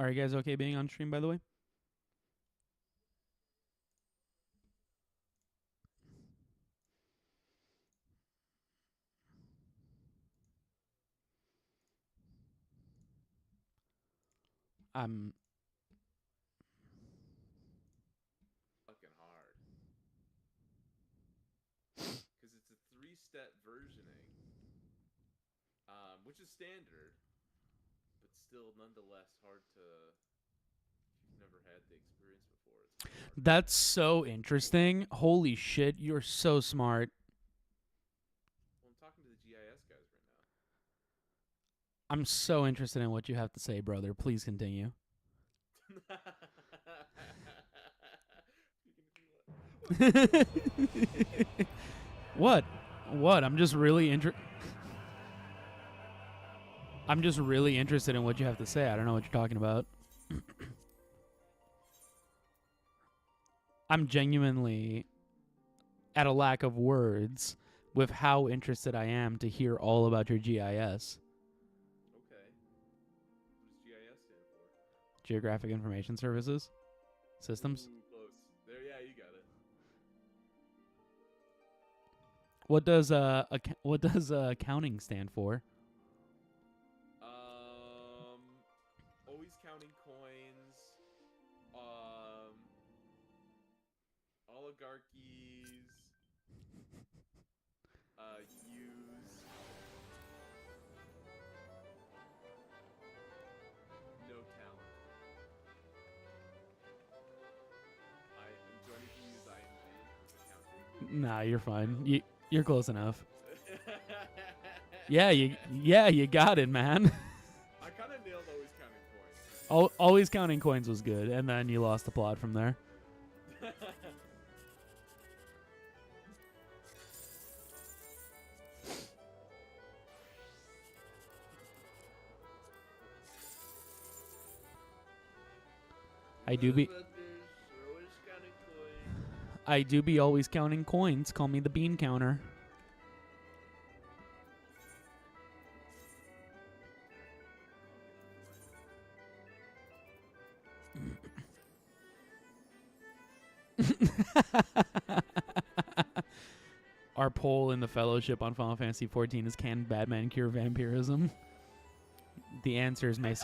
Are you guys okay being on stream, by the way? I'm Fucking hard. Because it's a 3-step versioning, which is standard, but still nonetheless hard to. If you've never had the experience before, it's kind of hard. That's so interesting. Holy shit, you're so smart. Well, I'm talking to the GIS guys right now. I'm so interested in what you have to say, brother. Please continue. What? What? I'm just really interested in what you have to say. I don't know what you're talking about. I'm genuinely at a lack of words with how interested I am to hear all about your GIS. Okay. What does GIS stand for? Geographic Information Services? Systems? Ooh, close. There, yeah, you got it. What does accounting stand for? Always counting coins. Oligarchies. Use no talent. Do I need to use ING with Nah, you're fine. You're close enough. accounting? You got it, man. I kind of nailed always counting coins. Always counting coins was good, and then you lost the plot from there. I do be always counting coins. Call me the bean counter. Our poll in the fellowship on Final Fantasy XIV is: can Batman cure vampirism? The answers may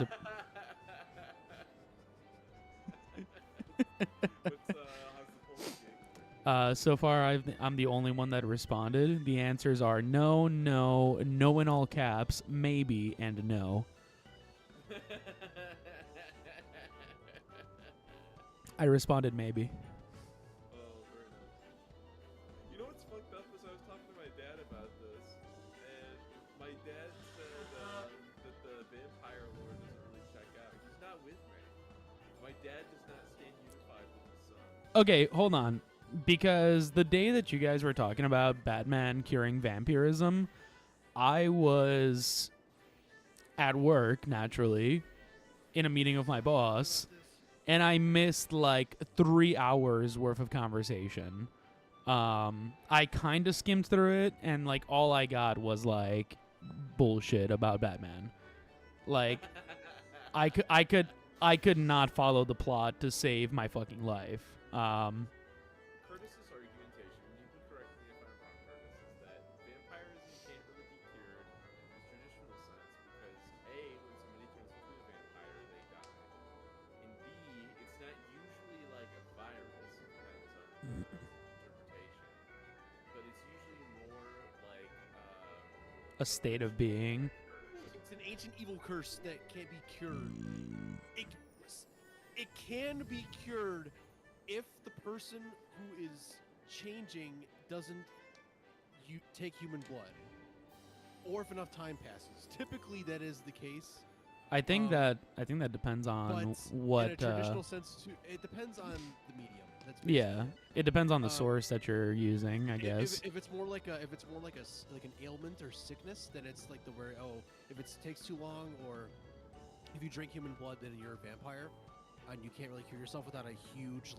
so far I'm the only one that responded. The answers are no, no, no in all caps, maybe, and no. I responded maybe. Oh, very nice. You know what's fucked up is I was talking to my dad about this, and my dad said that the vampire lore doesn't really check out. He's not with me. My dad does not stand unified with his son. Okay, hold on. Because the day that you guys were talking about Batman curing vampirism, I was at work, naturally, in a meeting with my boss, and I missed like 3 hours worth of conversation. I kind of skimmed through it, and like all I got was like bullshit about Batman. Like I could not follow the plot to save my fucking life. Curtis's argumentation, and you can correct me if I'm wrong, Curtis, is that vampirism can't really be cured in the traditional sense because A, when somebody turns into a vampire, they die. And B, it's not usually like a virus, it depends on interpretation. But it's usually more like A state of being. It's an ancient evil curse that can't be cured. It can be cured if the person who is changing doesn't take human blood, or if enough time passes. Typically, that is the case. I think that depends on what. In a traditional sense, too, it depends on the medium. That's yeah, it depends on the source that you're using, I guess. If it's more like an ailment or sickness, then it's like if it takes too long, or if you drink human blood, then you're a vampire, and you can't really cure yourself without a huge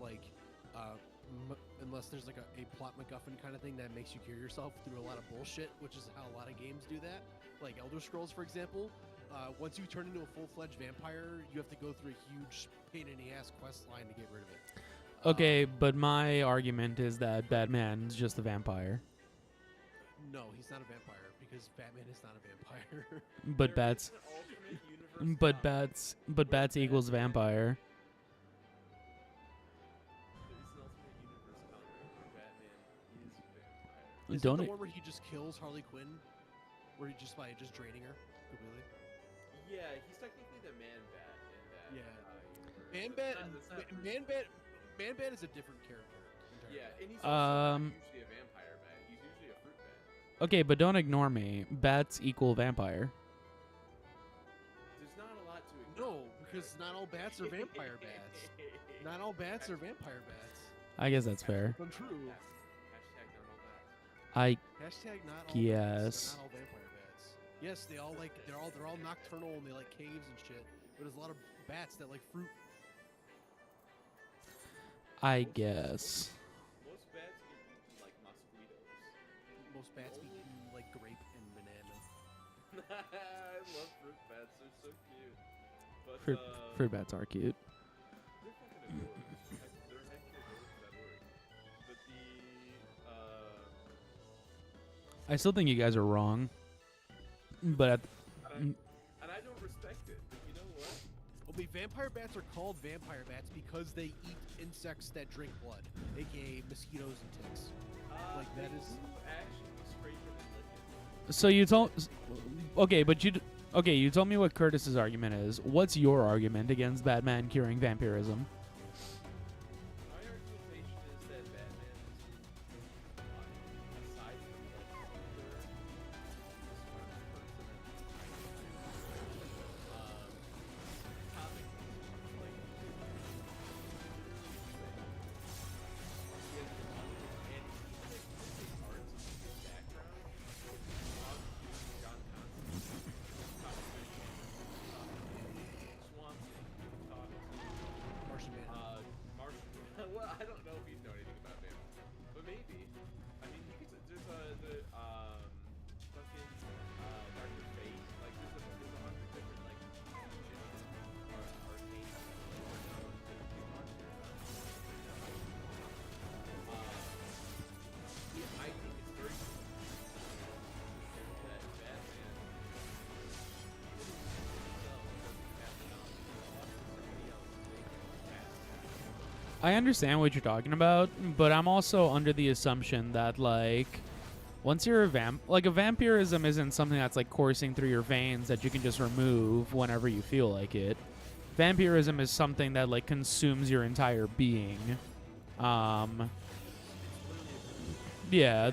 unless there's like a plot MacGuffin kind of thing that makes you cure yourself through a lot of bullshit, which is how a lot of games do that. Like Elder Scrolls, for example, once you turn into a full-fledged vampire, you have to go through a huge pain-in-the-ass quest line to get rid of it. Okay, but my argument is that Batman's just a vampire. No, he's not a vampire because Batman is not a vampire. But There bats, is an alternate universe but comic bats, but where bats equals Batman- vampire. There is an alternate universe comic where Batman is a vampire. Is Don't it it- the one where he just kills Harley Quinn? Where he just by just draining her completely? Yeah, he's technically the Man Bat in that. Yeah. Universe. Man But Bat, that's not Bruce Man Wayne. Bat, Man Bat is a different character. Entirely. Yeah, and he's also Um, not usually a vampire bat. He's usually a fruit bat. Okay, but don't ignore me. Bats equal vampire. There's not a lot to ignore. No, because not all bats are vampire bats. Not all bats are vampire bats. I guess that's fair. Untrue. Hashtag not all bats. I Hashtag not all Yes. bats. Not all vampire bats. Yes, they're all nocturnal and they like caves and shit. But there's a lot of bats that like fruit. guess. Most bats get eaten like mosquitoes. Most bats be eaten like grape and banana. I love fruit bats. They're so cute. But Fruit, fruit bats are cute. they're fucking adorable. They're actually adorable that word. But I still think you guys are wrong. But at, and I don't respect it. But you know what? Only vampire bats are called vampire bats because they eat insects that drink blood, aka mosquitoes and ticks. Like, that they is- do actually scrape it and lick it. so you told. Okay, but you told me what Curtis's argument is. What's your argument against Batman curing vampirism? My argumentation is that Batman is, aside from like other comic, like Martian Manhunter. Well, I don't know if you know anything about him, but maybe. I mean, he gets there's the fucking Dr. Fate. Like there's a hundred different like magicians or arcane or known to be monsters. I think it's very that Batman himself doesn't have the knowledge. Somebody else I understand what you're talking about, but I'm also under the assumption that like once you're a vampirism isn't something that's like coursing through your veins that you can just remove whenever you feel like it. Vampirism is something that like consumes your entire being. Yeah.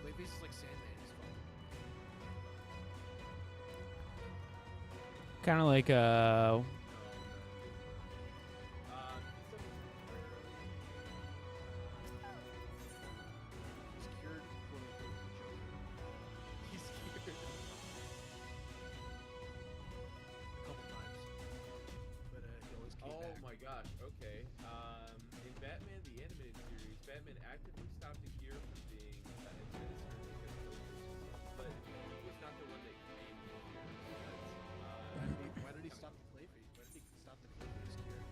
Clayface is like Sandman as well. Kind of like He's cured, quote unquote, the Joker. He's cured a couple times, but he always came Oh back. my gosh, okay. In Batman the Animated Series, Batman actively stopped the cure from being administered because but he was not the one that created the cure. Why did he stop the Clayface? Why did he stop the Clayface cure?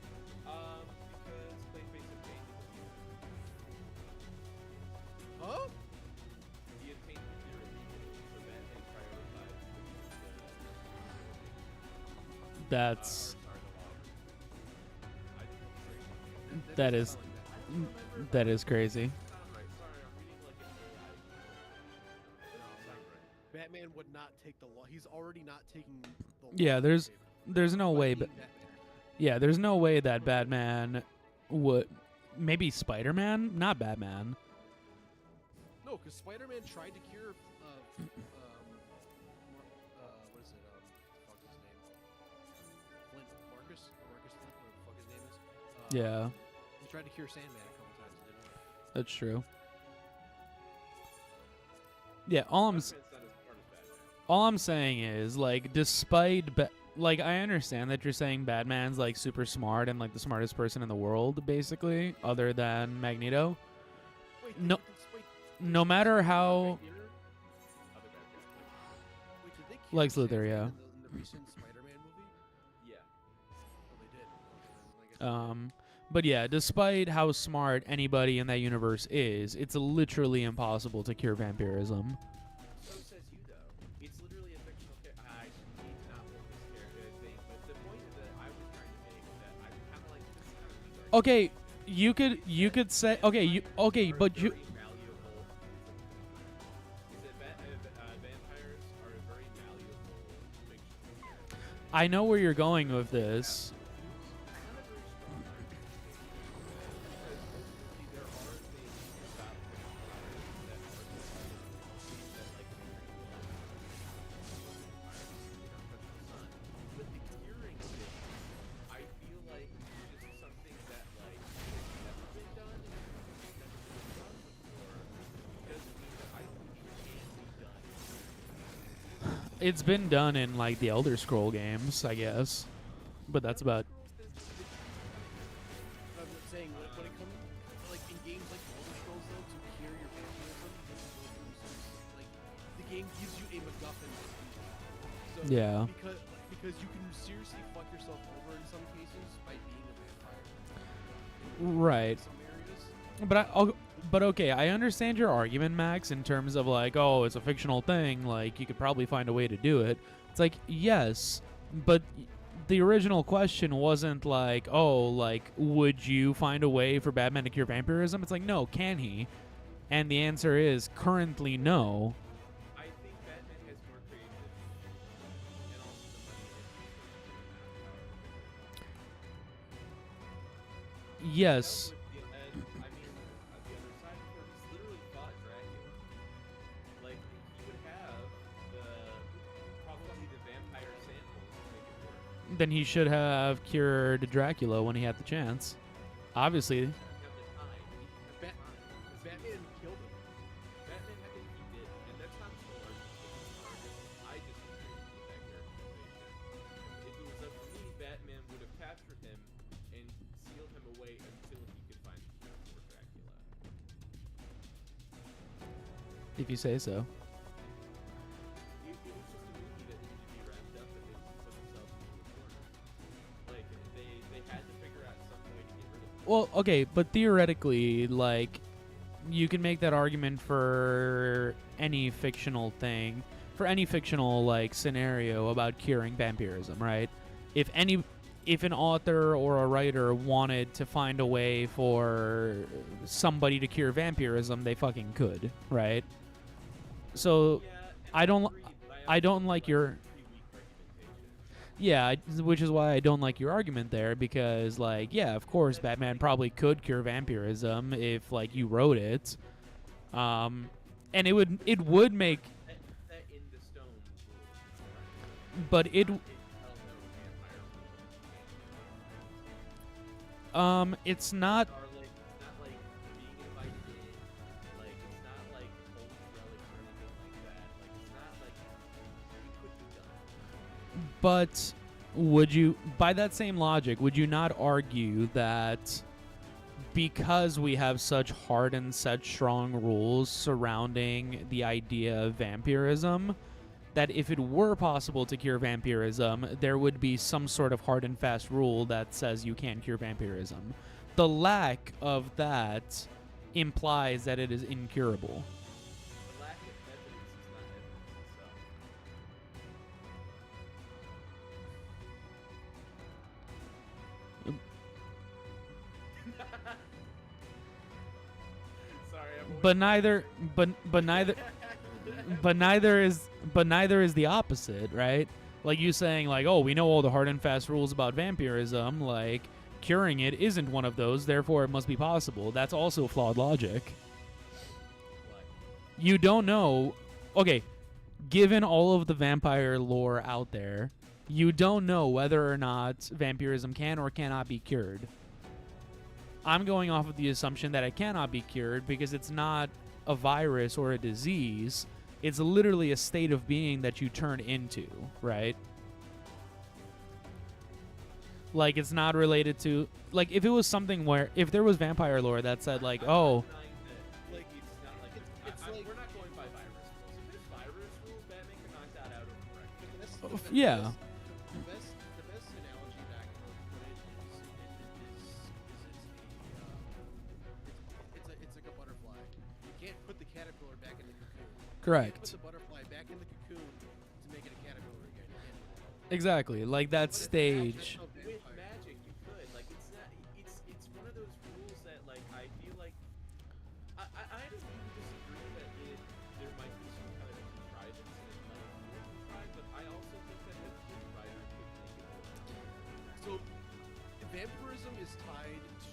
Because Clayface obtained the cure. Huh? He obtained the cure illegally, so Batman prioritized that's the law. I think it's great. that is that is crazy. Right, sorry, I'm reading like an AI. Batman would not take the law. He's already not taking the law. Yeah, in his there's favor. there's no By way being but Batman. yeah, there's no way that Batman would maybe Spider-Man, not Batman. No, because Spider-Man tried to cure. What is it? Fuck his name. Flint. Marcus Flint. Whatever the fuck his name is. Yeah, He tried to cure Sandman a couple times. And didn't work. that's true. Yeah, all I'm Batman's not as smart as Batman. all I'm saying is like despite like, I understand that you're saying Batman's like super smart and like the smartest person in the world, basically, other than Magneto. Wait, No- wait, No matter how, Right here, other bad guy. wait, did they kill Lex Sam Luthor, Raimi yeah. in the recent Spider-Man movie? Yeah. Oh, they did. Okay, I guess they did. But yeah, despite how smart anybody in that universe is, it's literally impossible to cure vampirism. So says you though. It's literally a fictional character. I need to not hold this character thing, but the point that I was trying to make that I kind of like this kind of these Okay, arguments. you could say okay, Are but you very malleable. Is it vampires are a very malleable fictional character. I know where you're going with this. Not a very strong argument because ultimately there are things about vampires that are that like but the curing thing, I feel like is just something that like has never been done and it's never been done before. Doesn't mean that I don't think it can be done. It's been done in like the Elder Scroll games, I guess. But that's about I'm not saying when it comes like in games like Elder Scrolls though, to cure your vampirism, you have to go through some, like the game gives you a MacGuffin to do that. So Yeah. because you can seriously fuck yourself over in some cases by being a vampire. right. In some areas. But okay, I understand your argument, Max, in terms of like, oh, it's a fictional thing, like you could probably find a way to do it. It's like, yes, but the original question wasn't like, oh, like, would you find a way for Batman to cure vampirism? It's like, no, can he? And the answer is currently no. I think Batman has more creative and also the money Yes. and the other side of it, he's literally fought Dracula. Like he would have probably the vampire samples to make it work. Then he should have cured Dracula when he had the chance. Obviously. He didn't have the time. He didn't have the time. 'Cause Batman killed him. Batman, I think he did, and that's not so I disagree with that characterization. If it was up to me, Batman would have captured him and sealed him away until he could find the cure for Dracula. If you say so. It was just a movie that needed to be wrapped up and they put themselves into a corner. Like they had to figure out some way to get rid of him. Well, okay, but theoretically, like, you can make that argument for any fictional thing, for any fictional like scenario about curing vampirism, right? If an author or a writer wanted to find a way for somebody to cure vampirism, they fucking could, right? So Yeah, and I don't- agree, but I don't also like think your- that's a pretty weak argumentation. yeah, which is why I don't like your argument there, because like, yeah, of course Batman probably could cure vampirism if like you wrote it. And it would make, That in the stone rules. but it Not in hell no vampire rules. it's not Are like it's not like being invited in, like it's not like holy relics or anything like that. Like it's not like it could be done. but would you, by that same logic, would you not argue that because we have such hard and such strong rules surrounding the idea of vampirism, that if it were possible to cure vampirism, there would be some sort of hard and fast rule that says you can't cure vampirism? The lack of that implies that it is incurable. The lack of evidence is not evidence itself. Sorry, I'm But neither neither is the opposite, right? Like you saying like, "Oh, we know all the hard and fast rules about vampirism, like curing it isn't one of those, therefore it must be possible." That's also flawed logic. You don't know. Okay, given all of the vampire lore out there, you don't know whether or not vampirism can or cannot be cured. I'm going off of the assumption that it cannot be cured because it's not a virus or a disease. It's literally a state of being that you turn into, right? Like it's not related to like if it was something where if there was vampire lore that said like I'm oh not denying that, like it's not like it's like- we're not going by virus rules. If there's virus rules, Batman can knock that out over correctly. yeah. The best analogy that I can really put it is it's like a butterfly. You can't put the caterpillar back in the cocoon. You can't put Correct. the butterfly back in the cocoon to make it a caterpillar again. You can't do that. Exactly. Like that But it's stage. magic of With vampire. magic, you could like it's not. It's one of those rules that like I feel like I don't even disagree that there might be some kind of contrivance and it might be more contrived, but I also think that a good writer could make it more. So, vampirism is tied to.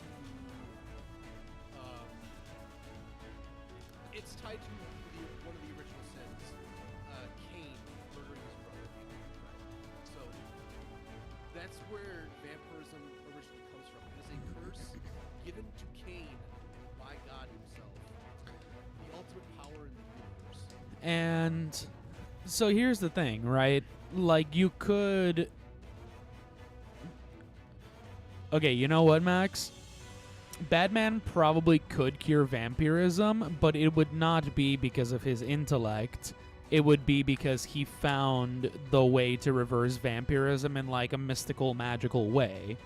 It's tied to one of the original sins, Cain murdering his brother Abel. Right? So, that's where vampirism originally comes from. It is a curse given to Cain by God himself, the ultimate power in the universe. And so here's the thing, right? Like you could okay, you know what, Max? Batman probably could cure vampirism, but it would not be because of his intellect. It would be because he found the way to reverse vampirism in like a mystical, magical way.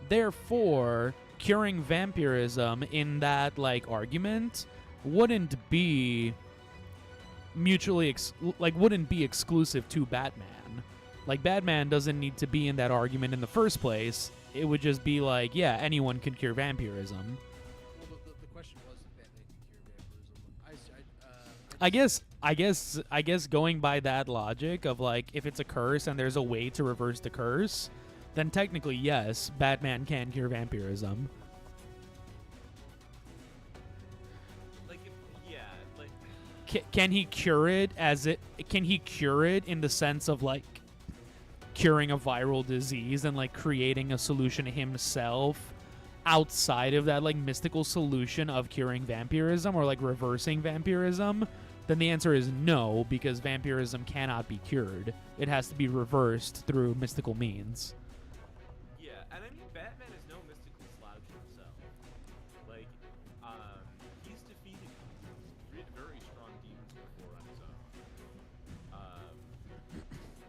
Therefore, curing vampirism in that like argument wouldn't be wouldn't be exclusive to Batman. Like Batman doesn't need to be in that argument in the first place. It would just be like, yeah, anyone can cure vampirism. Well, the question was if Batman could cure vampirism. I guess going by that logic of like if it's a curse and there's a way to reverse the curse, then technically yes, Batman can cure vampirism. Like yeah, like Can he cure it can he cure it in the sense of like curing a viral disease and like creating a solution himself outside of that like mystical solution of curing vampirism or like reversing vampirism? Then the answer is no, because vampirism cannot be cured. It has to be reversed through mystical means. yeah, and I mean Batman is no mystical slouch himself. Like, he's defeated very strong demons before on his own.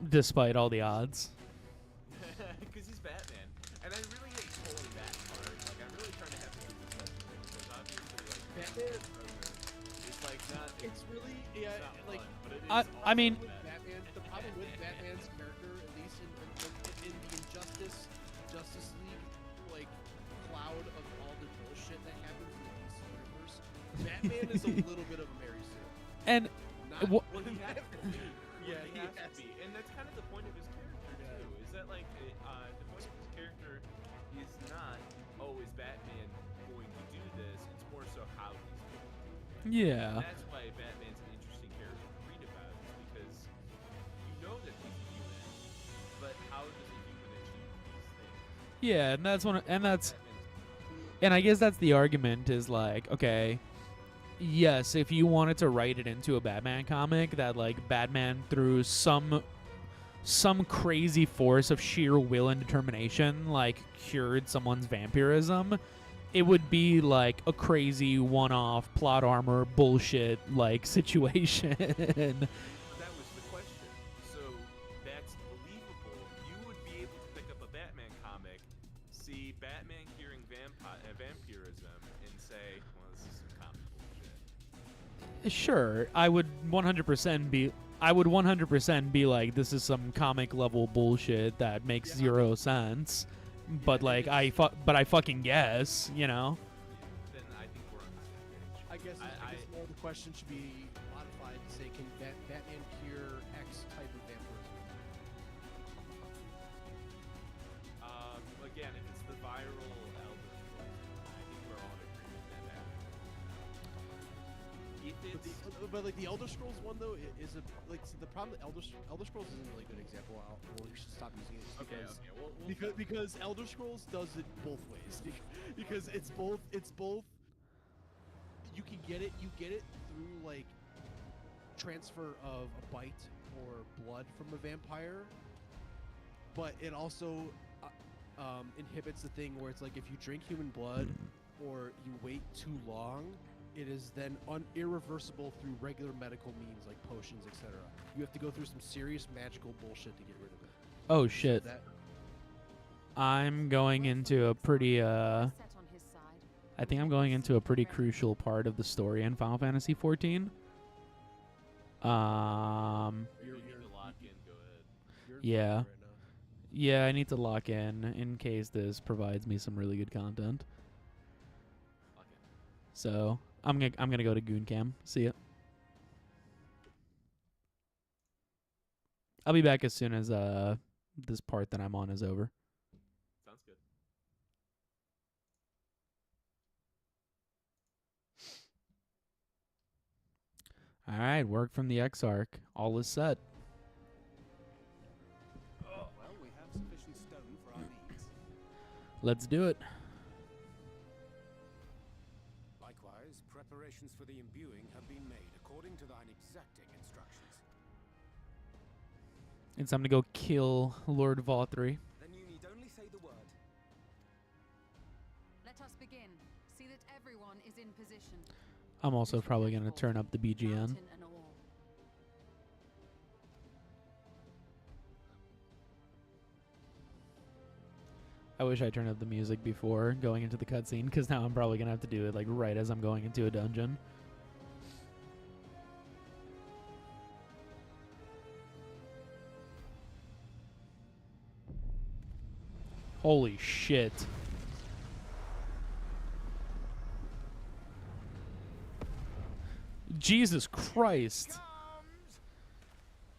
Despite all the odds. Because he's Batman, and I really hate pulling that card. Like, I'm really trying to have this discussion because obviously, like, Batman- it's like not. It's really It's not like fun, but it is I also mean- with Batman. Batman. The problem with Batman's character, at least in the Justice League, like cloud of all the bullshit that happens in the DC universe, Batman is a little bit of a Mary Sue. And Not wha- Well, he has to be. Yeah, he he has has to be, and that's kind of the point of his character too. Is that like the point of his character is not, oh, is Batman going to do this? It's more so how he's going to do it. yeah. And that's why Batman's an interesting character to read about, is because you know that he's a human, but how does a human achieve these things? Yeah, and that's Batman's and I guess that's the argument is like, okay, yes, if you wanted to write it into a Batman comic that like Batman through some crazy force of sheer will and determination like cured someone's vampirism, it would be like a crazy one-off plot armor bullshit like situation. That was the question. So that's believable. You would be able to pick up a Batman comic, see Batman curing vampirism, and say, "Well, this is some comic bullshit." Sure, I would 100% be like, this is some comic level bullshit that makes Yeah. zero sense. But Yeah, like it I fucking guess, you know. Then I think we're on the same page. I guess I- more the question should be modified to say, can Batman cure X type of vampirism? Again, if it's the viral Elder Scrolls, I think we're all in agreement that that if But like the Elder Scrolls one though is a like see, the problem that Elder Scrolls isn't a really good example. Well, we should stop using it just okay, because we'll because Elder Scrolls does it both ways. Because it's both you get it through like transfer of a bite or blood from a vampire, but it also inhibits the thing where it's like if you drink human blood or you wait too long, it is then irreversible through regular medical means like potions, etc. You have to go through some serious magical bullshit to get rid of it. Oh shit. That I'm going into a pretty I think I'm going into a pretty crucial part of the story in Final Fantasy XIV. If you need to lock in, go ahead. you're Yeah. right now. Yeah, I need to lock in case this provides me some really good content. Lock in. So I'm gonna go to Goon Cam. See ya. I'll be back as soon as this part that I'm on is over. Sounds good. All right, work from the Exarch. All is set. Well, we have sufficient stone for our needs. Let's do it. Likewise, preparations for the imbuing have been made according to thine exacting instructions. It's time to go kill Lord Vothri. Then you need only say the word. Let us begin. See that everyone is in position. I'm also probably gonna turn up the BGN. Mountain and all. I wish I turned up the music before going into the cutscene, because now I'm probably gonna have to do it like right as I'm going into a dungeon. Holy shit. Jesus Christ.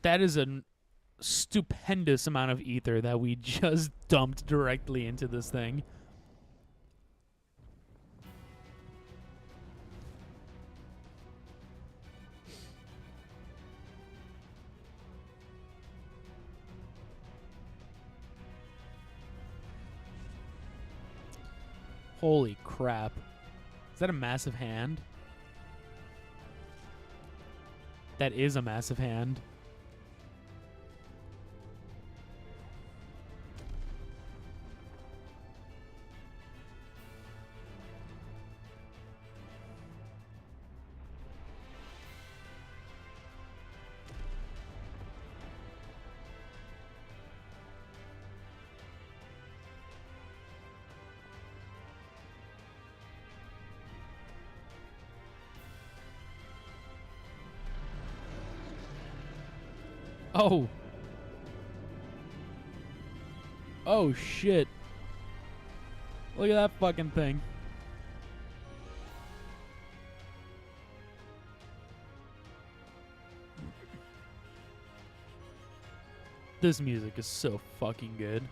That is a stupendous amount of ether that we just dumped directly into this thing. Holy crap. Is that a massive hand? That is a massive hand. Oh. Oh shit. Look at that fucking thing. This music is so fucking good.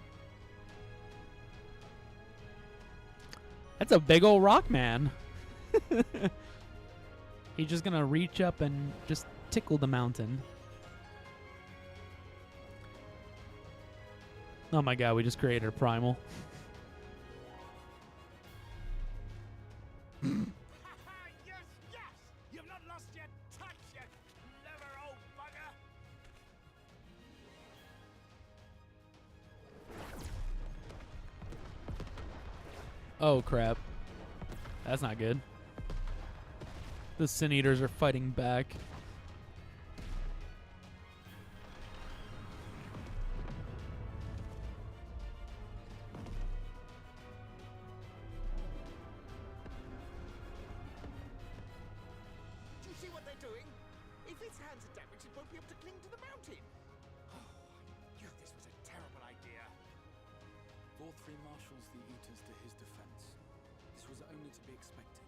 That's a big old rock man. He's just gonna reach up and just tickle the mountain. Oh my god, we just created a primal. Yes, yes! You've not lost your touch, you clever old bugger! Oh crap. That's not good. The Sin Eaters are fighting back. Do you see what they're doing? If its hands are damaged, it won't be able to cling to the mountain. Oh, I knew this was a terrible idea. Vothri marshals the Eaters to his defense. This was only to be expected.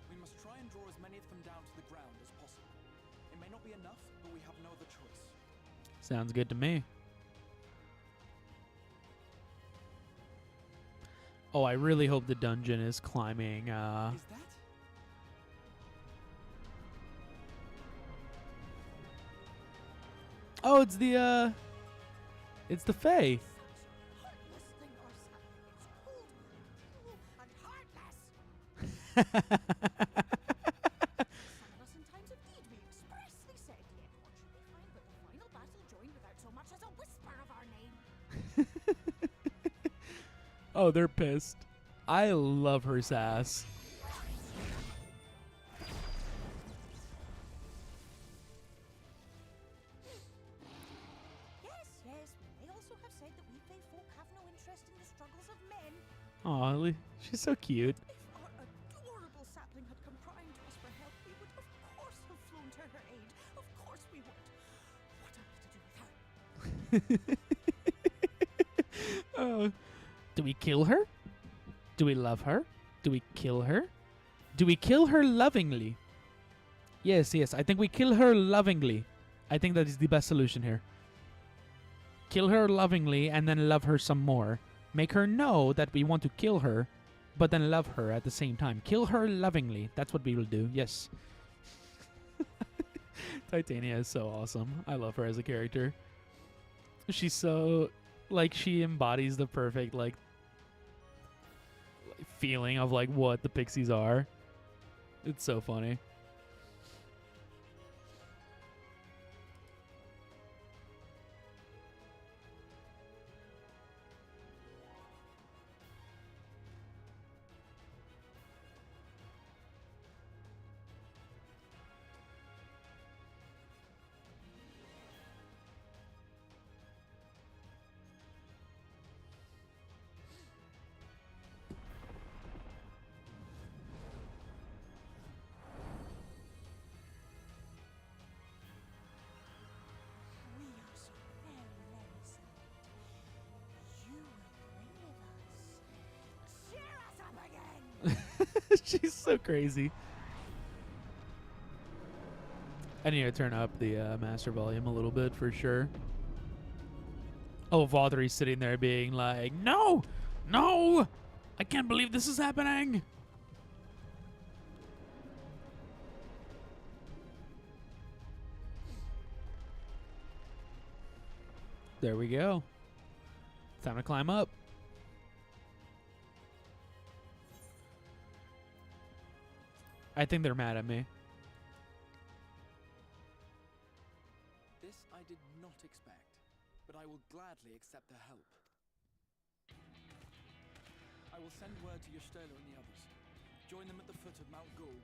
We must try and draw as many of them down to the ground as possible. It may not be enough, but we have no other choice. Sounds good to me. Oh, I really hope the dungeon is climbing. Is that? Oh, it's the Fae. Heartless thing, Ursa. It's cold, cruel, and heartless. Us in times of need, we expressly said. Yet one should be fine, but the final battle joined without so Oh, they're pissed. I love her sass. Yes, yes. They also have said that we fae folk have no interest in the struggles of men. Aw, she's so cute. If our adorable sapling had come crying to us for help, we would of course have flown to her aid. Of course we would. What are we to do with her? Do we kill her? Do we love her? Do we kill her? Do we kill her lovingly? Yes, yes. I think we kill her lovingly. I think that is the best solution here. Kill her lovingly and then love her some more. Make her know that we want to kill her, but then love her at the same time. Kill her lovingly. That's what we will do. Yes. Titania is so awesome. I love her as a character. She's so... like, she embodies the perfect, like, feeling of, like, what the pixies are. It's so funny. We are so very, very sad. You will bring with us. Cheer us up again! She's so crazy. I need to turn up the master volume a little bit for sure. Oh, Valtteri's sitting there being like, no! No! I can't believe this is happening! There we go. Time to climb up. I think they're mad at me. This I did not expect, but I will gladly accept their help. I will send word to Yostela and the others. Join them at the foot of Mount Gold.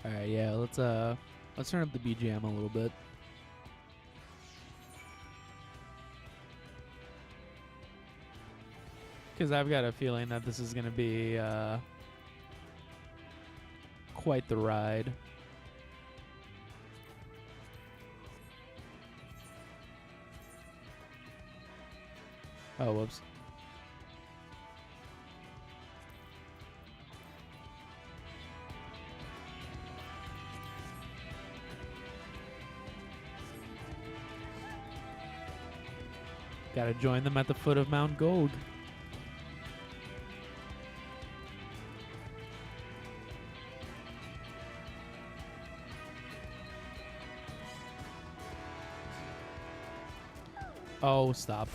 All right, yeah, let's turn up the BGM a little bit. Because I've got a feeling that this is going to be quite the ride. Oh, whoops. Gotta join them at the foot of Mount Gold. Oh, stop.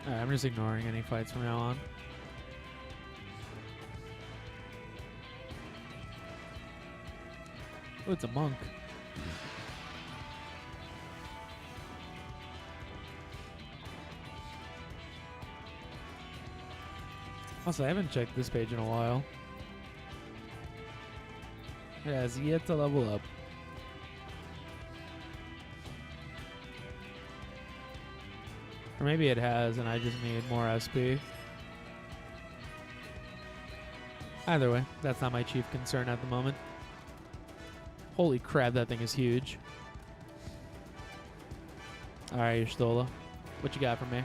Alright, I'm just ignoring any fights from now on. Oh, it's a monk. Also, I haven't checked this page in a while. It has yet to level up. Or maybe it has and I just need more SP. Either way, that's not my chief concern at the moment. Holy crap, that thing is huge. Alright, Y'shtola. What you got for me?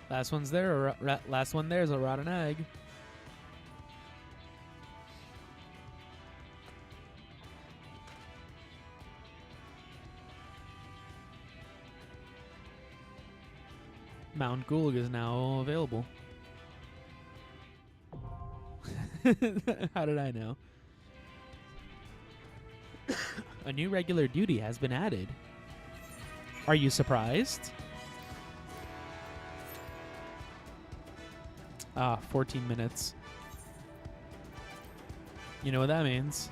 Last one's there. Last one there is a rotten egg. Mount Gulg is now available. How did I know? A new regular duty has been added. Are you surprised? 14 minutes. You know what that means.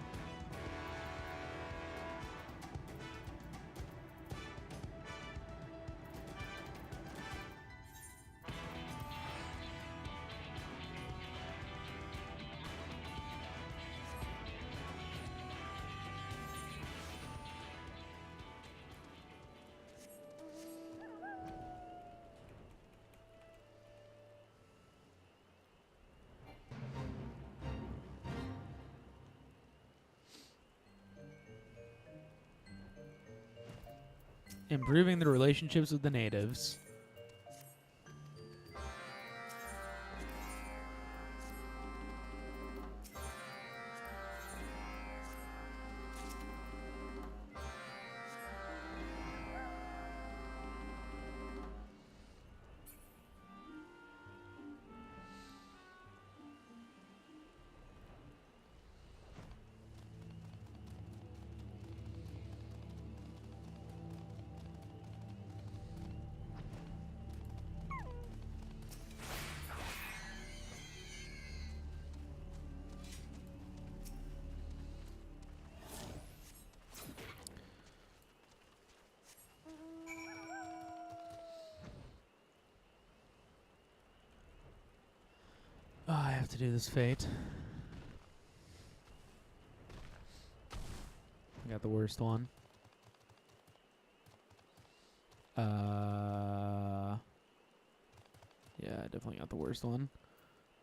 Improving the relationships with the natives. Oh, I have to do this fate. I got the worst one. Yeah, I definitely got the worst one.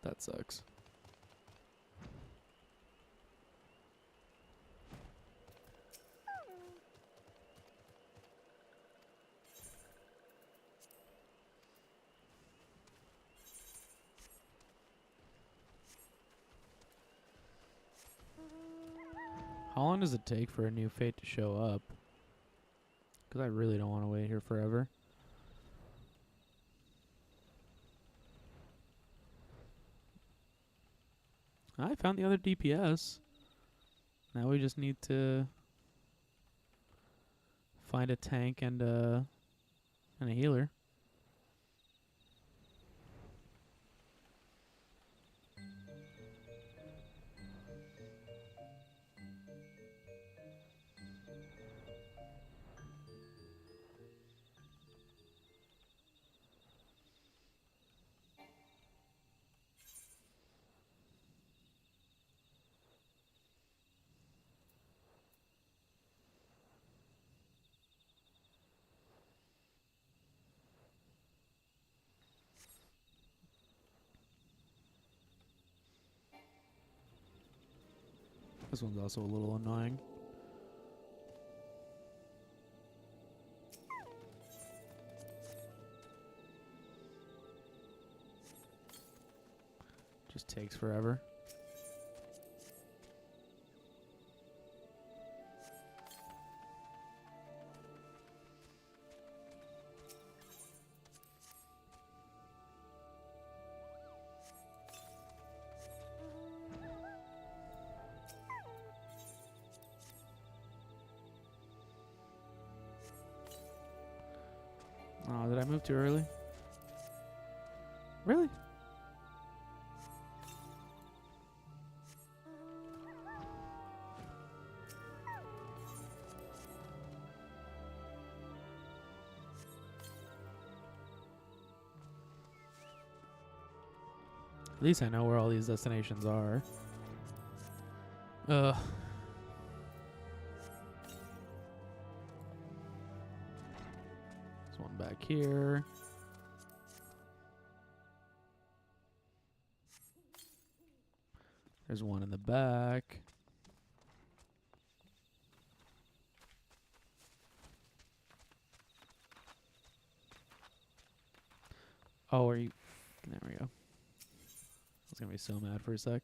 That sucks. How long does it take for a new fate to show up? Because I really don't want to wait here forever. I found the other DPS. Now we just need to find a tank and a healer. This one's also a little annoying. Just takes forever. Oh, did I move too early? Really? At least I know where all these destinations are. There's one back here. There's one in the back. Oh, are you? There we go. I was gonna be so mad for a sec.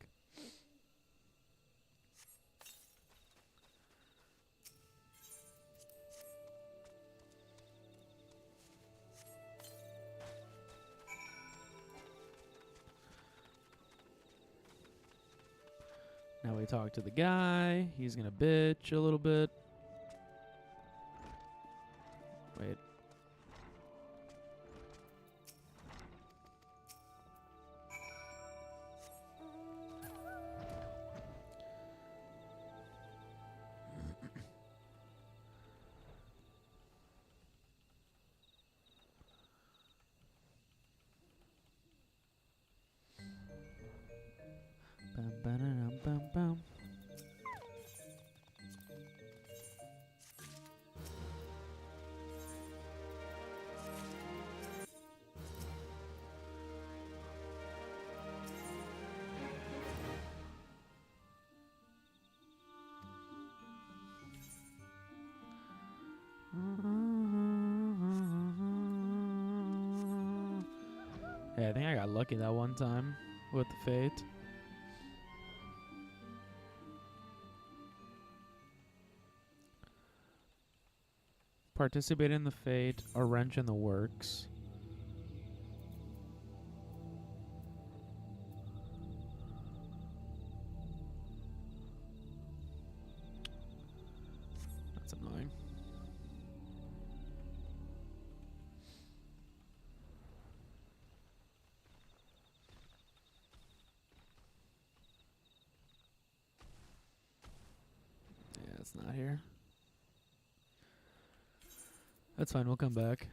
Now we talk to the guy. He's gonna bitch a little bit. Wait. Bum, ba-da-dum, bum, bum. Yeah, I think I got lucky that one time with the fate. Participate in the fate, a wrench in the works. That's annoying. Yeah, it's not here. That's fine, we'll come back.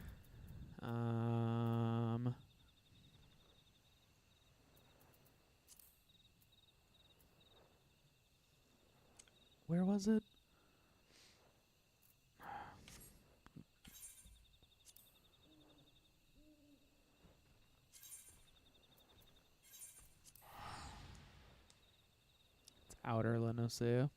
Where was it? It's outer Lenosea.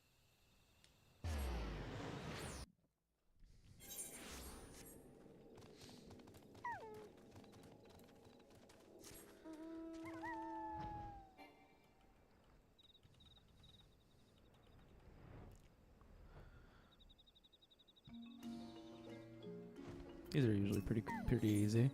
These are usually pretty easy.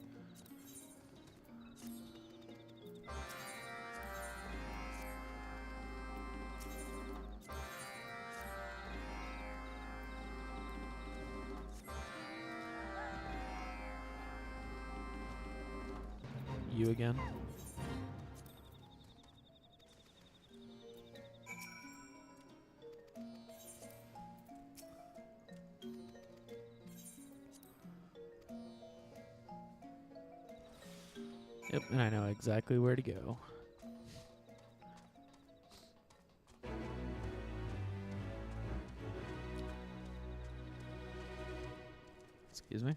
You again? Yep, and I know exactly where to go. Excuse me?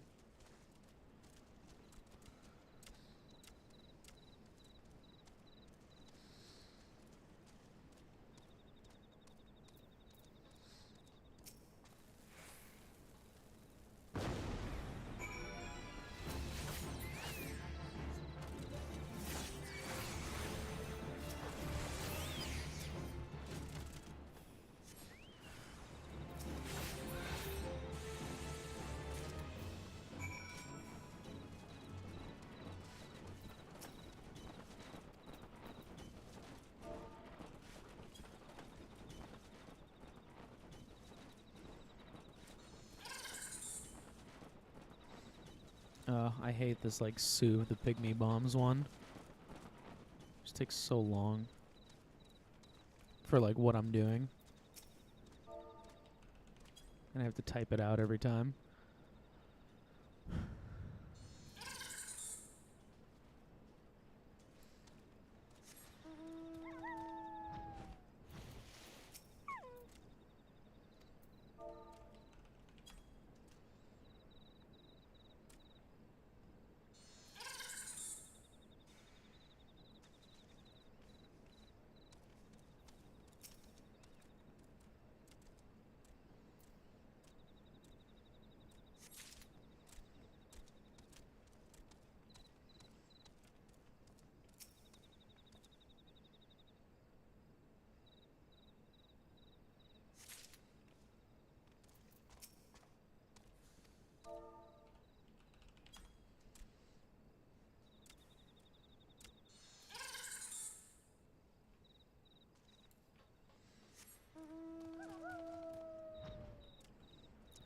I hate this, like, Sue the Pygmy Bombs one. Just takes so long for, like, what I'm doing. And I have to type it out every time.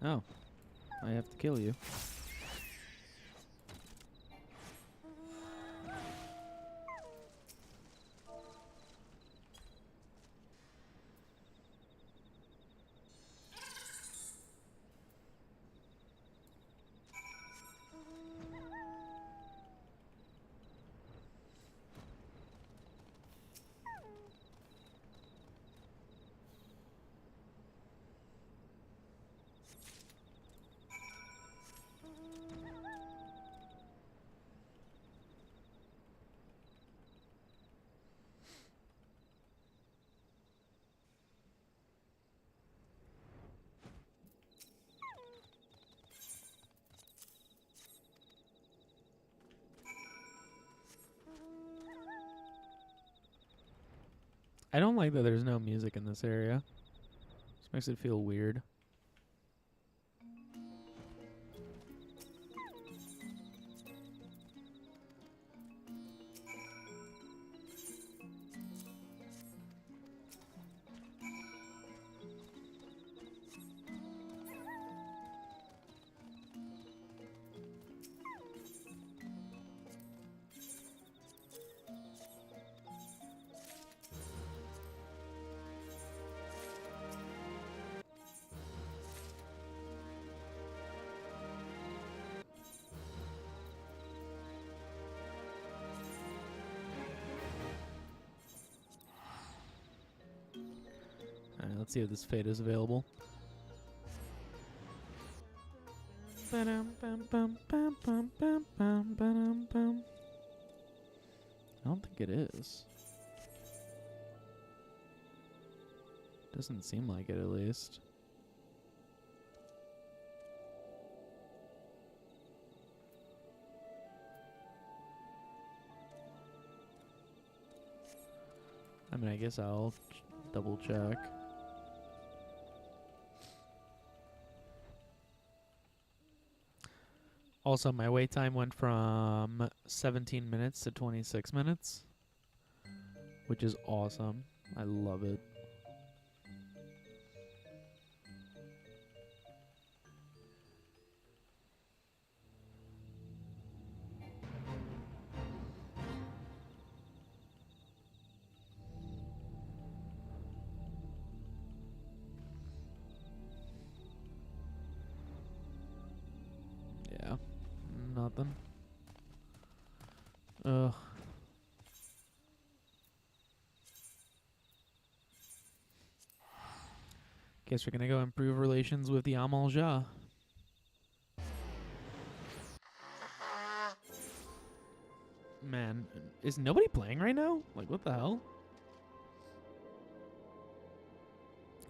Oh. I have to kill you. I don't like that there's no music in this area. This makes it feel weird. Alright, let's see if this fade is available. I don't think it is. Doesn't seem like it, at least. I mean, I guess I'll double check. Also, my wait time went from 17 minutes to 26 minutes, which is awesome. I love it. Yeah, nothing. Ugh. Guess we're gonna go improve relations with the Amalja. Man, is nobody playing right now? Like, what the hell?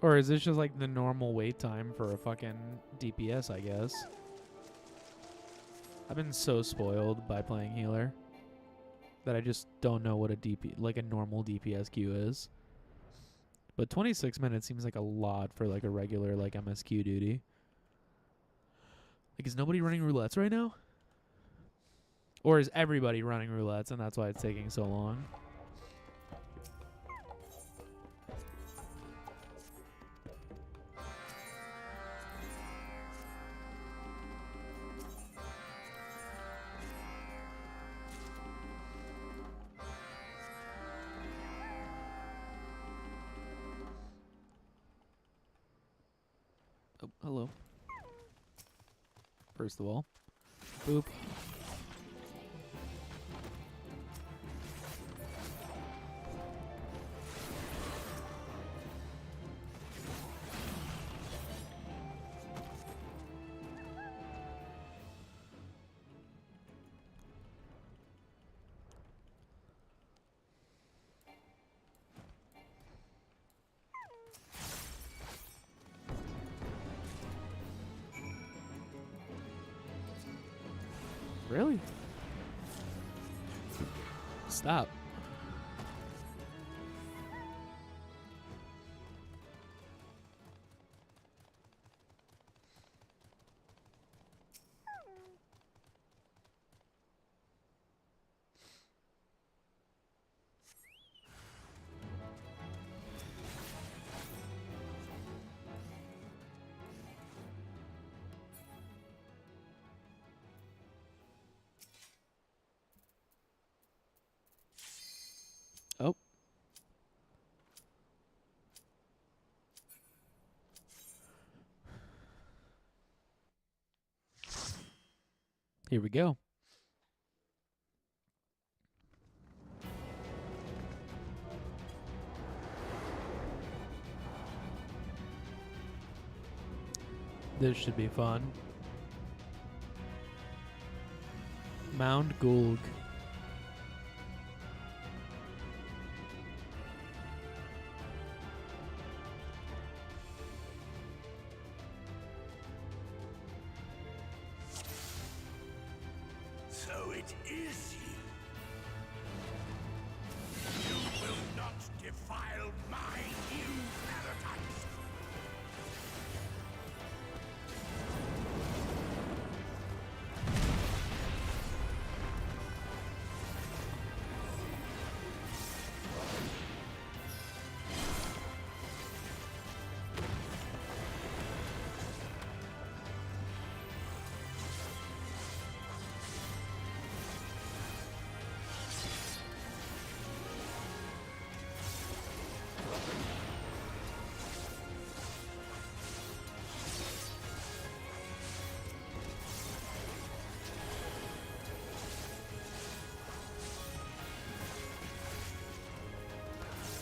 Or is this just like the normal wait time for a fucking DPS, I guess? I've been so spoiled by playing healer that I just don't know what a normal DPS queue is. But 26 minutes seems like a lot for like a regular like MSQ duty. Like, is nobody running roulettes right now? Or is everybody running roulettes and that's why it's taking so long? Oh, hello. First of all. Boop. Really? Stop. Here we go. This should be fun. Mount Gulg. So it is you. You will not defile my new paradise.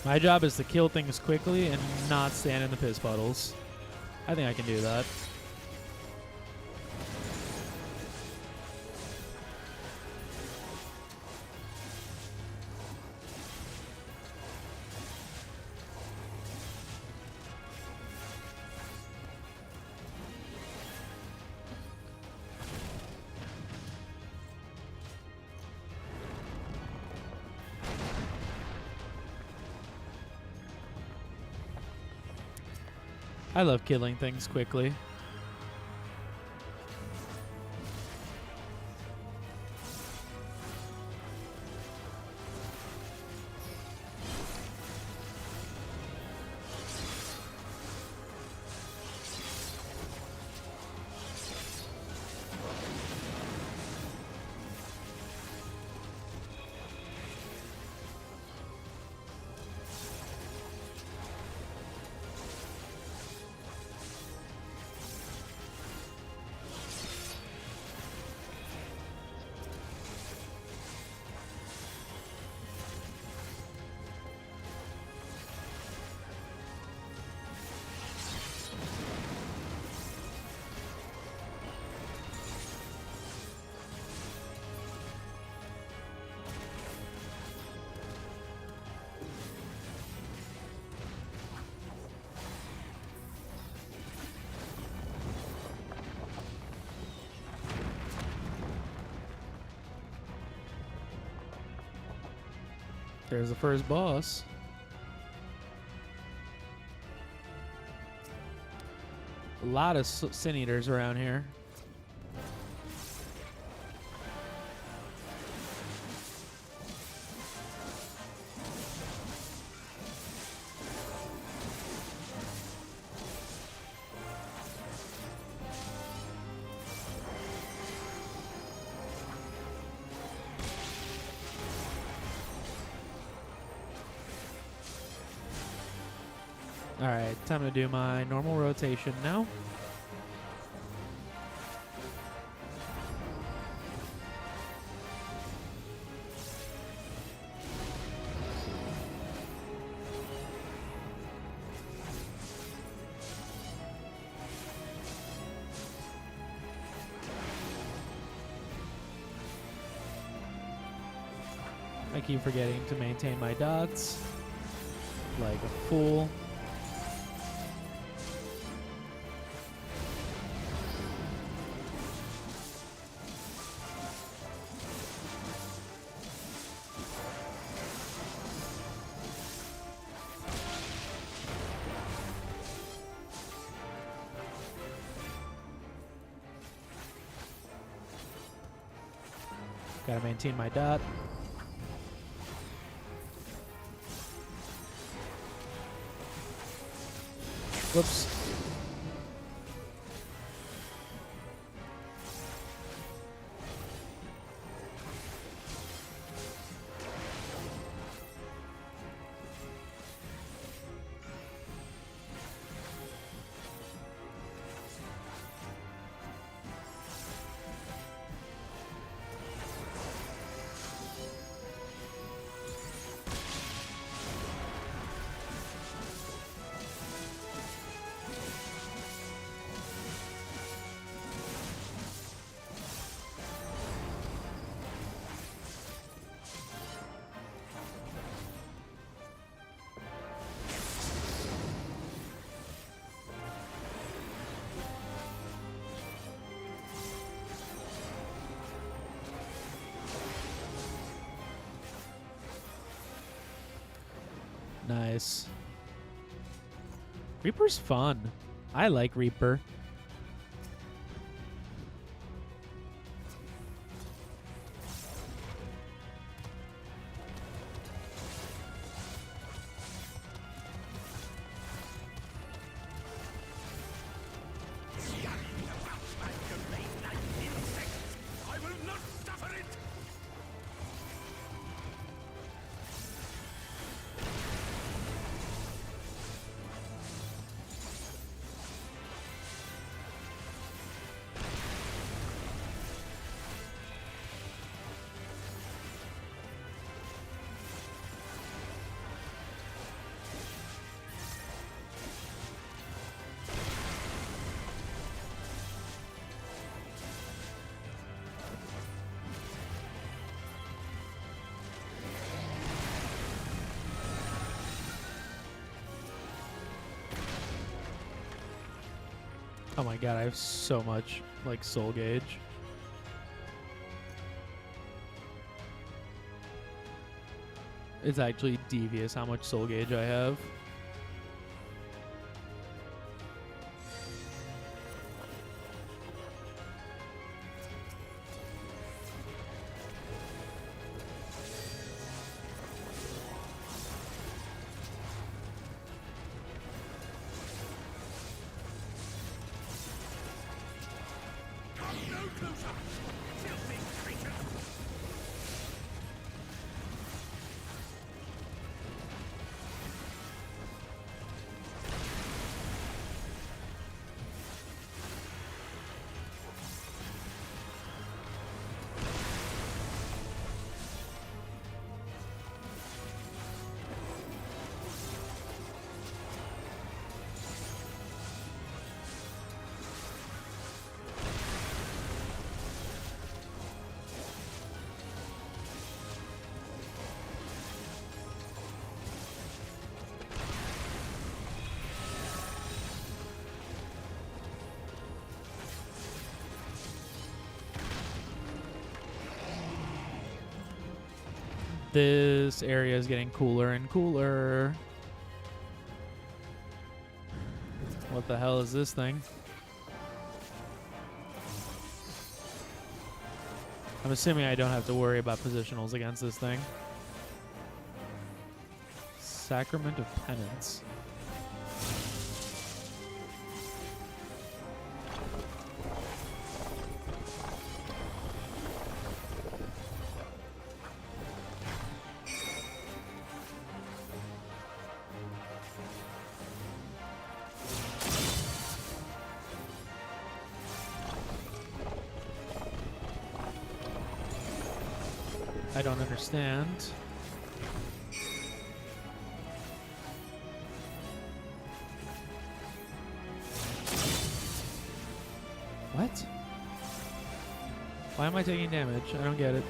My job is to kill things quickly and not stand in the piss puddles. I think I can do that. I love killing things quickly. There's the first boss. A lot of sin eaters around here. Alright, time to do my normal rotation now. I keep forgetting to maintain my dots like a fool. Gotta maintain my dot. Whoops. Nice. Reaper's fun. I like Reaper. I will not suffer it! Oh my god, I have so much like soul gauge. It's actually devious how much soul gauge I have. Come no closer! Filthy creature! This area is getting cooler and cooler. What the hell is this thing? I'm assuming I don't have to worry about positionals against this thing. Sacrament of Penance. I don't understand. What? Why am I taking damage? I don't get it.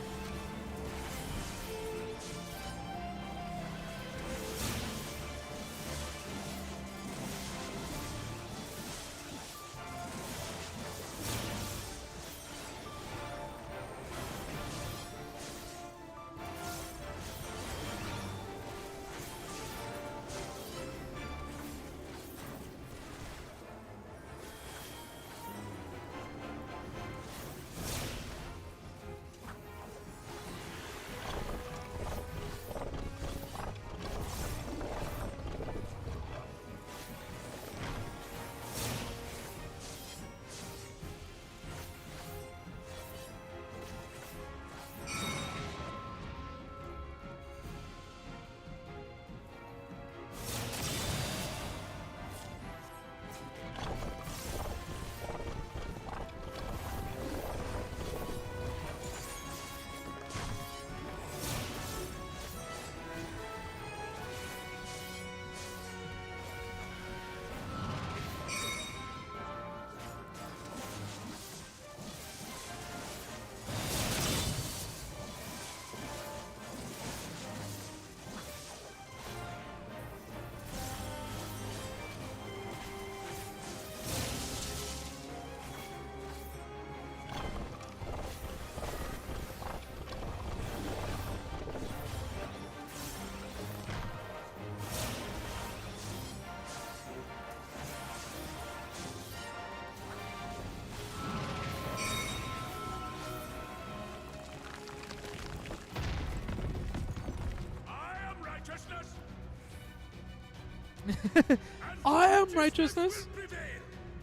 I am righteousness.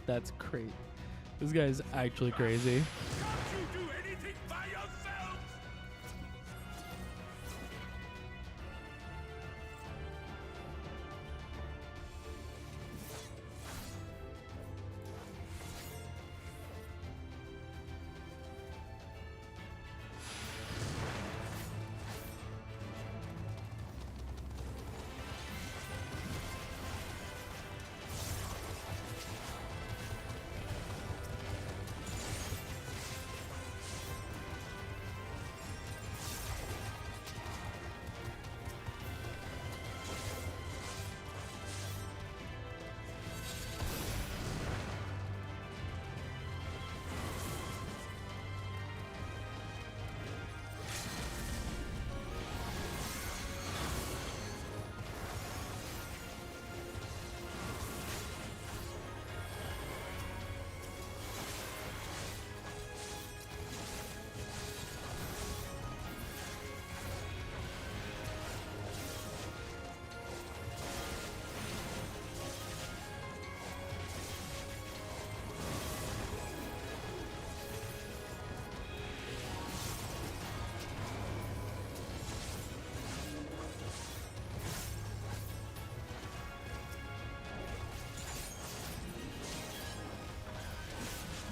That's great. This guy's actually crazy. Can't you do anything by yourselves?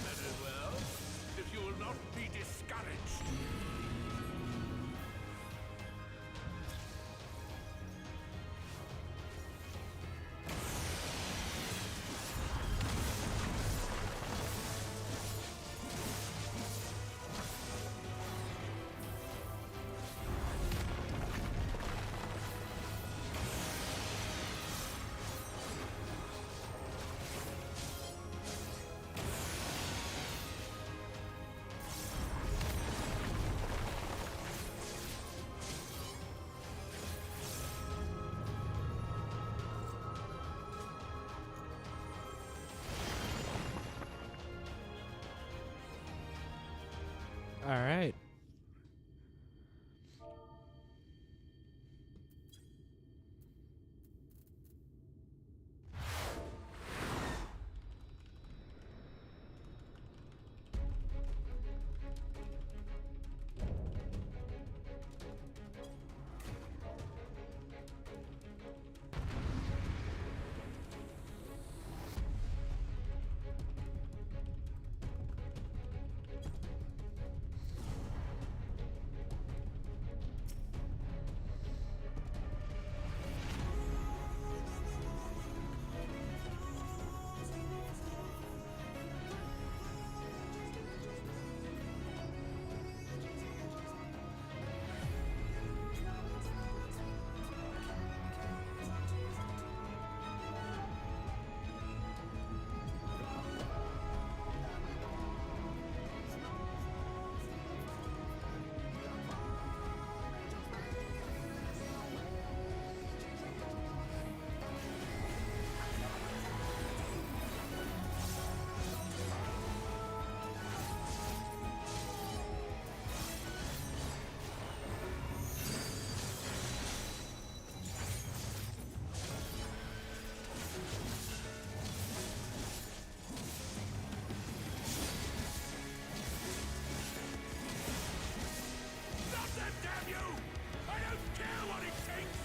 Very well. If you will not be discouraged. All right. Stop them, damn you! I don't care what it takes!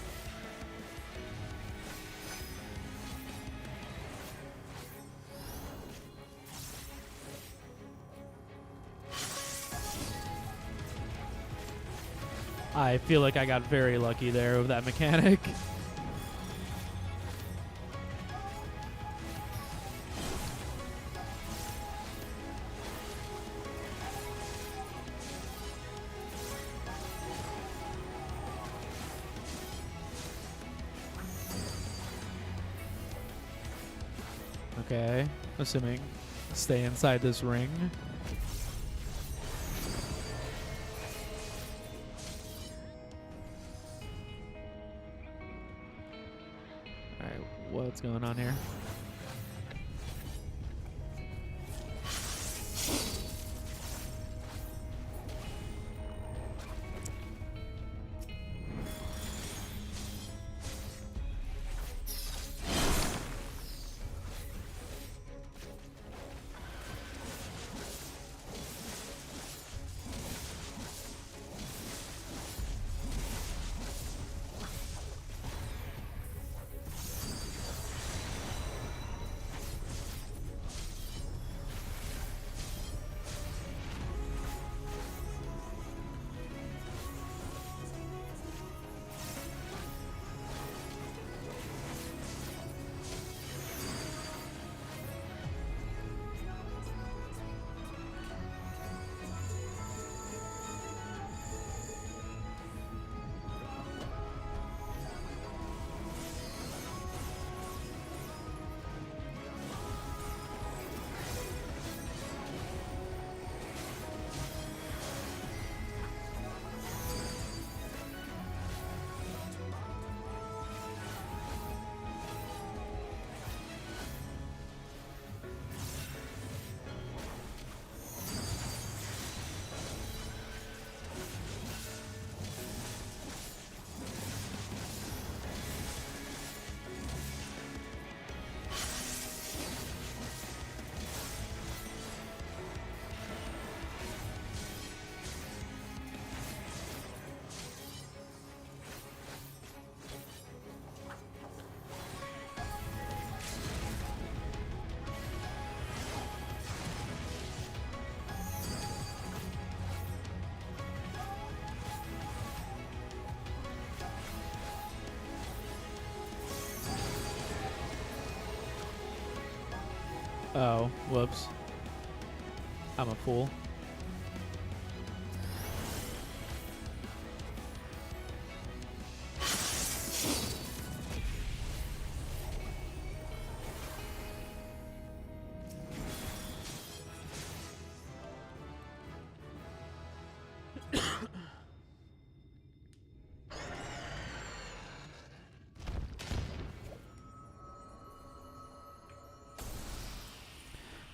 I feel like I got very lucky there with that mechanic. Okay, assuming stay inside this ring. Alright, what's going on here? Oh, whoops. I'm a fool.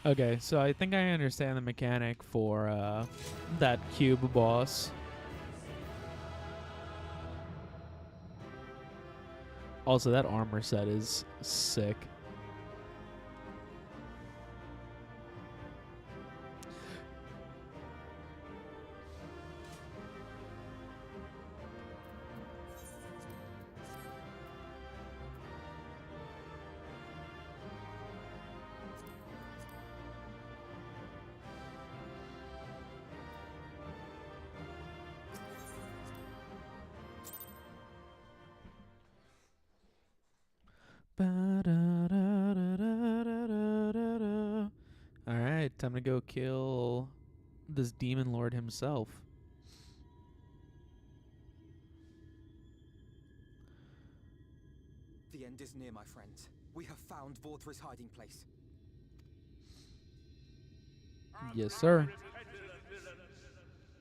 Okay, so I think I understand the mechanic for that cube boss. Also, that armor set is sick. Alright, time to go kill this demon lord himself. The end is near, my friends. We have found Vorthra's hiding place. Yes, sir.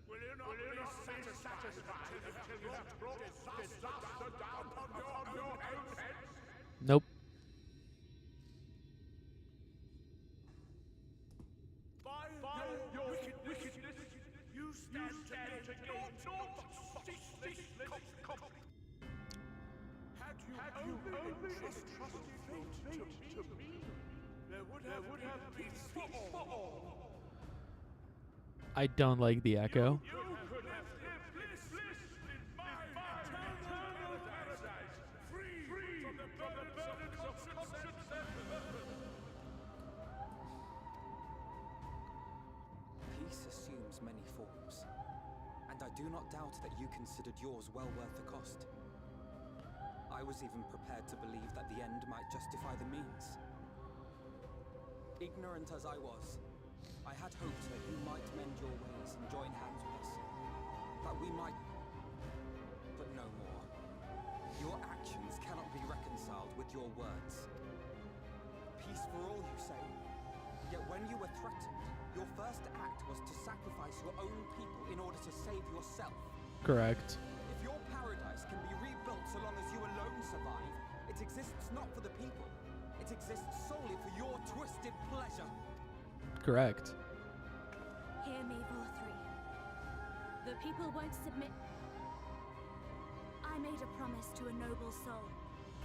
Will you not be satisfied until you have brought disaster down on your own head? Nope. By your wickedness, you stand to gain naught but ceaseless conflict. Had you only entrusted fate to me, there would have been peace for all. I don't like the echo. You could have lived bliss in my eternal paradise, free from the burdens of conscience Peace assumes many forms, and I do not doubt that you considered yours well worth the cost. I was even prepared to believe that the end might justify the means. Ignorant as I was, I had hoped that you might mend your ways and join hands with us. That we might... but no more. Your actions cannot be reconciled with your words. Peace for all, you say? Yet when you were threatened, your first act was to sacrifice your own people in order to save yourself. Correct. If your paradise can be rebuilt so long as you alone survive, it exists not for the people. It exists solely for your twisted pleasure. Correct. Hear me, Vorthri. The people won't submit. I made a promise to a noble soul,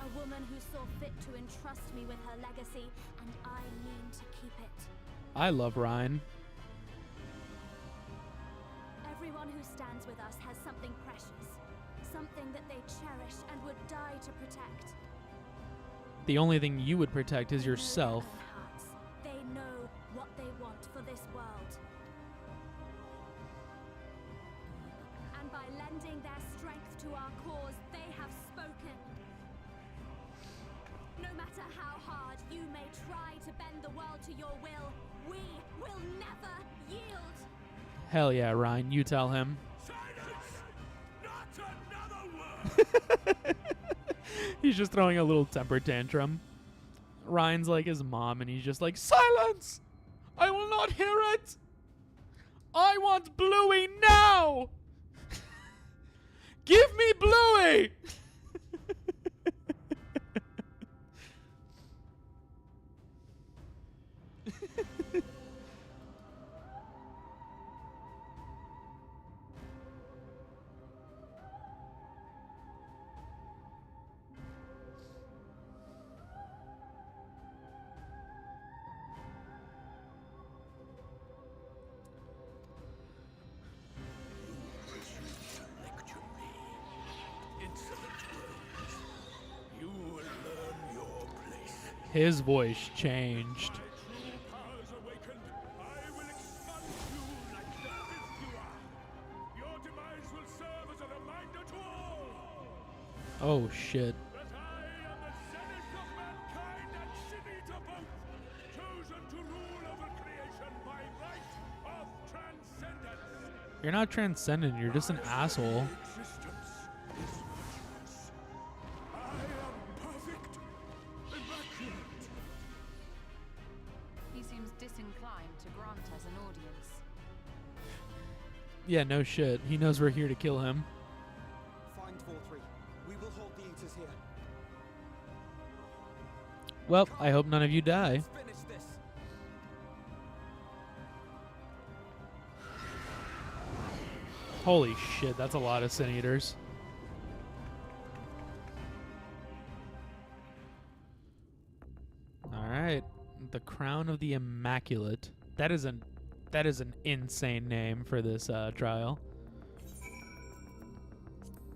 a woman who saw fit to entrust me with her legacy, and I mean to keep it. I love Ryan. Everyone who stands with us has something precious, something that they cherish and would die to protect. The only thing you would protect is They know their yourself. own hearts. They know what they want for this world. And by lending their strength to our cause, they have spoken. No matter how hard you may try to bend the world to your will, we will never yield. Hell yeah, Ryan, you tell him. silence! Not another word! He's just throwing a little temper tantrum. Ryan's like his mom, and he's just like, silence! I will not hear it! I want Bluey now! Give me Bluey! You will learn your place. His voice changed. True powers awakened, I will expunge you like the filth you are. Your demise will serve as a reminder to all Oh shit. that I am the zenith of mankind and Shinita both, chosen to You're not transcendent. You're just an asshole. Existence is virtuous. I am perfect, immaculate. He seems disinclined to grant us an audience. Yeah, no shit. He knows we're here to kill him. Find 4-3. We will hold the Eaters here. Well, I hope none of you die. Let's finish this. Holy shit, that's a lot of Sin Eaters. Alright. The Crown of the Immaculate. That is an insane name for this trial.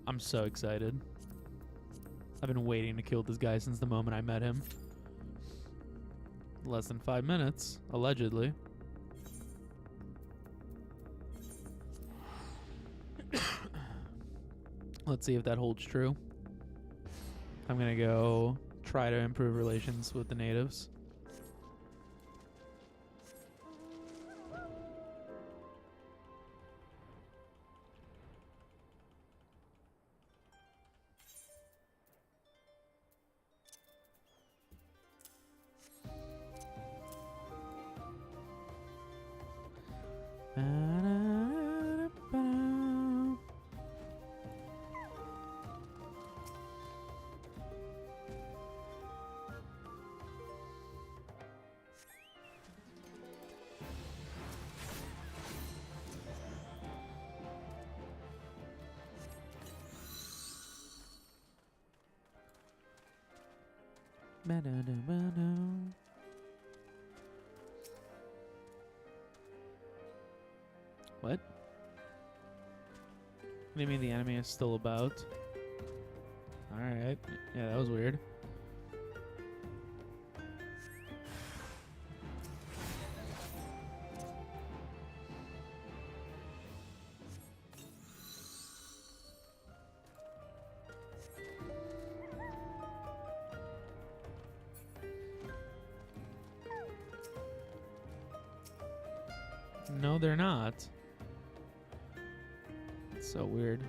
I'm so excited. I've been waiting to kill this guy since the moment I met him. Less than 5 minutes, allegedly. Let's see if that holds true. I'm gonna go try to improve relations with the natives. What? What do you mean the enemy is still about? Alright. Yeah, that was weird. No, they're not. It's so weird.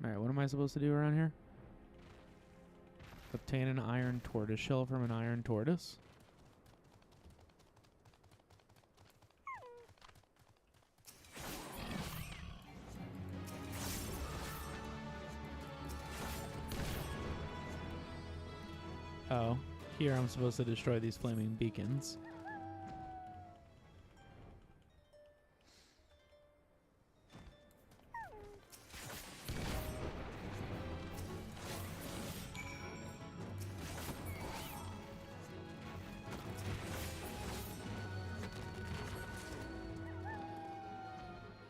Alright, what am I supposed to do around here? Obtain an iron tortoise shell from an iron tortoise? Oh, here I'm supposed to destroy these flaming beacons.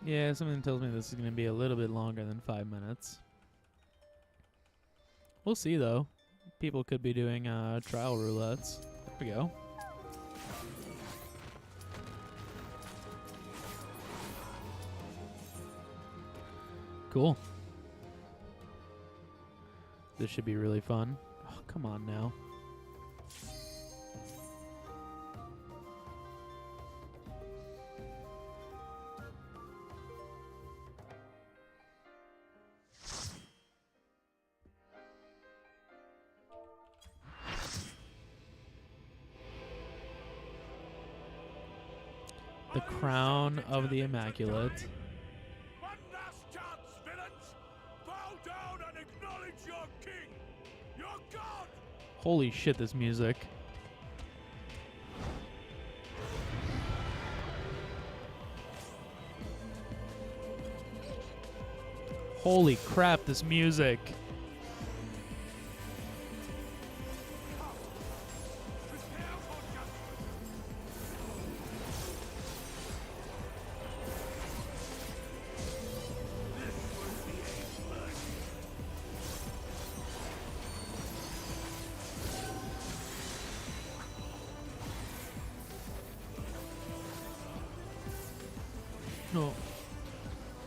Yeah, something tells me this is going to be a little bit longer than 5 minutes. We'll see, though. People could be doing trial roulettes. There we go. Cool. This should be really fun. Oh, come on now. The Crown of the Immaculate. One last chance, villains! Bow down and acknowledge your king, your god! Holy shit, this music. Holy crap, this music.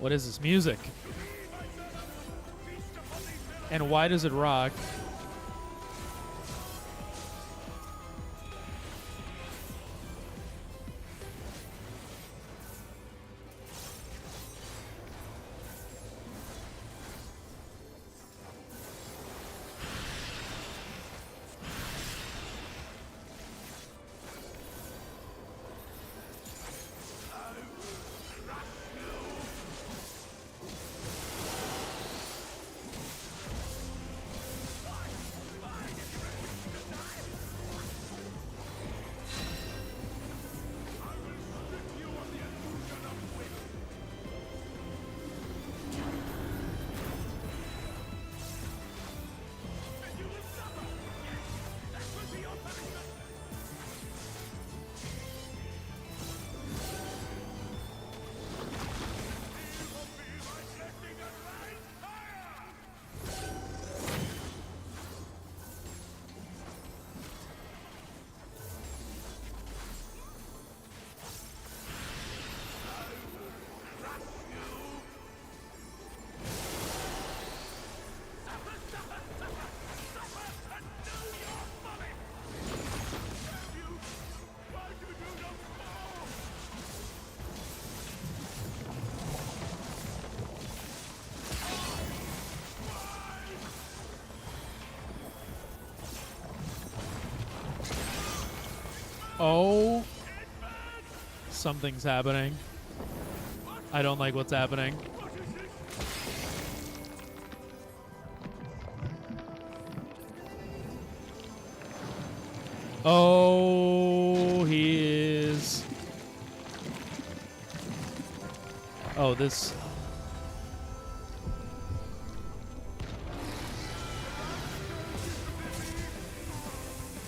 What is this music? And why does it rock? Oh, something's happening. I don't like what's happening. Oh, he is. Oh, this.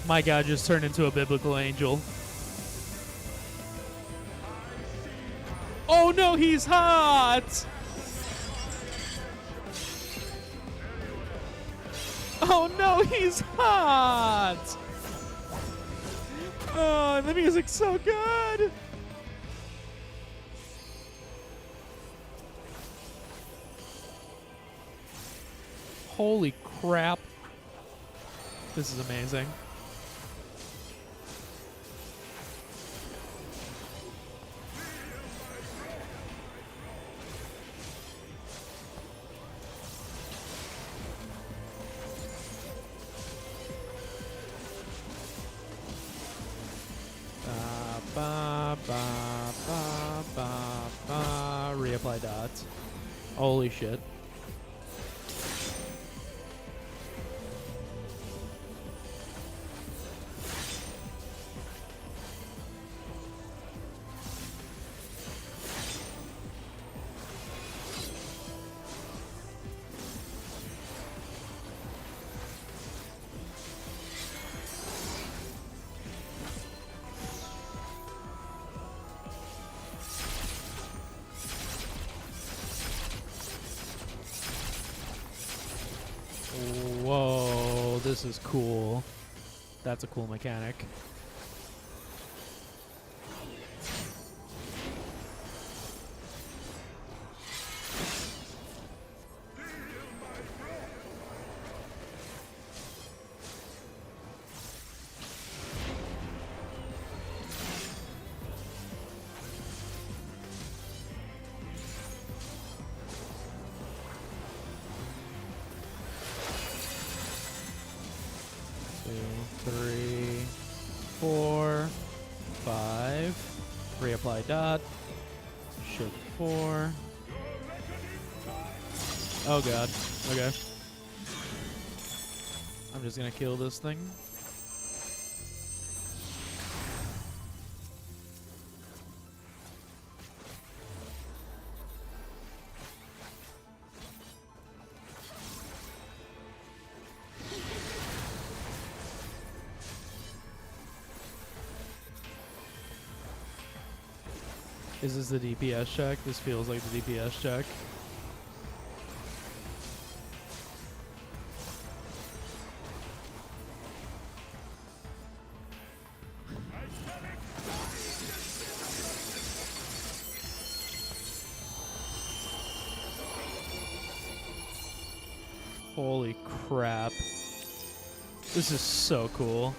My God just turned into a biblical angel. Oh no, he's hot! Oh no, he's hot! Oh, the music's so good! Holy crap. This is amazing. Reapply dots. Holy shit. Whoa, this is cool. That's a cool mechanic. Reapply dot. Shift 4. Oh god. Okay. I'm just gonna kill this thing. Is this the DPS check? This feels like the DPS check. Holy crap. This is so cool.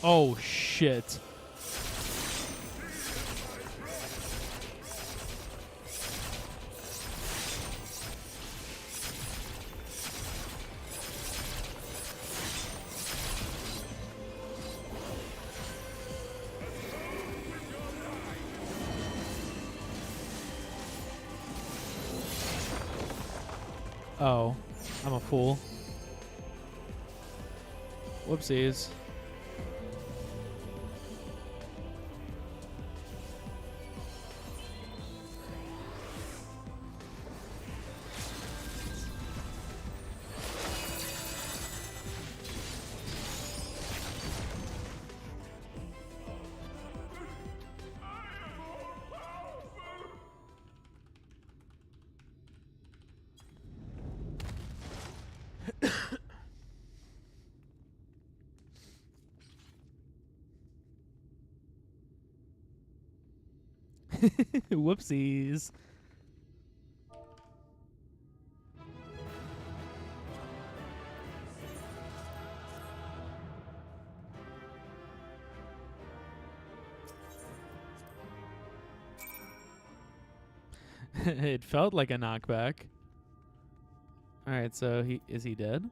Oh shit. Oh, I'm a fool. Whoopsies. Whoopsies. It felt like a knockback. Alright, so is he dead?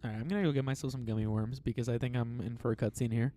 Alright, I'm gonna go get myself some gummy worms because I think I'm in for a cutscene here.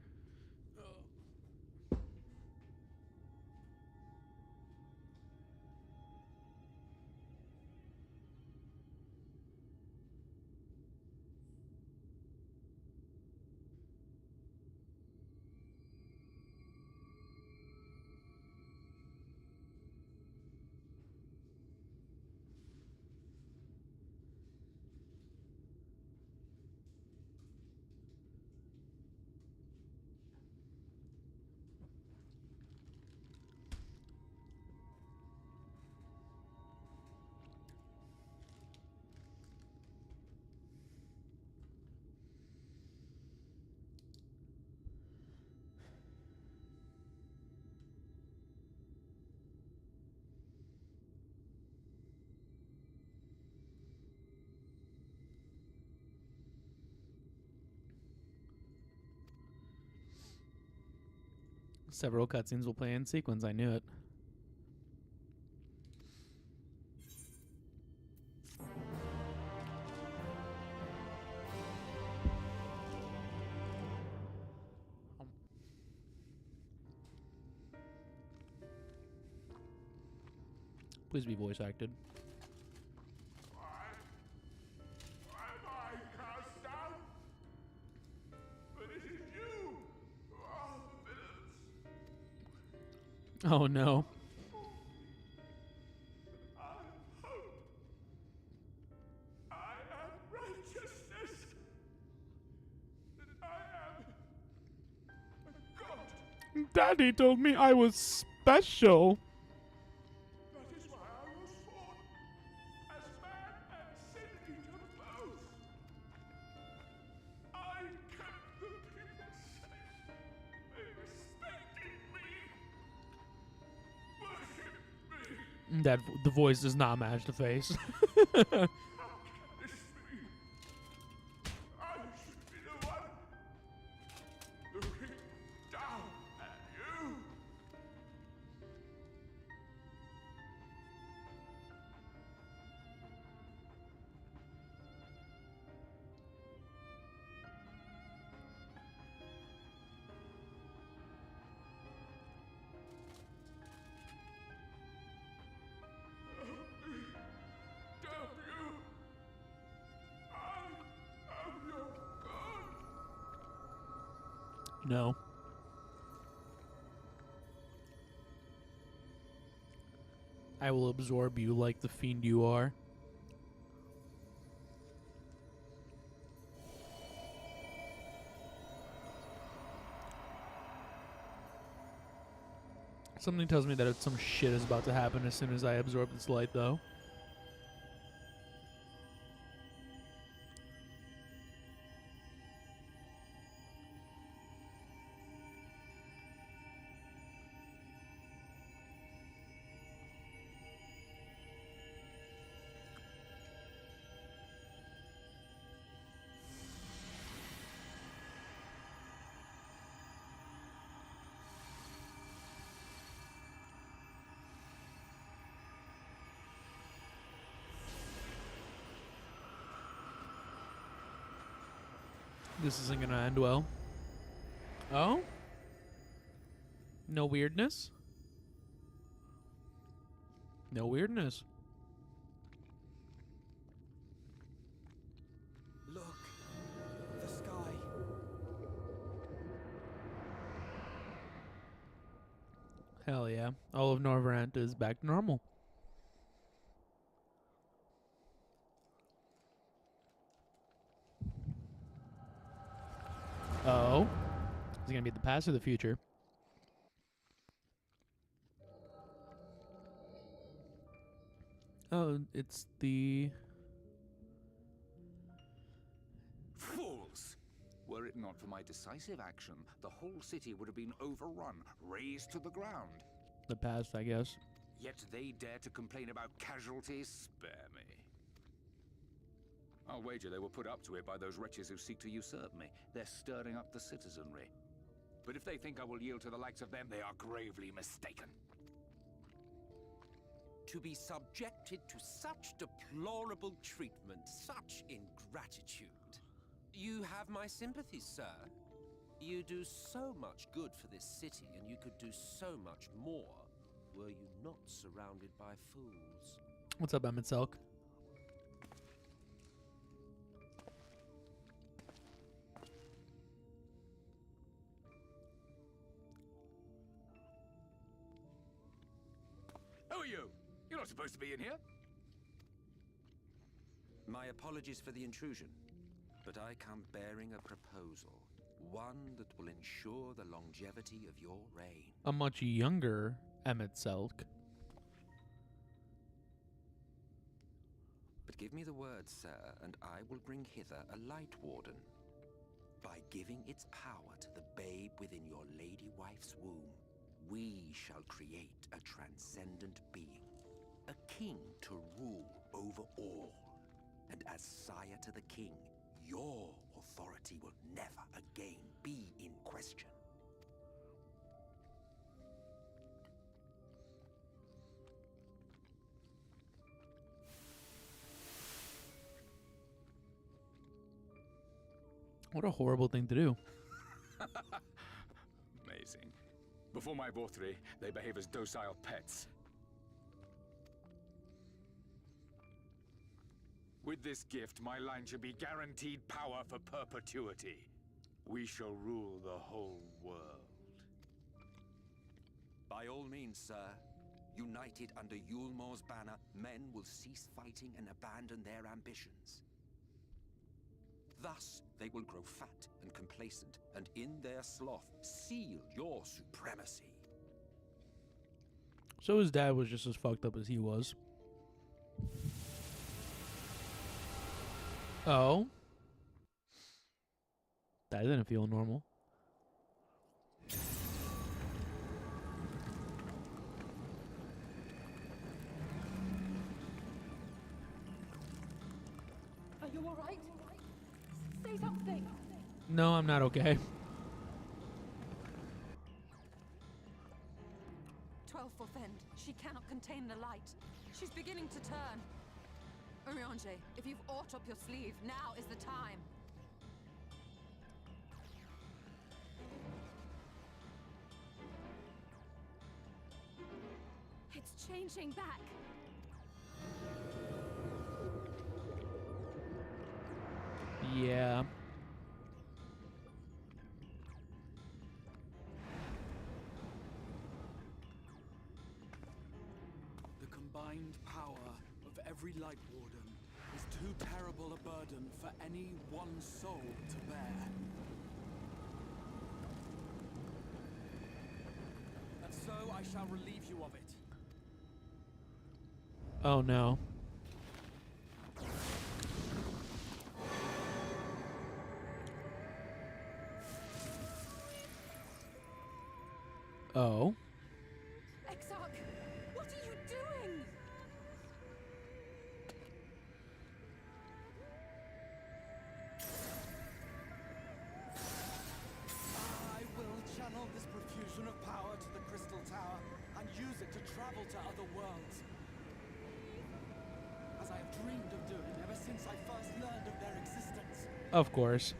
Several cutscenes will play in sequence. I knew it. Please be voice acted. Why am I cast down? But it is you who are the villains. Oh no. I am hope. I am righteousness. And I am a god. Daddy told me I was special. That is why I was born. As man and sin eater both. I kept the people safe. They respected me. Worship me. That the voice does not match the face. How can this be? I should be the one looking down at you. No. I will absorb you like the fiend you are. Something tells me that some shit is about to happen as soon as I absorb this light, though. This isn't gonna end well. Oh? No weirdness? No weirdness. Look, the sky. Hell yeah. All of Norvrant is back to normal. Oh? Is it gonna be the past or the future? Oh, it's the... Fools! Were it not for my decisive action, the whole city would have been overrun, razed to the ground. The past, I guess. Yet they dare to complain about casualties? Spare me. I'll wager they were put up to it by those wretches who seek to usurp me. They're stirring up the citizenry. But if they think I will yield to the likes of them, they are gravely mistaken. To be subjected to such deplorable treatment, such ingratitude. You have my sympathy, sir. You do so much good for this city, and you could do so much more were you not surrounded by fools. What's up, Emmett Selk? Who are you? You're not supposed to be in here. My apologies for the intrusion, but I come bearing a proposal. One that will ensure the longevity of your reign. A much younger Emmett Selk. But give me the word, sir, and I will bring hither a light warden. By giving its power to the babe within your lady wife's womb, we shall create a transcendent being, a king to rule over all. And as sire to the king, your authority will never again be in question. What a horrible thing to do. Amazing. Before my Vorthri, they behave as docile pets. With this gift, my line should be guaranteed power for perpetuity. We shall rule the whole world. By all means, sir. United under Yulmor's banner, men will cease fighting and abandon their ambitions. Thus, they will grow fat and complacent, and in their sloth, seal your supremacy. So his dad was just as fucked up as he was. Oh? That didn't feel normal. Are you alright? Say something. No, I'm not okay. 12 for Fend. She cannot contain the light. She's beginning to turn. Urianger, if you've aught up your sleeve, now is the time. It's changing back. Yeah. combined power of every Light Warden is too terrible a burden for any one soul to bear. And so I shall relieve you of it. Oh no. Oh. Exarch, what are you doing? I will channel this profusion of power to the Crystal Tower and use it to travel to other worlds. As I have dreamed of doing ever since I first learned of their existence. Of course.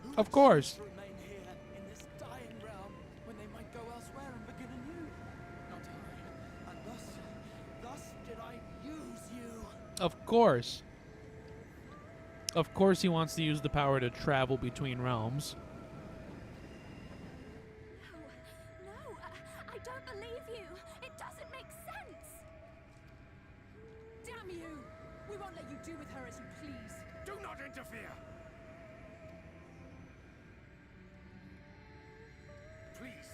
Who Of would course. choose to remain here in this dying realm when they might go elsewhere and begin anew? Not I. And thus did I use you. Of course. Of course he wants to use the power to travel between realms. No, I don't believe you. It doesn't make sense. Damn you! We won't let you do with her as you please. Do not interfere! Please,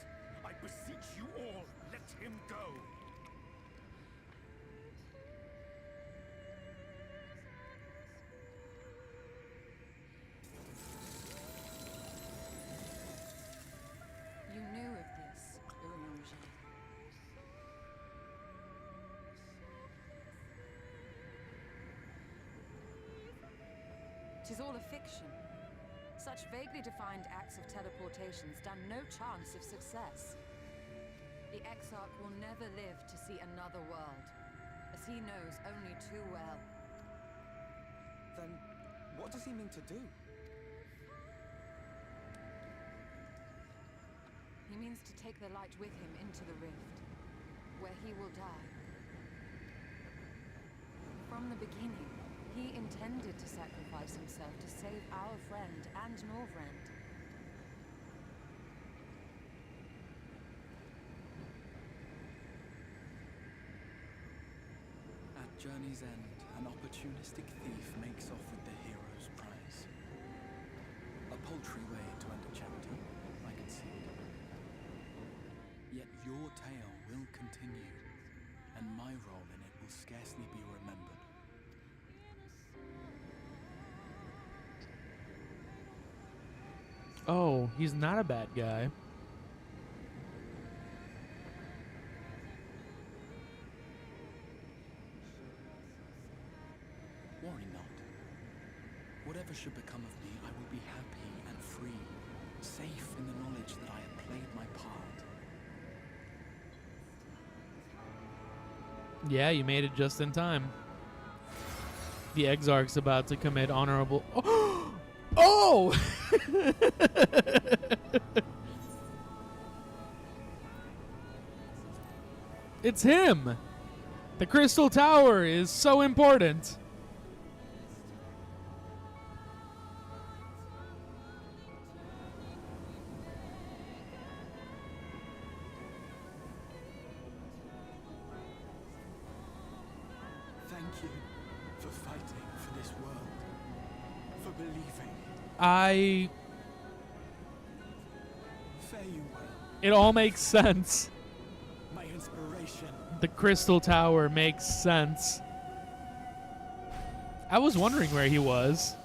I beseech you all, let him go! You knew of this, Urianger. Tis all a fiction. Such vaguely defined acts of teleportation stand no chance of success. The Exarch will never live to see another world, as he knows only too well. Then what does he mean to do? He means to take the light with him into the rift, where he will die. From the beginning, he intended to sacrifice himself to save our friend and Norvrend. At journey's end, an opportunistic thief makes off with the hero's prize. A paltry way to end a chapter, I concede. Yet your tale will continue, and my role in it will scarcely be remembered. Oh, he's not a bad guy. Worry not. Whatever should become of me, I will be happy and free, safe in the knowledge that I have played my part. Yeah, you made it just in time. The Exarch's about to commit honorable... Oh! It's him! The Crystal Tower is so important. Thank you for fighting for this world, for believing. Fare you well, It all makes sense. my inspiration. The Crystal Tower makes sense. I was wondering where he was.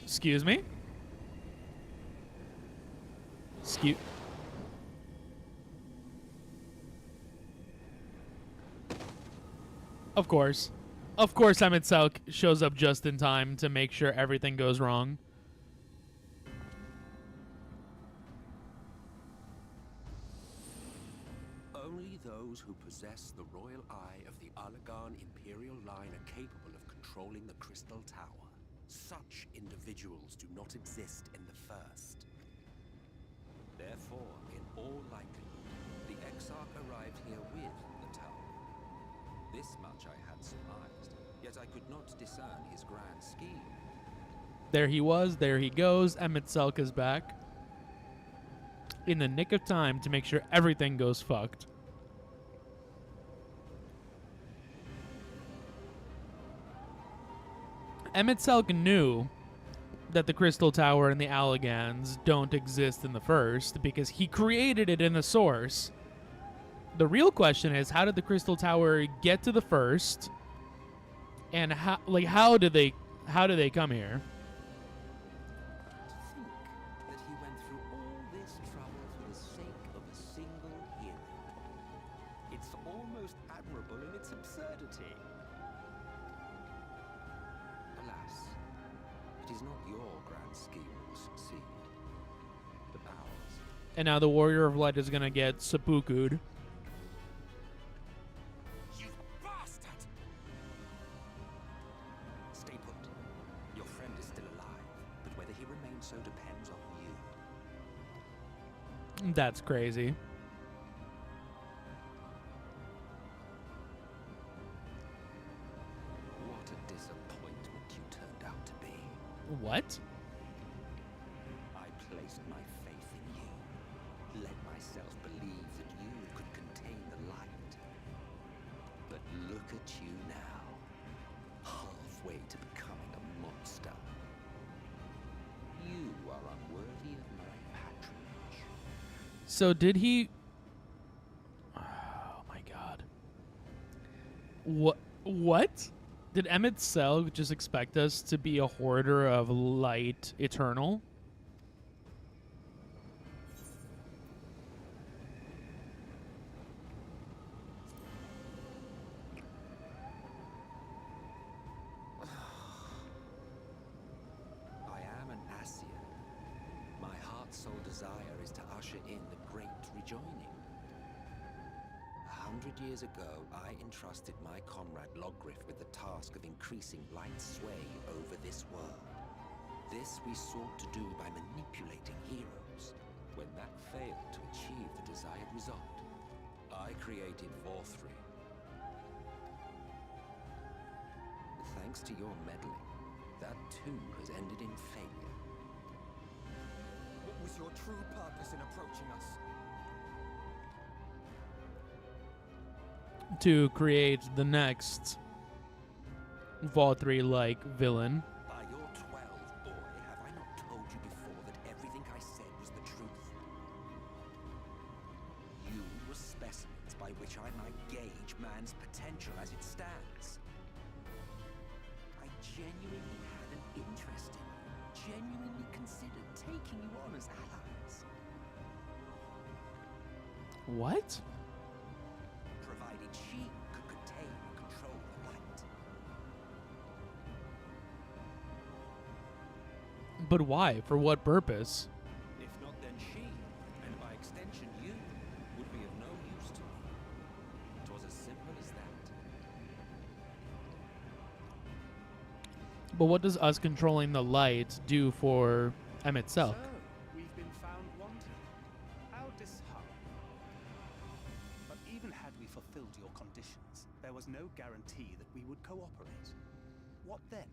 Excuse me? Of course. Of course Emmett Selk shows up just in time to make sure everything goes wrong. Only those who possess the royal eye of the Allagan Imperial line are capable of controlling the Crystal Tower. Such individuals do not exist in the First. Therefore, in all likelihood, the Exarch arrived here with the tower. This much I had surmised, yet I could not discern his grand scheme. There he was. There he goes. Emmett Selk is back. In the nick of time to make sure everything goes fucked. Emmett Selk knew that the Crystal Tower and the Allagans don't exist in the first because he created it in the source. The real question is, how did the Crystal Tower get to the first? And how did they come here? To think that he went through all this trouble for the sake of a single hero. It's almost admirable in its absurdity. Alas, it is not your grand scheme that will succeed, but ours. And now the Warrior of Light is gonna get seppuku'd. You bastard! Stay put. Your friend is still alive, but whether he remains so depends on you. That's crazy. What a disappointment you turned out to be. What? I placed my faith in you, let myself believe that you could contain the light. But look at you now, halfway to becoming a monster. You are unworthy of my patronage. So did he... Oh my god. What? Did Emmett Selk just expect us to be a hoarder of light eternal? I am an Asian. My heart's sole desire is to usher in the great rejoining. 100 years ago, I entrusted my comrade Logriff with the task of increasing light's sway over this world. This we sought to do by manipulating heroes. When that failed to achieve the desired result, I created Vorthri. Thanks to your meddling, that too has ended in failure. What was your true purpose in approaching us? To create the next Vautry-like villain. By your 12, boy, have I not told you before that everything I said was the truth? You were specimens by which I might gauge man's potential as it stands. I genuinely had an interest in you, genuinely considered taking you on as allies. What? Provided she could contain and control the light. But why? For what purpose? If not, then she, and by extension you, would be of no use to me. It was as simple as that. But what does us controlling the light do for Emmett Selk? So, we've been found wanting. How disheartening. But even had we fulfilled your conditions, there was no guarantee that we would cooperate. What then?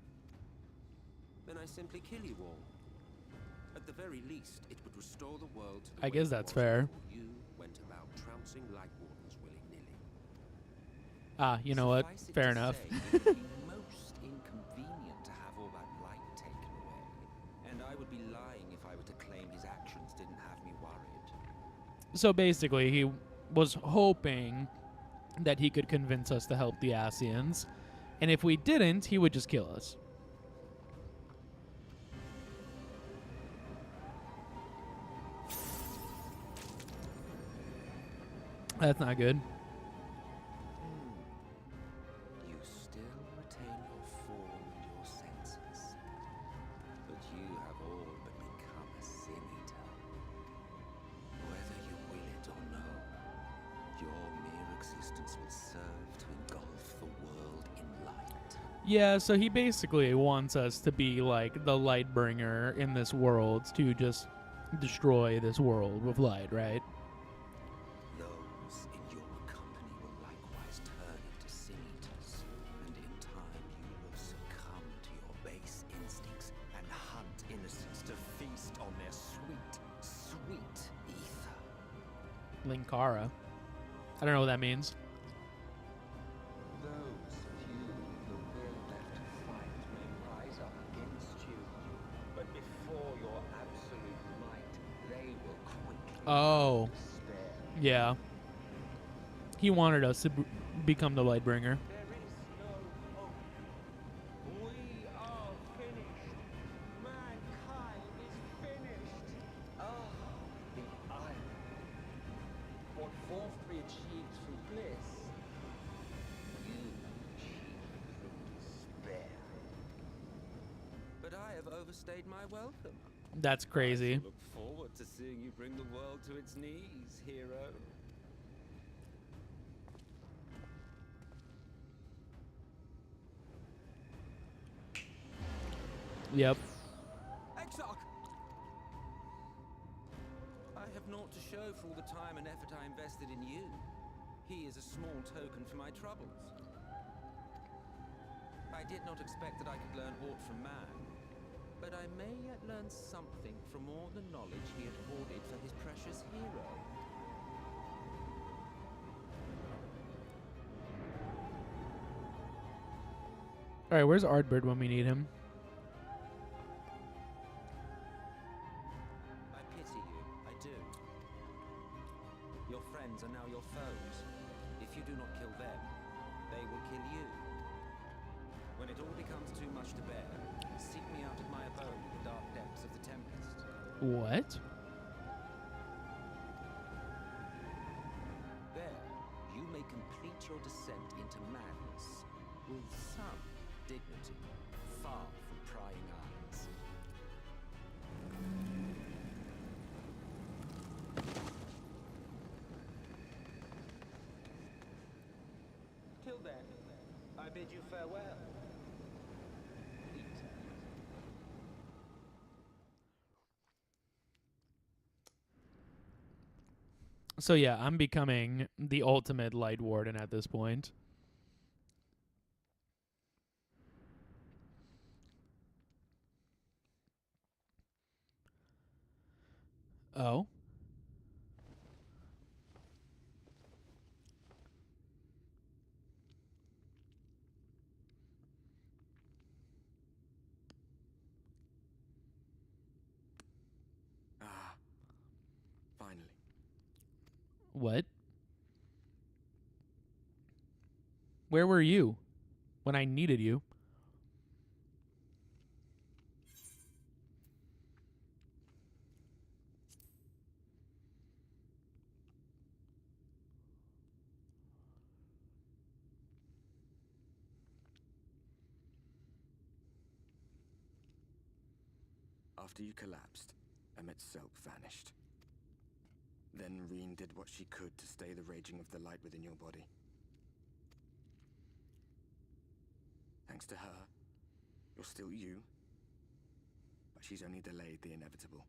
Then I simply kill you all. At the very least, it would restore the world to the I way guess it that's was fair. before you went about trouncing light wardens willy-nilly. Ah, you know what? Suffice it Fair to enough. say, it would be most inconvenient to have all that light taken away. And I would be lying if I were to claim his actions didn't have me worried. So basically, he was hoping that he could convince us to help the Asians, and if we didn't, he would just kill us. That's not good. You still retain your form and your senses, but you have all but become a sin-eater. Whether you will it or no, your mere existence will serve to engulf the world in light. Yeah, so he basically wants us to be like the light bringer in this world, to just destroy this world with light, right? Those in your company will likewise turn into sin-eaters, and in time you will succumb to your base instincts and Linkara. I don't know what that means. Those few who will left to fight may rise up against you, but before your absolute might, they will quickly Oh. despair. Yeah. He wanted us to become the Lightbringer. There is no hope. We are finished. Mankind is finished. Ah, the irony. What fourth we achieved through bliss, you achieved through despair. But I have overstayed my welcome. That's crazy. I shall look forward to seeing you bring the world to its knees, hero. Yep. Exarch! I have naught to show for all the time and effort I invested in you. He is a small token for my troubles. I did not expect that I could learn aught from man, but I may yet learn something from all the knowledge he had hoarded for his precious hero. Alright, where's Ardbird when we need him? I pity you, I do. Your friends are now your foes. If you do not kill them, they will kill you. When it all becomes too much to bear, seek me out at my abode in the dark depths of the Tempest. What? There, you may complete your descent into madness with some dignity, far from prying eyes. Till then, I bid you farewell. Eat. So yeah, I'm becoming the ultimate Light Warden at this point. Oh. Ah, finally. What? Where were you when I needed you? After you collapsed, Emmet's self vanished. Then Reen did what she could to stay the raging of the light within your body. Thanks to her, you're still you, but she's only delayed the inevitable.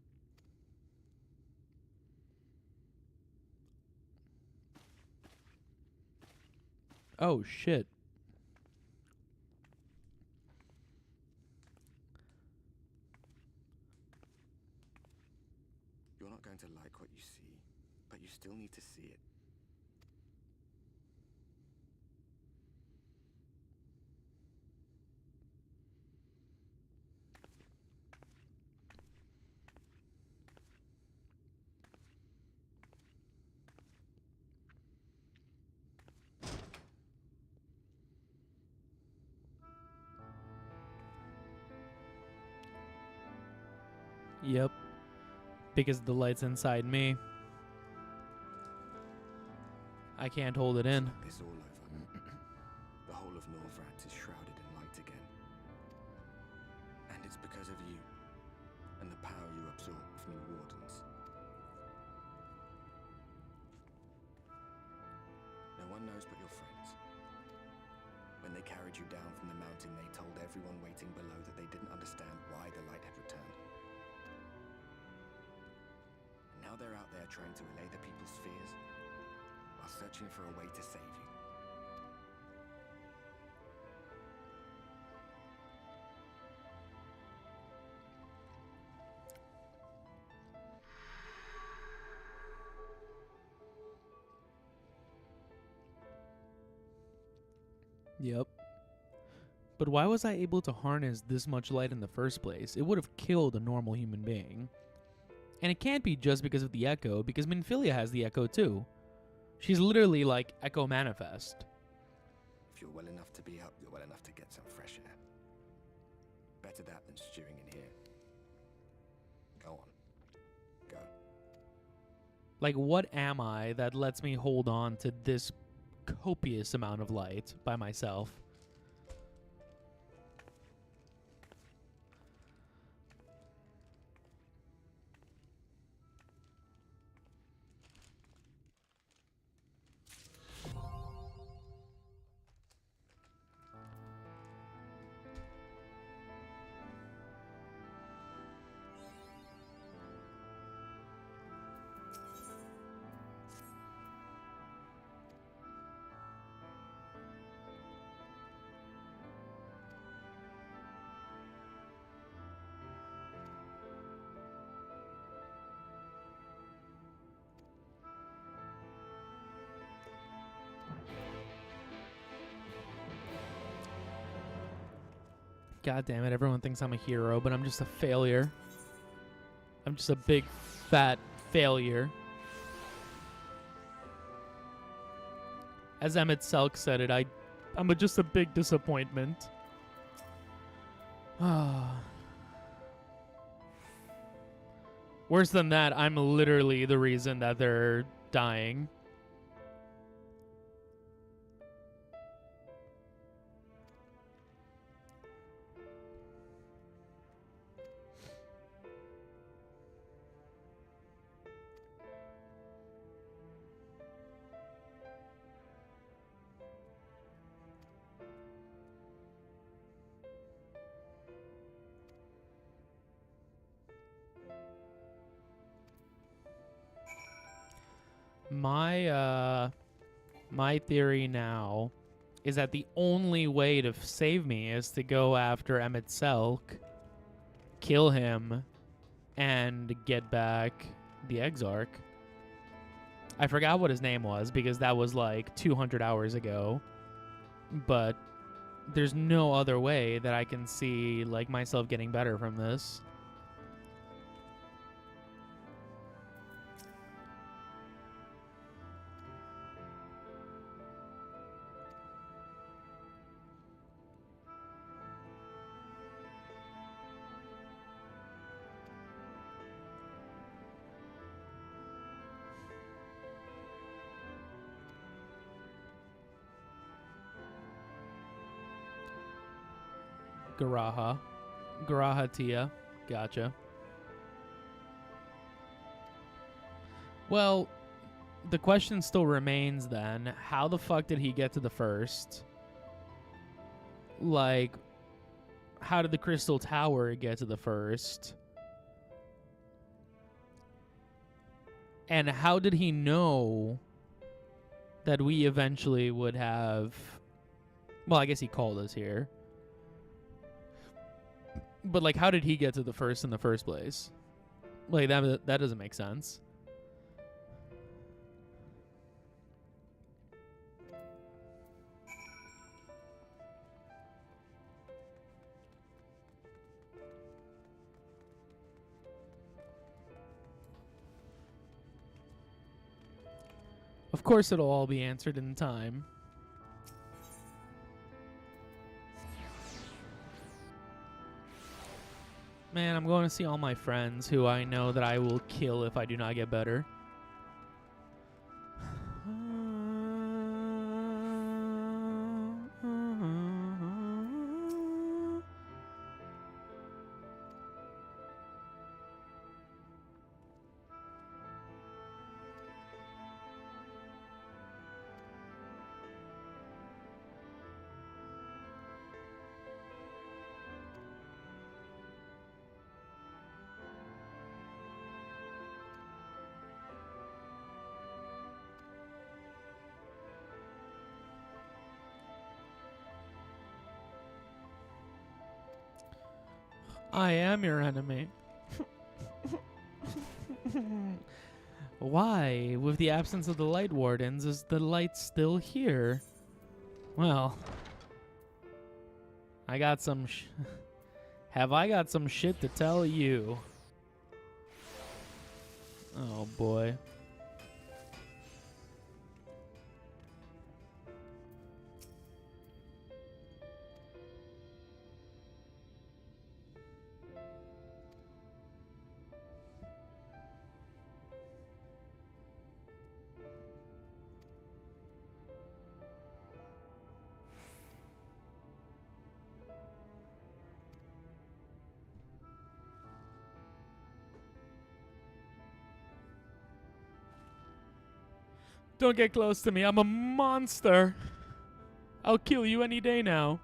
Oh, shit. You're not going to like what you see, but you still need to see it. Yep. Because the light's inside me. I can't hold it in. It's all over. The whole of Norvrat is shrouded in light again. And it's because of you, and the power you absorb from the Wardens. No one knows but your friends. When they carried you down from the mountain, they told everyone waiting below that they didn't understand why the light had returned. And now they're out there trying to allay the people's fears, while searching for a way to save you. Yep. But why was I able to harness this much light in the first place? It would have killed a normal human being. And it can't be just because of the echo, because Minfilia has the echo too. She's literally like Echo Manifest. If you're well enough to be up, you're well enough to get some fresh air. Better that than stewing in here. Go on. Go. Like, what am I that lets me hold on to this copious amount of light by myself? God damn it, everyone thinks I'm a hero, but I'm just a failure. I'm just a big, fat failure. As Emmett Selk said it, I'm just a big disappointment. Worse than that, I'm literally the reason that they're dying. My theory now is that the only way to save me is to go after Emmett Selk, kill him, and get back the Exarch. I forgot what his name was because that was like 200 hours ago. But there's no other way that I can see like myself getting better from this. Garaha Tia. Gotcha. Well, the question still remains then, how the fuck did he get to the first? Like, how did the Crystal Tower get to the first? And how did he know that we eventually would have... Well, I guess he called us here. But, like, how did he get to the first in the first place? Like, that doesn't make sense. Of course it'll all be answered in time. Man, I'm going to see all my friends who I know that I will kill if I do not get better. I am your enemy. Why, with the absence of the Light Wardens, is the light still here? Well, I got some have I got some shit to tell you? Oh boy. Don't get close to me. I'm a monster. I'll kill you any day now.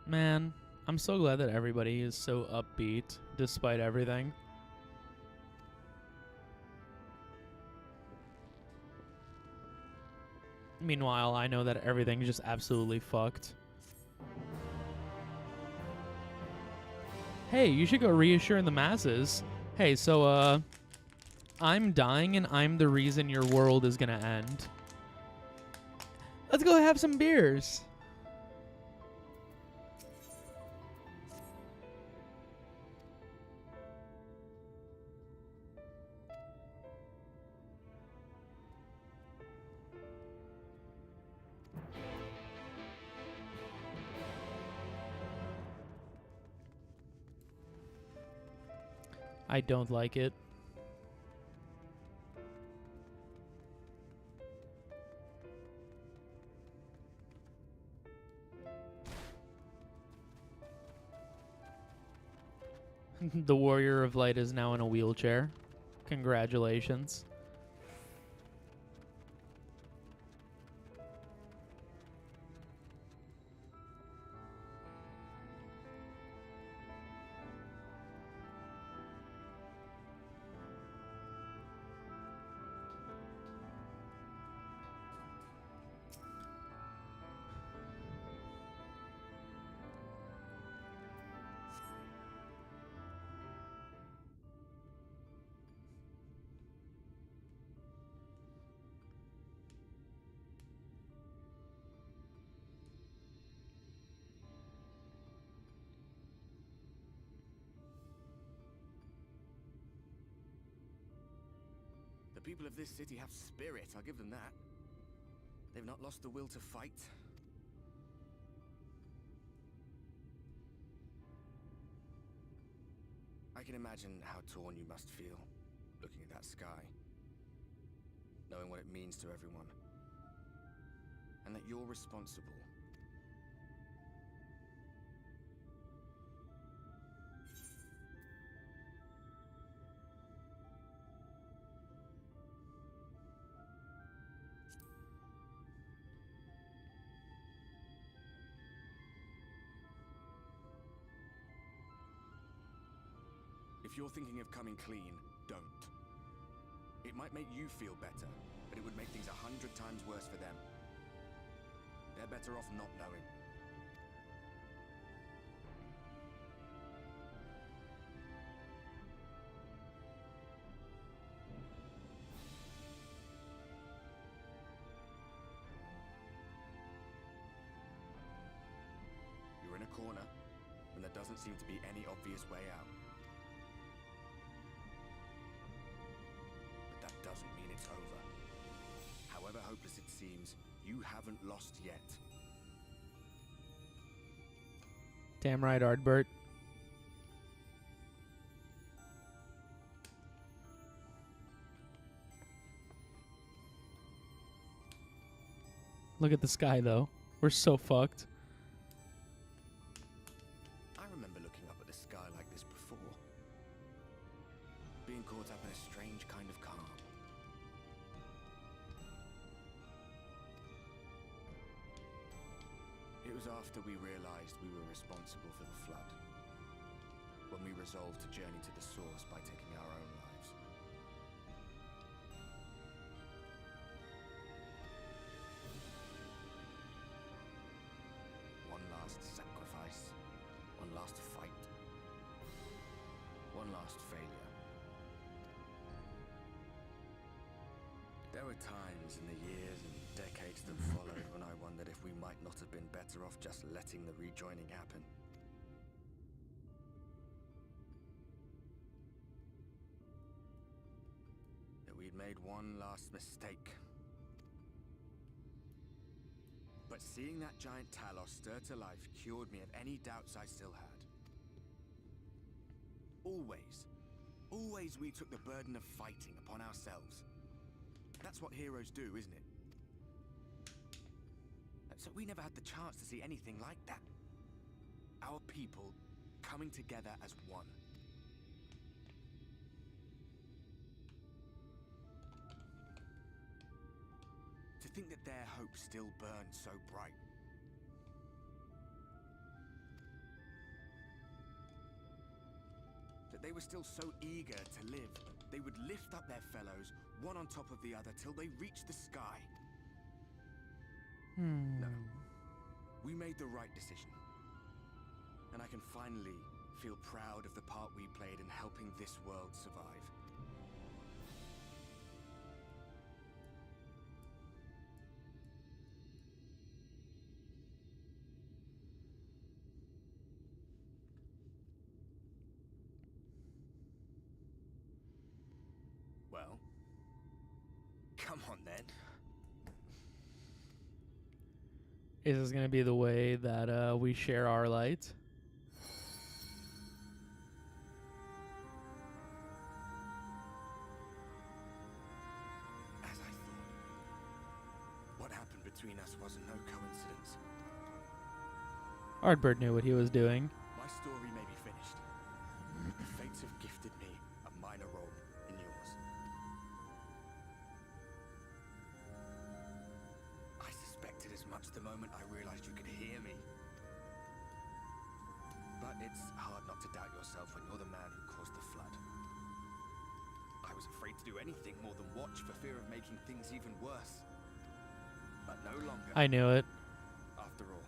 Man, I'm so glad that everybody is so upbeat despite everything. Meanwhile, I know that everything's just absolutely fucked. Hey, you should go reassuring the masses. Hey, so, I'm dying and I'm the reason your world is gonna end. Let's go have some beers. I don't like it. The Warrior of Light is now in a wheelchair. Congratulations. The people of this city have spirit, I'll give them that. They've not lost the will to fight. I can imagine how torn you must feel, looking at that sky, knowing what it means to everyone, and that you're responsible. If you're thinking of coming clean, don't. It might make you feel better, but it would make things 100 times worse for them. They're better off not knowing. You're in a corner, and there doesn't seem to be any obvious way out. But that doesn't mean it's over. However hopeless it seems, you haven't lost yet. Damn right, Ardbert. Look at the sky, though. We're so fucked. I remember looking up at the sky like this before. Being caught up in a strange kind of calm. It was after we realized we were responsible for the flood. When we resolved to journey to the source by taking our own lives. One last sacrifice. One last fight. One last failure. There were times in the years and decades that followed when I wondered if we might not have been better off just letting the rejoining happen. That we'd made one last mistake. But seeing that giant Talos stir to life cured me of any doubts I still had. Always we took the burden of fighting upon ourselves. That's what heroes do, isn't it? So we never had the chance to see anything like that. Our people coming together as one. To think that their hope still burned so bright. That they were still so eager to live, they would lift up their fellows, one on top of the other, till they reached the sky. No. We made the right decision. And I can finally feel proud of the part we played in helping this world survive. Well, come on then. Is this going to be the way that we share our light? As I thought. What happened between us was no coincidence. Ardbert knew what he was doing. My story may be finished. The fates have gifted me a minor role in yours. I suspected as much the moment I realized you could hear me. But it's hard not to doubt yourself when you're the man who caused the flood. I was afraid to do anything more than watch for fear of making things even worse. But no longer. I knew it. After all,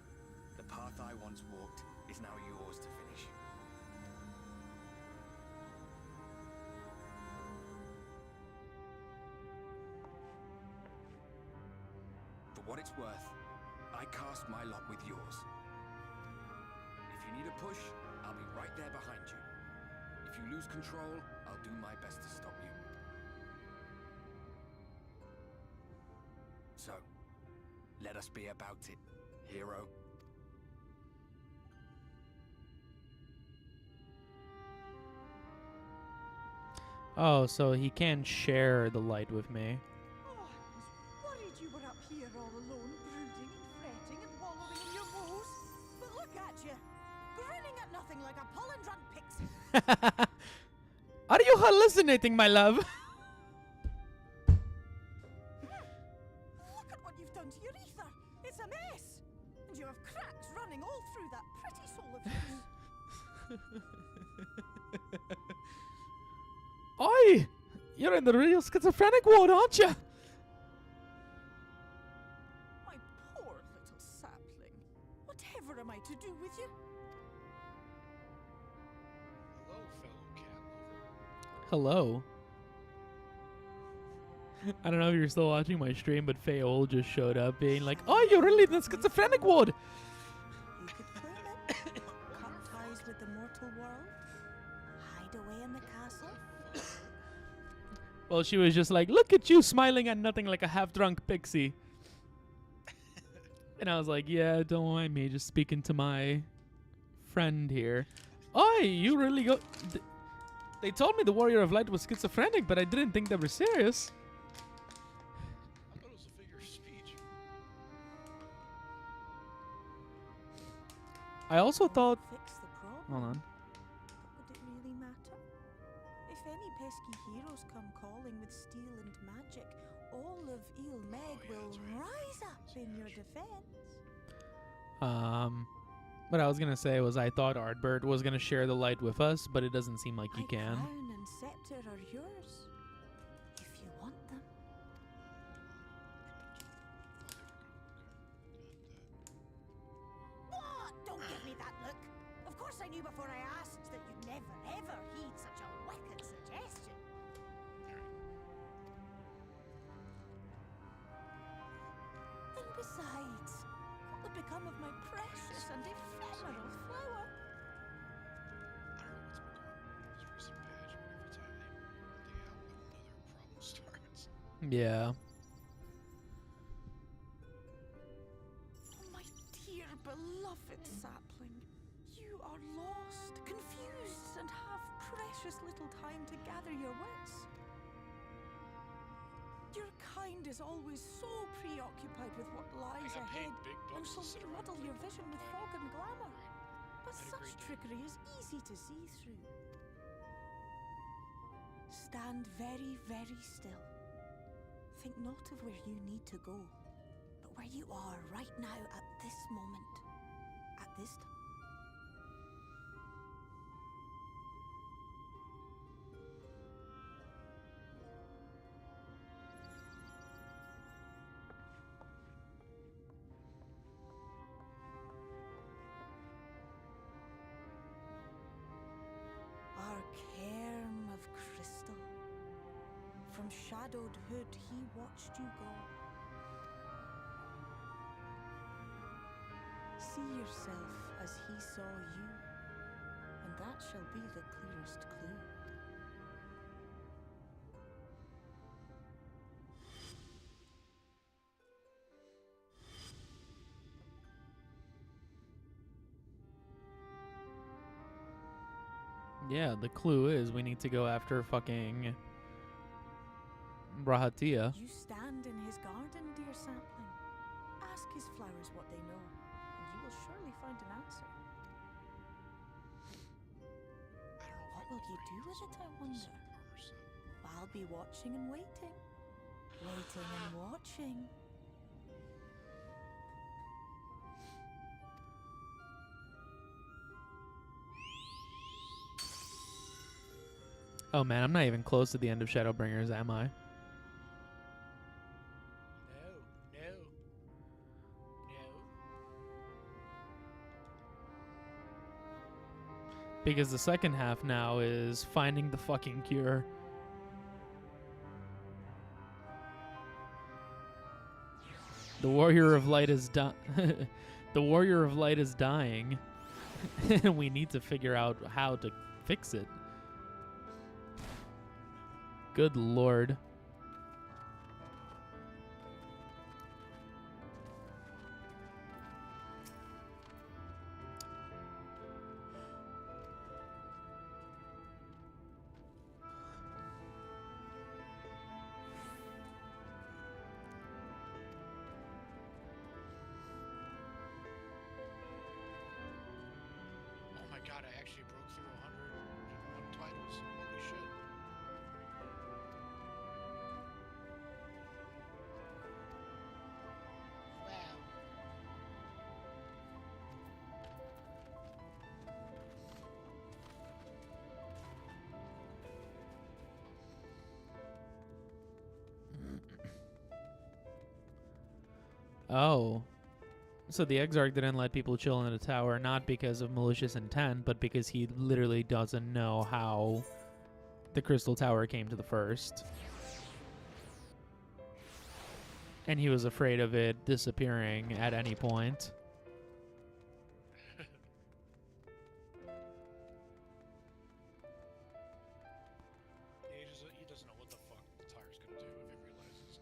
the path I once walked is now yours to finish. For what it's worth, I cast my lot with yours. If you need a push, I'll be right there behind you. If you lose control, I'll do my best to stop you. So, let us be about it, hero. Oh, so he can share the light with me. Oh, I was worried you were up here all alone, brooding and fretting and wallowing in your woes. But look at you, grinning at nothing like a pollen-drunk pixie. Are you hallucinating, my love? Look at what you've done to your ether. It's a mess. And you have cracks running all through that pretty soul of yours. Oi! You're in the real schizophrenic ward, aren't you? My poor little sapling. Whatever am I to do with you? Hello, fellow cat lover. Hello. I don't know if you're still watching my stream, but Fayeol just showed up being like, oh, you're really in the schizophrenic ward. You could claim it. Cut ties with the mortal world. Hide away in the castle. Well, she was just like, look at you smiling at nothing like a half-drunk pixie. And I was like, yeah, don't mind me, just speaking to my friend here. Oi, you really go... They told me the Warrior of Light was schizophrenic, but I didn't think they were serious. I thought it was a figure of speech. I also thought... Fix the problem. Hold on. But would it really matter? If any pesky heroes come calling with steel and magic, all of Il Meg will rise up in your defense. What I was gonna say was I thought Ardbert was gonna share the light with us, but it doesn't seem like he can. Crown and scepter are yours, if you want them. What? Don't give me that look. Of course I knew before I asked that you'd never ever heed such a wicked suggestion. And besides, what would become of my precious and ephemeral flower? I don't know what's been going on with this recent patch, but every time they put the out, another problem starts. Yeah. My dear beloved sapling, you are lost, confused, and have precious little time to gather your wits. Your kind is always so preoccupied with what lies I got paid ahead, big and bucks shall to sit around muddle your vision with fog and glamour. But Had a such great day. trickery is easy to see through. Stand very, very still. Think not of where you need to go, but where you are right now at this moment, at this time. Our cairn of crystal. From shadowed hood he watched you go. See yourself as he saw you, and that shall be the clearest clue. Yeah, the clue is we need to go after fucking Brahatia. You stand in his garden, dear sapling. Ask his flowers what they know, and you will surely find an answer. What will you do with it, I wonder? I'll be watching and waiting. Waiting and watching. Oh man, I'm not even close to the end of Shadowbringers, am I? No, no, no. Because the second half now is finding the fucking cure. The Warrior of Light is the Warrior of Light is dying. And we need to figure out how to fix it. Good lord. Oh my god, I actually broke through 101 titles. Holy shit. Oh. So the Exarch didn't let people chill in the tower, not because of malicious intent, but because he literally doesn't know how the Crystal Tower came to the first. And he was afraid of it disappearing at any point. He doesn't know what the fuck the tire's gonna do if he realizes.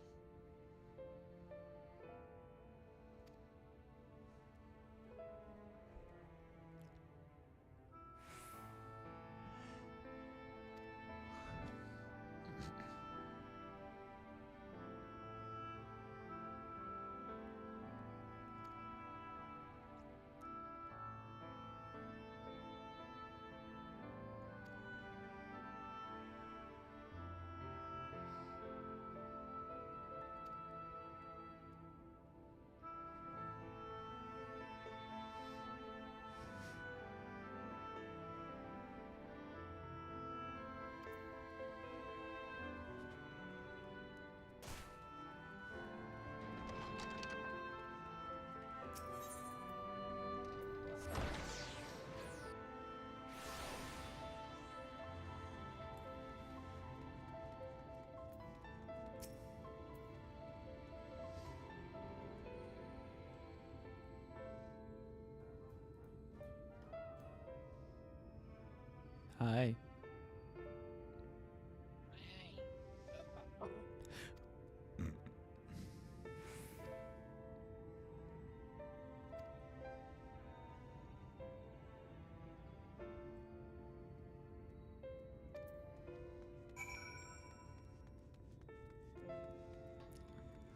Hi.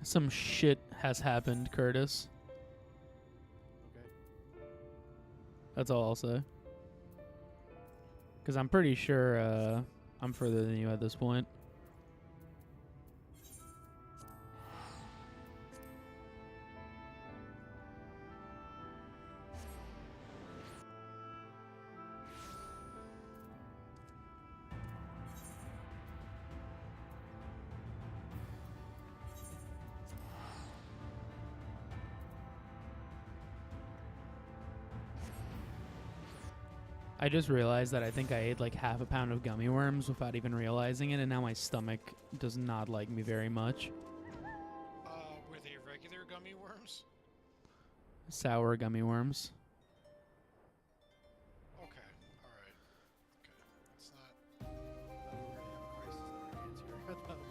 Some shit has happened, Curtis. Okay. That's all I'll say. Because I'm pretty sure I'm further than you at this point. I just realized that I think I ate like half a pound of gummy worms without even realizing it, and now my stomach does not like me very much. Were they regular gummy worms? Sour gummy worms. Okay, alright. Okay. It's not.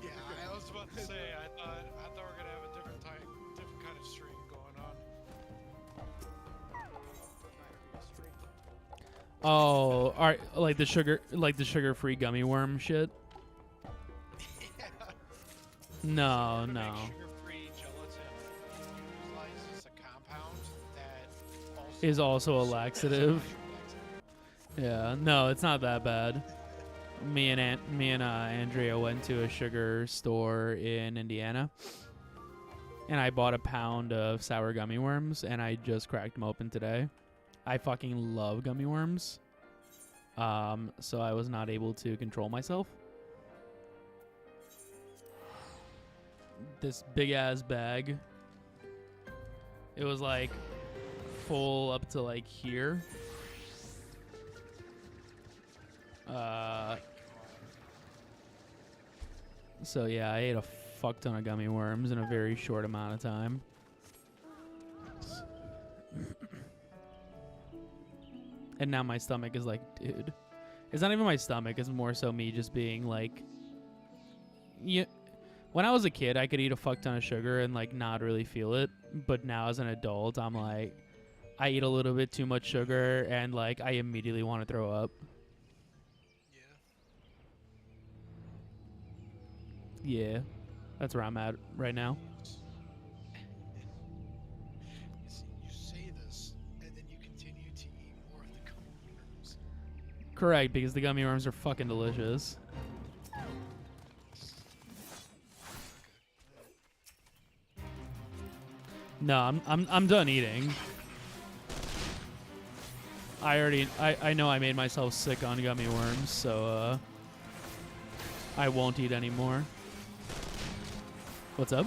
Yeah, I was about to say, I thought we were gonna have a different kind of stream going on. Oh, alright, like the sugar-free gummy worm shit. Yeah. No, To no. make sugar-free gelatin utilizes a compound that Is also a laxative. Yeah, no, it's not that bad. Me and Andrea went to a sugar store in Indiana, and I bought a pound of sour gummy worms, and I just cracked them open today. I fucking love gummy worms. So I was not able to control myself. This big ass bag. It was like full up to like here. So yeah, I ate a fuck ton of gummy worms in a very short amount of time. And now my stomach is like, dude. It's not even my stomach. It's more so me just being like, yeah. When I was a kid, I could eat a fuck ton of sugar and like not really feel it. But now as an adult, I'm like, I eat a little bit too much sugar and like I immediately want to throw up. Yeah, that's where I'm at right now. You say this, and then you continue to eat more of the gummy worms. Correct, because the gummy worms are fucking delicious. No, I'm done eating. I know I made myself sick on gummy worms, so I won't eat anymore. What's up?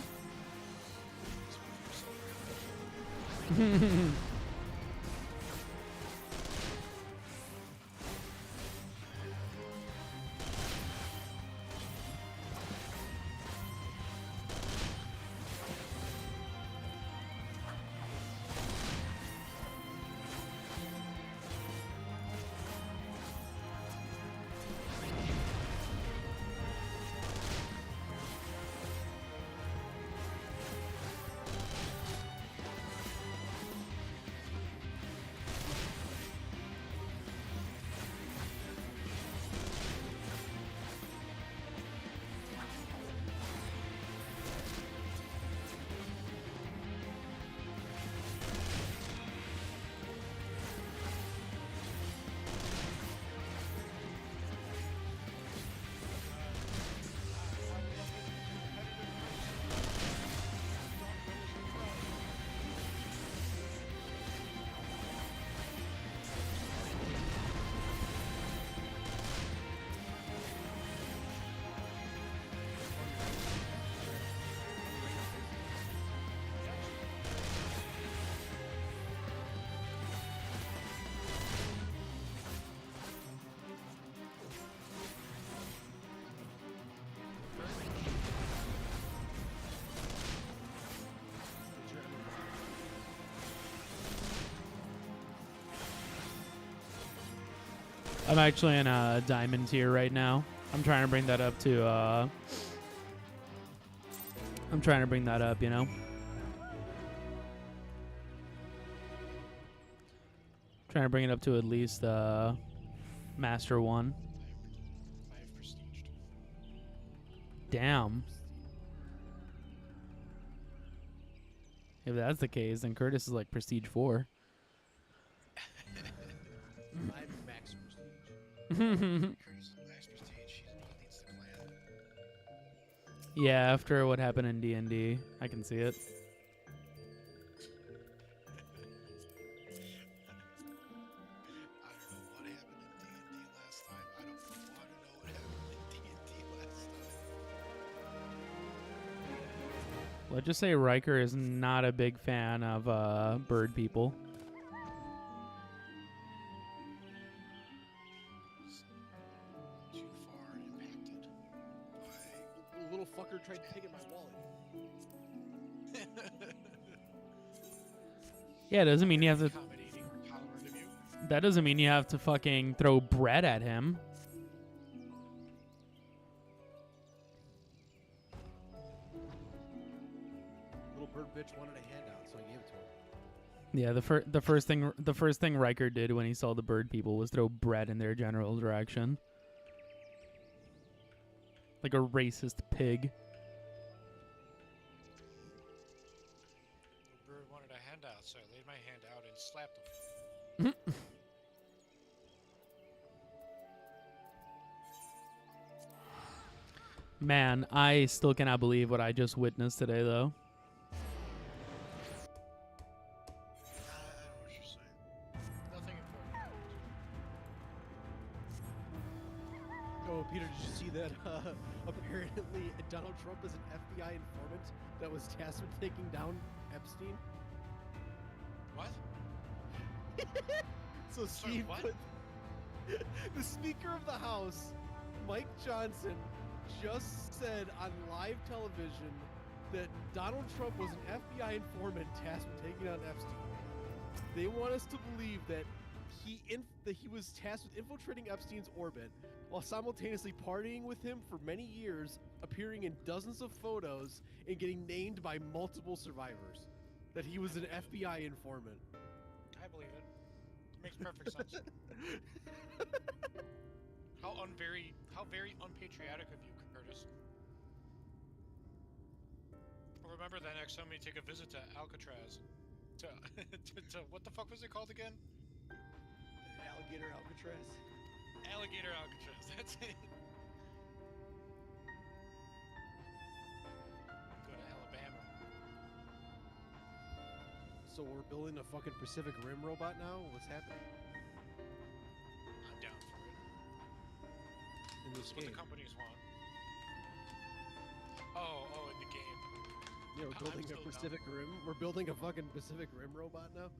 I'm actually in a diamond tier right now. I'm trying to bring that up to, I'm trying to bring that up, you know? Trying to bring it up to at least, Master 1. I have prestige. Damn. If that's the case, then Curtis is like Prestige 4. I have max prestige. Curtis is max prestige. He leads the clan. Yeah, after what happened in D&D, I can see it. I don't know what happened in D&D last time. I don't want to know what happened in D&D last time. Let's just say Riker is not a big fan of bird people. Too far impacted by... The little fucker tried taking my wallet. Yeah, it doesn't mean you have to... accommodating or tolerant of you. That doesn't mean you have to fucking throw bread at him. Little bird bitch wanted a handout, so I gave it to her. Yeah, the first thing Riker did when he saw the bird people was throw bread in their general direction. Like a racist pig. The bird wanted a handout, so I laid my hand out and slapped him. Man, I still cannot believe what I just witnessed today, though. I don't know what you're saying. Nothing important. Oh, Peter, did you see that? Apparently, Donald Trump is an FBI informant that was tasked with taking down Epstein. What? So Steve, what? put- the Speaker of the House, Mike Johnson, just said on live television that Donald Trump was an FBI informant tasked with taking down Epstein. They want us to believe that he was tasked with infiltrating Epstein's orbit while simultaneously partying with him for many years, appearing in dozens of photos, and getting named by multiple survivors. That he was an FBI informant. I believe it. Makes perfect sense. How very unpatriotic of you, Curtis. Remember that next time we take a visit to Alcatraz. To what the fuck was it called again? Alligator Alcatraz. Alligator Alcatraz, that's it. Go to Alabama. So we're building a fucking Pacific Rim robot now? What's happening? I'm down for it. In this That's what game. the companies want. Oh, in the game. Yeah, we're building a Pacific Rim. We're building a fucking Pacific Rim robot now.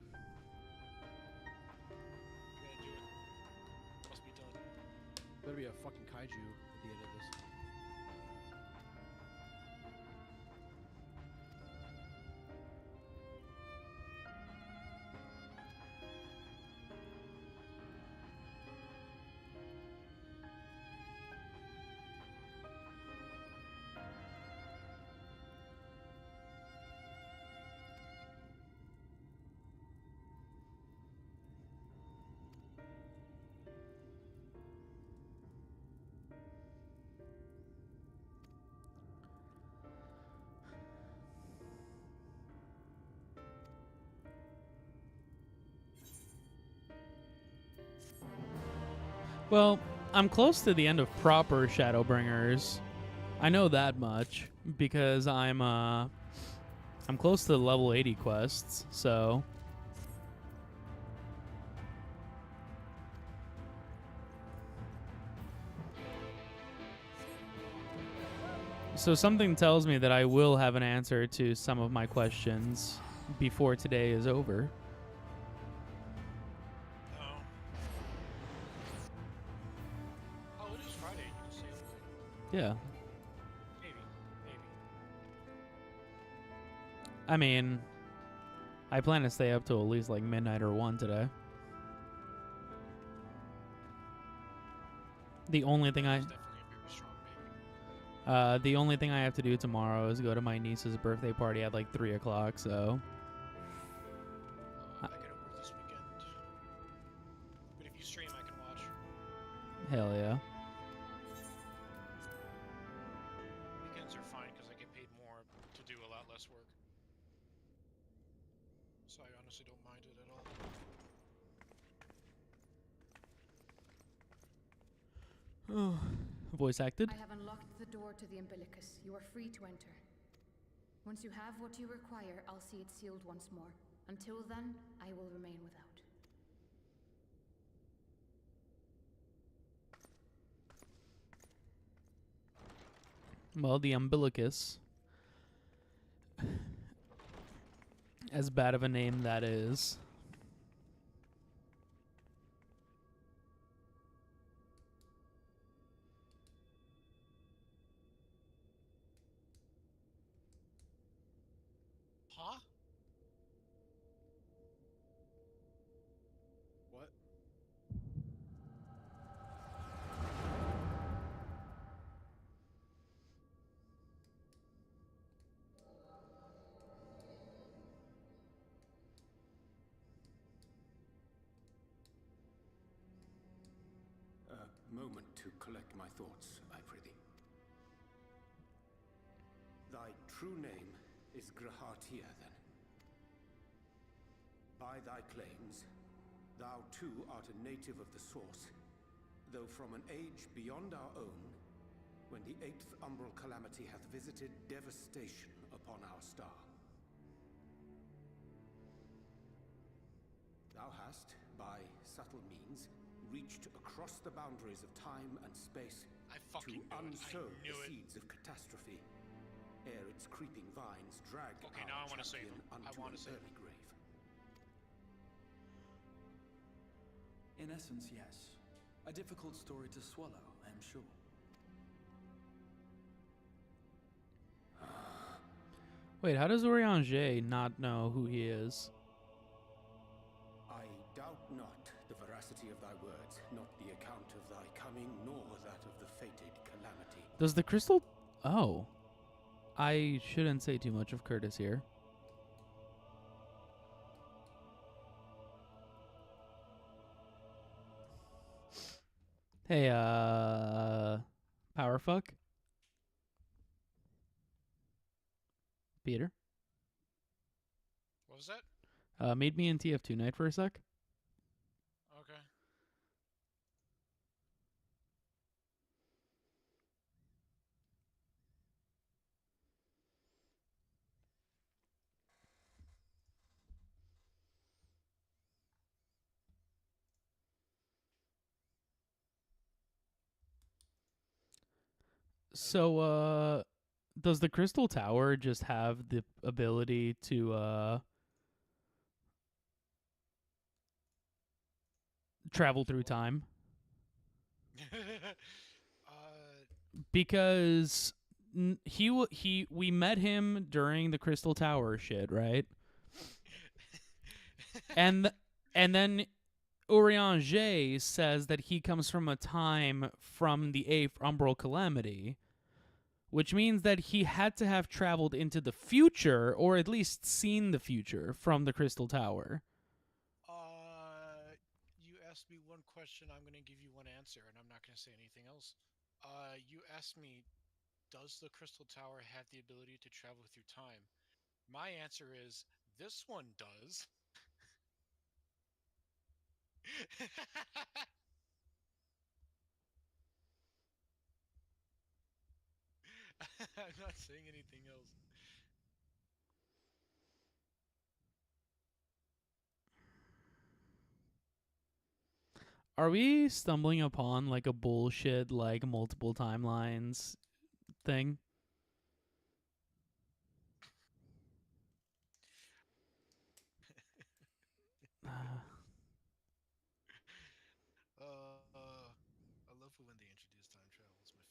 Must be done. Better be a fucking kaiju at the end of this. Well, I'm close to the end of proper Shadowbringers. I know that much because I'm close to the level 80 quests, so something tells me that I will have an answer to some of my questions before today is over. Oh, it is Friday. You can stay up late. Yeah. Maybe. I mean, I plan to stay up till at least like midnight or 1 today. The only thing the only thing I have to do tomorrow is go to my niece's birthday party at like 3 o'clock, so. I gotta work this weekend. But if you stream, I can watch. Hell yeah. Weekends are fine because I get paid more to do a lot less work. So I honestly don't mind it at all. Oh, voice acted. I have unlocked the door to the umbilicus. You are free to enter. Once you have what you require, I'll see it sealed once more. Until then, I will remain without. Well, the umbilicus. As bad of a name that is. Huh? What? A moment to collect my thoughts, I prithee. Thy true name is Grahatia, then. By thy claims, thou too art a native of the Source, though from an age beyond our own, when the 8th umbral calamity hath visited devastation upon our star. Thou hast, by subtle means, reached across the boundaries of time and space to unsow the seeds of catastrophe, ere its creeping vines drag now I our want to save champion him. unto an early grave. In essence, yes. A difficult story to swallow, I am sure. Wait, how does Orianger not know who he is? I doubt not the veracity of thy words, not the account of thy coming, nor that of the fated calamity. Does the crystal... Oh. I shouldn't say too much of Curtis here. Hey, Powerfuck? Peter? What was that? Made me in TF2 night for a sec. Okay. So, Does the Crystal Tower just have the ability to travel through time? Because we met him during the Crystal Tower shit, right? and then Urianger says that he comes from a time from the 8th Umbral Calamity, which means that he had to have traveled into the future, or at least seen the future from the Crystal Tower. You asked me one question, I'm going to give you one answer, and I'm not going to say anything else. You asked me, does the Crystal Tower have the ability to travel through time? My answer is, this one does. I'm not saying anything else. Are we stumbling upon like a bullshit like multiple timelines thing? I love it when they introduce time travel. It's my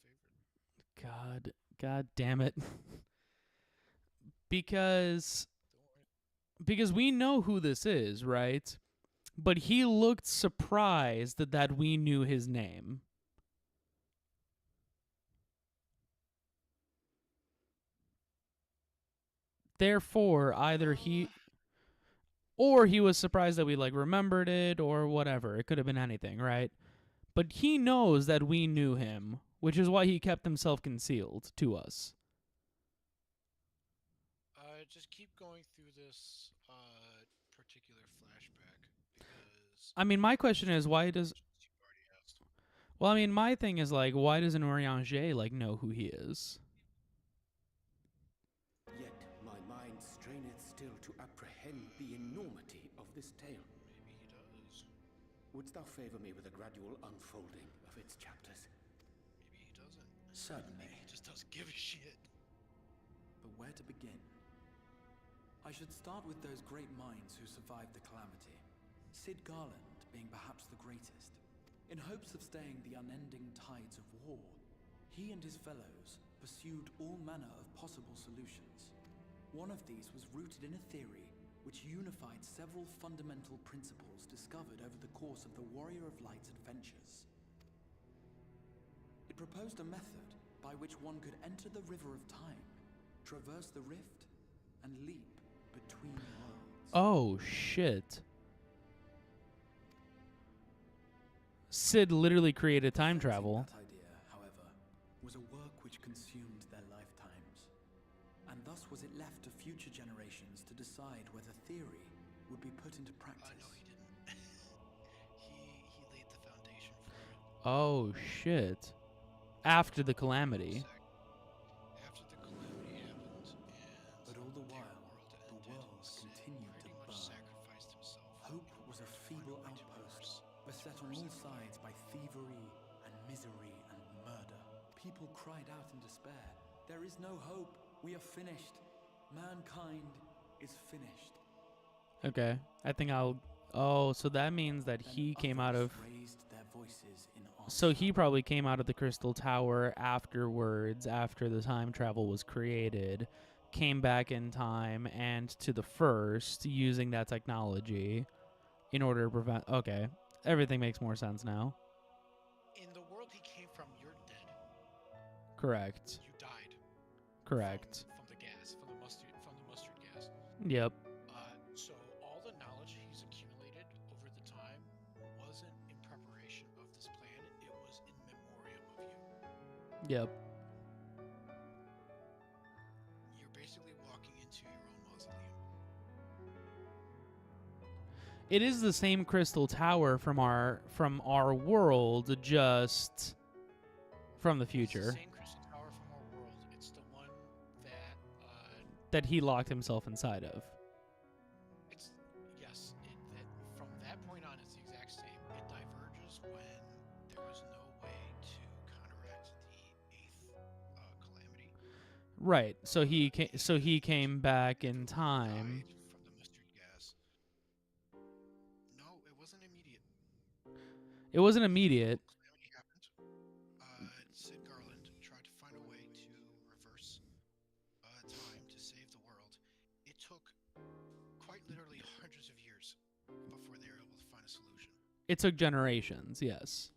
favorite. God damn it. because we know who this is, right? But he looked surprised that we knew his name. Therefore, either he was surprised that we like remembered it or whatever. It could have been anything, right? But he knows that we knew him, which is why he kept himself concealed to us. Just keep going through this particular flashback because. I mean, my question is, why does? Well, I mean, my thing is like, why doesn't Urianger like know who he is? Yet my mind straineth still to apprehend the enormity of this tale. Maybe he does. Wouldst thou favor me with a gradual unfolding of its chapters? Maybe he doesn't. Certainly. Maybe he just doesn't give a shit. But where to begin? I should start with those great minds who survived the calamity. Sid Garland being perhaps the greatest. In hopes of staying the unending tides of war, he and his fellows pursued all manner of possible solutions. One of these was rooted in a theory which unified several fundamental principles discovered over the course of the Warrior of Light's adventures. It proposed a method by which one could enter the River of Time, traverse the rift, and leap between worlds. Oh, shit. Sid literally created time travel. That idea, however, was a work which consumed their lifetimes. And thus was it left to future generations to decide whether theory would be put into practice. No, he didn't. he laid the foundation for it. Oh, shit. After the calamity. After the calamity happened, but all the while, the world continued to burn. Hope was a feeble outpost, beset on all sides by thievery and misery and murder. People cried out in despair. There is no hope. We are finished. Mankind is finished. Okay. I think I'll... Oh, so that means that he came out of... Raised their voices in So he probably came out of the Crystal Tower afterwards, after the time travel was created, came back in time and to the first, using that technology in order to prevent... Okay. Everything makes more sense now. In the world he came from, you're dead. Correct. You died. Correct. From the gas, from the mustard gas. Yep. So all the knowledge he's accumulated over the time wasn't in preparation of this plan. It was in memoriam of you. Yep. You're basically walking into your own mausoleum. It is the same Crystal Tower from our world, just from the future. It's the same Crystal Tower from our world. It's the one that he locked himself inside of. Yes. From that point on, it's the exact same. It diverges when there was no way to counteract the 8th calamity. Right. So he came back in time. Died from the mustard gas. No, it wasn't immediate. It wasn't immediate. Calamity happened. Sid Garland tried to find a way to reverse time to save the world. It took quite literally hundreds of years before they were able to find a solution. It took generations, yes.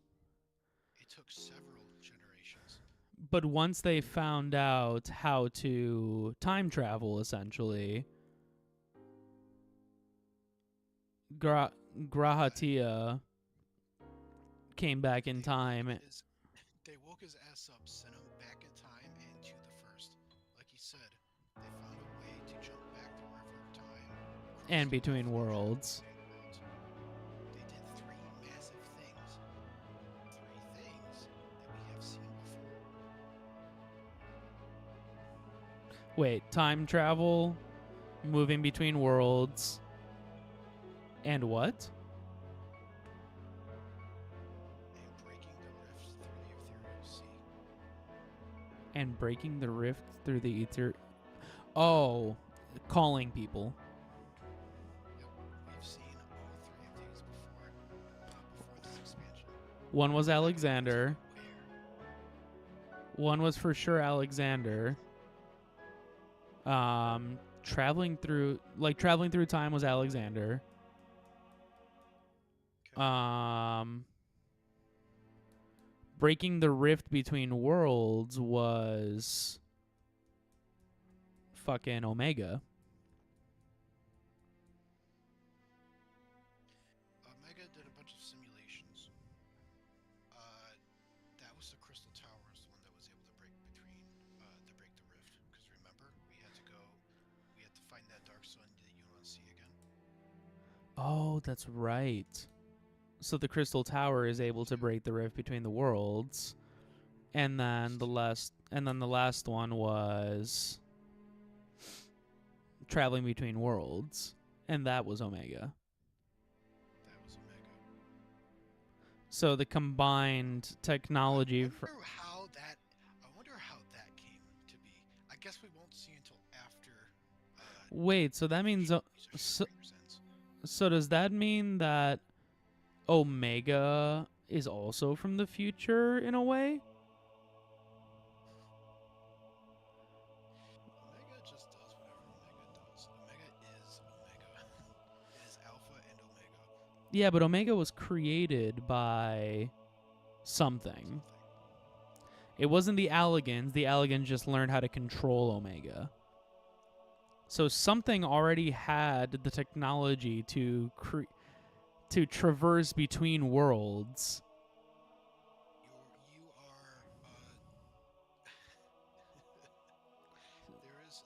It took several generations. But once they found out how to time travel, essentially, Grahatia came back in time. They woke his ass up, sent him back in time and to the first. Like he said, they found a way to jump back the river of time. And between worlds. They did three massive things. Three things that we have seen before. Wait, time travel, moving between worlds, and what? And breaking the rift through the ether. Oh, calling people. Yep, we've seen all three of these before this expansion. One was Alexander. One was for sure Alexander. Traveling through time was Alexander. Breaking the rift between worlds was fucking Omega. Omega did a bunch of simulations. That was the Crystal Tower, is the one that was able to break the rift. Because remember, we had to find that dark sun that you don't see again. Oh, that's right. So the Crystal Tower is able to break the rift between the worlds, and then the last one was traveling between worlds, and that was Omega. So the combined technology I wonder how that came to be. I guess we won't see until after. Wait, so that means so does that mean that Omega is also from the future in a way? Omega just does whatever Omega does. Omega is Omega. It is Alpha and Omega. Yeah, but Omega was created by something. It wasn't the Allegans. The Allegans just learned how to control Omega. So something already had the technology to traverse between worlds. You are. There is.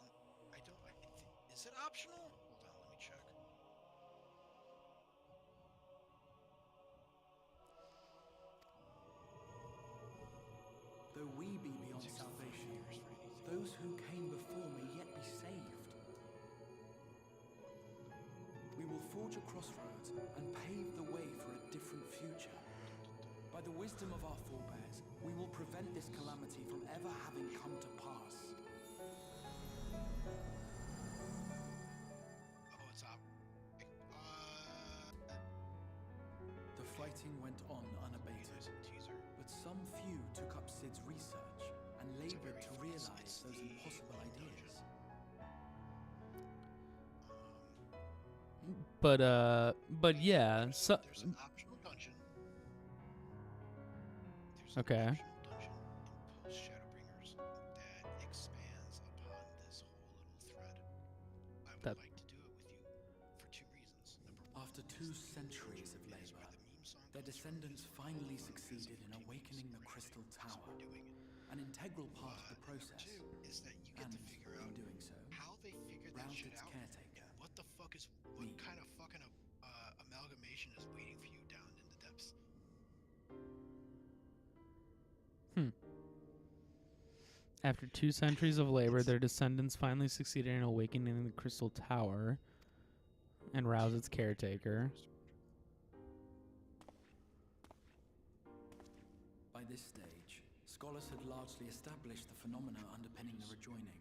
Is it optional? Hold on, let me check. Though we be beyond salvation, those who came before may yet be saved. We will forge a crossroads and pave the way for a different future. By the wisdom of our forebears, we will prevent this calamity from ever having come to pass. Oh, it's up. The fighting went on unabated, but some few took up Sid's research and labored to realize those impossible ideas. But yeah, so There's an optional dungeon. okay. Post Shadowbringers that expands upon this whole little thread. I would like to do it with you for two reasons. After 2 centuries of labor, their descendants finally succeeded in awakening the Crystal Tower, an integral part of the process. Is that you get to figure out doing so, how they figured that shit its out. caretaker. And what the fuck is what kind of fucking amalgamation is waiting for you down in the depths? After 2 centuries of labor, their descendants finally succeeded in awakening the Crystal Tower and rouse its caretaker. By this stage, scholars had largely established the phenomena underpinning the rejoining.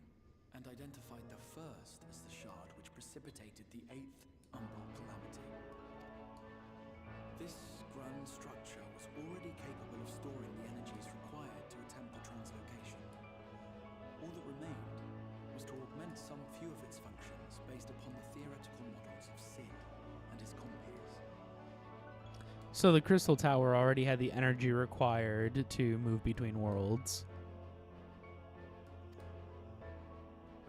and identified the first as the shard which precipitated the 8th Umbral Calamity. This grand structure was already capable of storing the energies required to attempt the translocation. All that remained was to augment some few of its functions based upon the theoretical models of Sid and his compeers. So the Crystal Tower already had the energy required to move between worlds.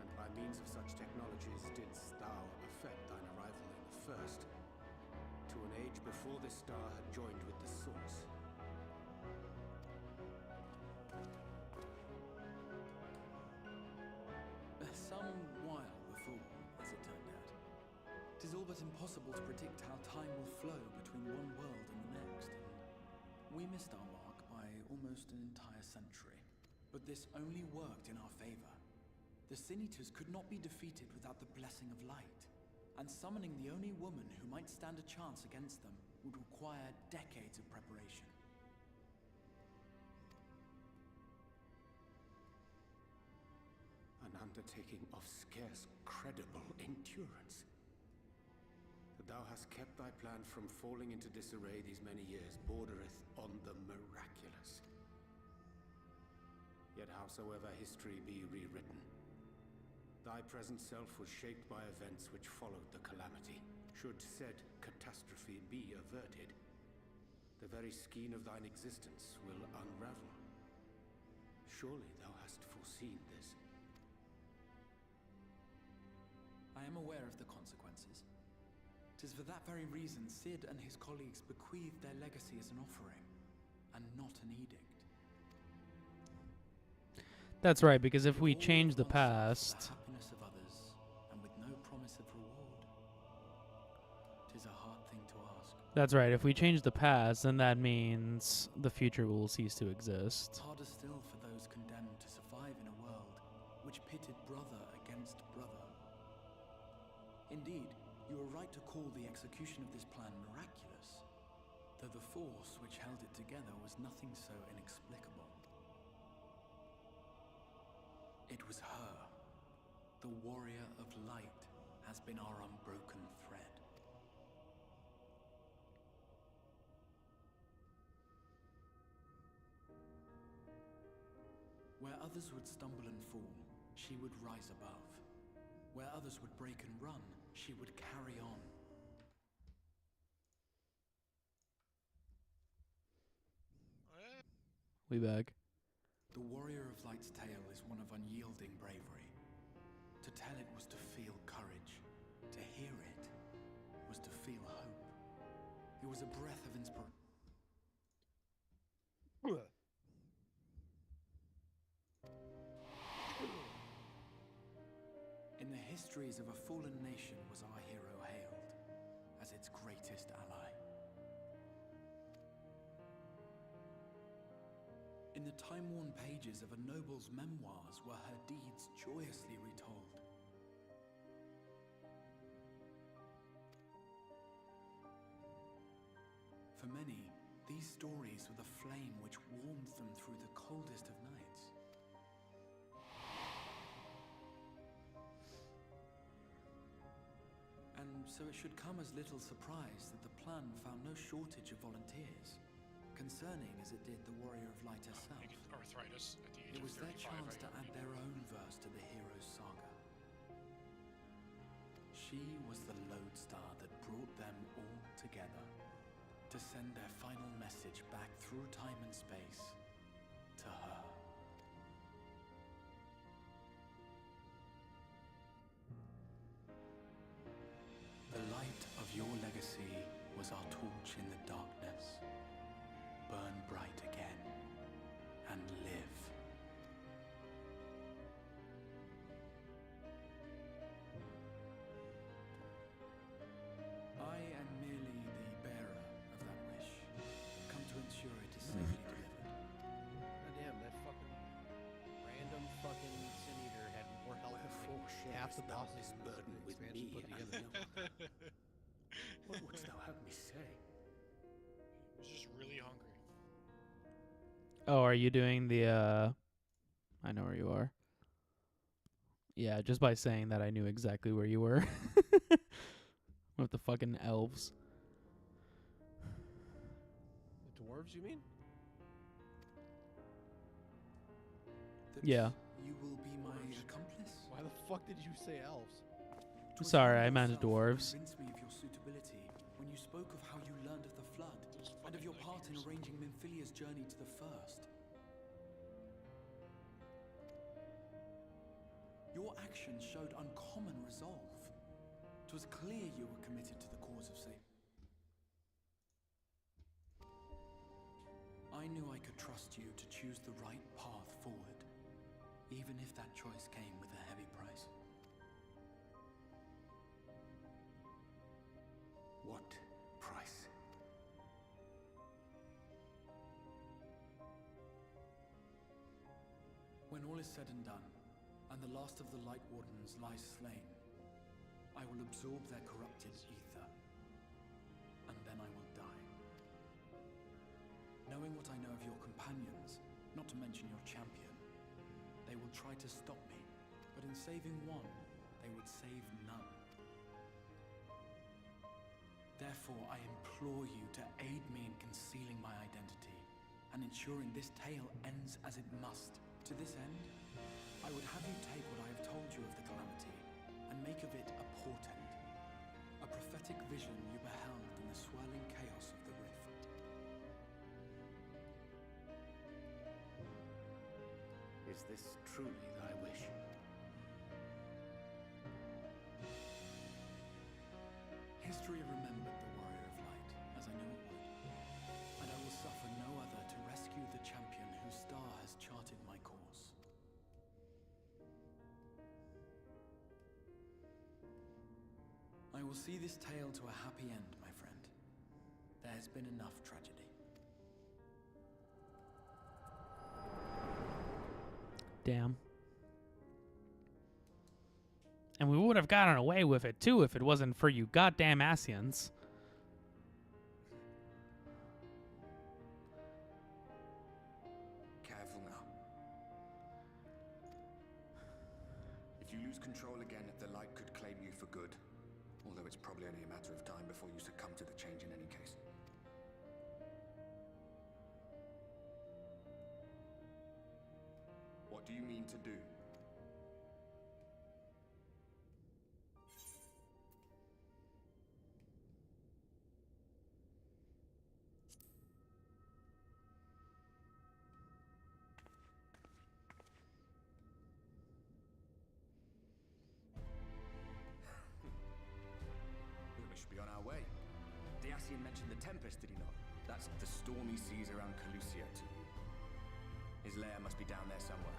And by means of such technologies didst thou effect thine arrival in the first, to an age before this star had joined with the Source. Some while before, as it turned out. 'Tis all but impossible to predict how time will flow between one world and the next. We missed our mark by almost an entire century. But this only worked in our favor. The Sin Eaters could not be defeated without the blessing of light, and summoning the only woman who might stand a chance against them would require decades of preparation. An undertaking of scarce credible endurance. That thou hast kept thy plan from falling into disarray these many years bordereth on the miraculous. Yet howsoever history be rewritten, thy present self was shaped by events which followed the calamity. Should said catastrophe be averted, the very skein of thine existence will unravel. Surely thou hast foreseen this. I am aware of the consequences. 'Tis for that very reason Sid and his colleagues bequeathed their legacy as an offering, and not an edict. That's right, because if we change the The past, happiness of others, and with no promise of reward. 'Tis a hard thing to ask. that's right, if we change the past, then that means the future will cease to exist. Harder still for those condemned to survive in a world which pitted brother against brother. Indeed, you are right to call the execution of this plan miraculous, though the force which held it together was nothing so inexplicable. It was her. The warrior of light has been our unbroken thread. Where others would stumble and fall, she would rise above. Where others would break and run, she would carry on. We back. The warrior of light's tale is one of unyielding bravery. To tell it was to feel courage. To hear it was to feel hope. It was a breath of inspiration. In the histories of a fallen nation was our hero hailed as its greatest ally. In the time-worn pages of a noble's memoirs were her deeds joyously retold. For many, these stories were the flame which warmed them through the coldest of nights. And so it should come as little surprise that the plan found no shortage of volunteers, concerning as it did the Warrior of Light herself. Arthritis at the age It was of 35, their chance to I add their own verse to the hero's saga. She was the lodestar that brought them all together to send their final message back through time and space to her. The light of your legacy was our torch in the darkness. Burn bright again and live. I am merely the bearer of that wish, come to ensure it is safely delivered. God damn, that fucking random fucking Sin Eater had more health Wherefore than half the sharest thou bosses this in the burden with expansion me put and together. no other? What wouldst thou have me say? was just really hungry. Oh, are you doing the, I know where you are. Yeah, just by saying that I knew exactly where you were. With the fucking elves. The dwarves, you mean? Yeah. You will be my accomplice? Why the fuck did you say elves? Sorry, I meant Yourself dwarves. convinced me of your suitability when you spoke of how you learned of the flood and of your part in arranging Minfilia's journey to the First. Your actions showed uncommon resolve. 'Twas clear you were committed to the cause of Satan. I knew I could trust you to choose the right path forward, even if that choice came with a heavy price. What price? When all is said and done, and the last of the Light Wardens lies slain, I will absorb their corrupted ether, and then I will die. Knowing what I know of your companions, not to mention your champion, they will try to stop me, but in saving one, they would save none. Therefore, I implore you to aid me in concealing my identity, and ensuring this tale ends as it must. To this end, I would have you take what I have told you of the calamity, and make of it a portent, a prophetic vision you beheld in the swirling chaos of the rift. Is this truly thy wish? History remembered the Warrior of Light, as I knew it would, and I will suffer no other to rescue the champion whose star has charted my course. I will see this tale to a happy end, my friend. There has been enough tragedy. Damn. And we would have gotten away with it too if it wasn't for you goddamn Asians. Careful now. If you lose control again, the light could claim you for good. Although it's probably only a matter of time before you succumb to the change in any case. What do you mean to do? We should be on our way. Dacian mentioned the Tempest, did he not? That's the stormy seas around Calusia to you. His lair must be down there somewhere.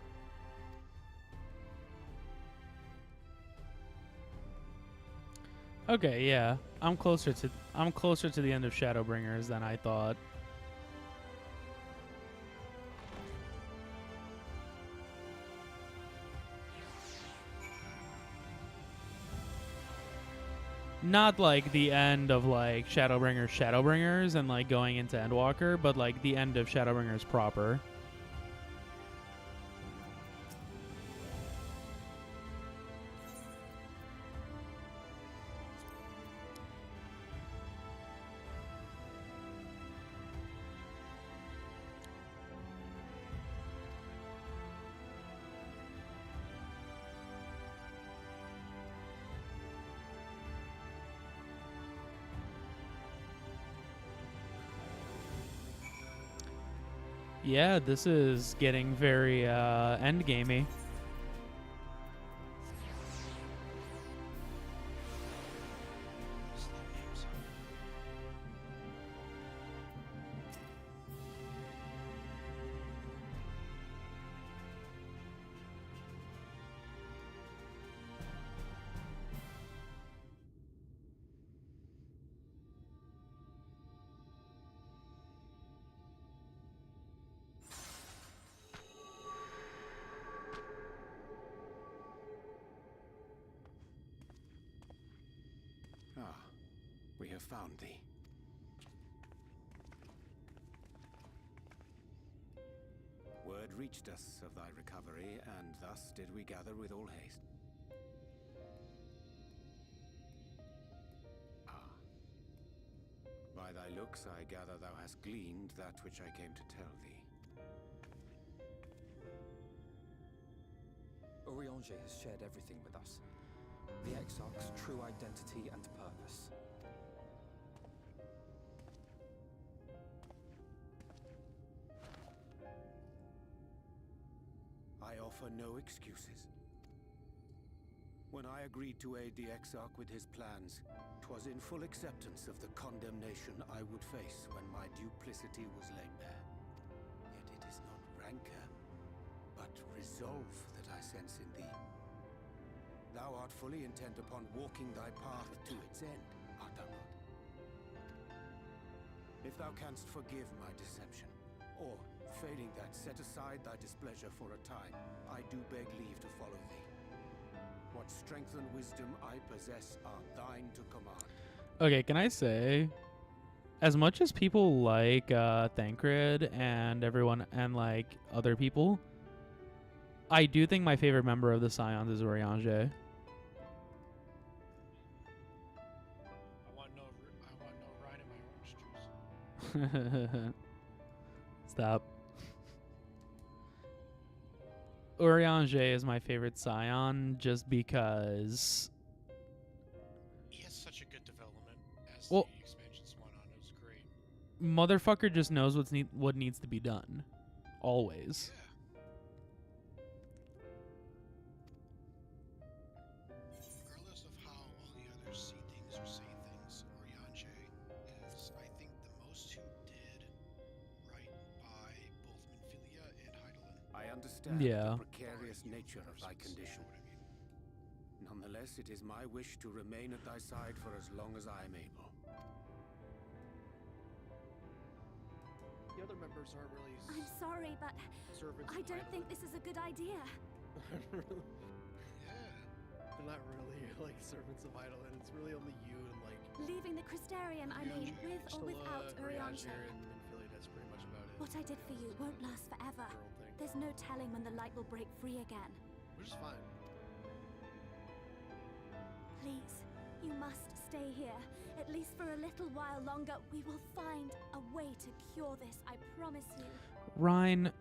Okay, yeah. I'm closer to the end of Shadowbringers than I thought. Not like the end of like Shadowbringers and like going into Endwalker, but like the end of Shadowbringers proper. Yeah, this is getting very endgamey. Ah, we have found thee. Word reached us of thy recovery, and thus did we gather with all haste. looks, I gather thou hast gleaned that which I came to tell thee. Urianger has shared everything with us. The Exarch's true identity and purpose. I offer no excuses. When I agreed to aid the Exarch with his plans, 'twas in full acceptance of the condemnation I would face when my duplicity was laid bare. Yet it is not rancor, but resolve that I sense in thee. Thou art fully intent upon walking thy path to its end, art thou not? If thou canst forgive my deception, or, failing that, set aside thy displeasure for a time, I do beg leave to follow thee. What strength and wisdom I possess are thine to command. Okay, can I say, as much as people like Thancred and everyone and like other people, I do think my favorite member of the Scions is Urianger. I want no Rhine in my orange juice. Stop. Urianger is my favorite Scion just because He has such a good development as well, the expansions went on. It was great. motherfucker just knows what needs to be done. Always. Yeah. Regardless of how all the others see things or say things, Urianger is, I think, the most who did right by both Minfilia and Heidelin. I understand Yeah. the precarious nature of thy condition. Nonetheless, it is my wish to remain at thy side for as long as I am able. The other members aren't really I'm sorry, but servants. I don't think this is a good idea. Yeah. They're not really like servants of Heidelin. It's really only you and like Leaving the Crystarium, I mean, with or without Urianger Urianger. and Minfilia. That's pretty much about it. What I did for you won't last forever. Their own thing. There's no telling when the light will break free again. Which is fine. Please, you must stay here. At least for a little while longer. We will find a way to cure this, I promise you. Rhine,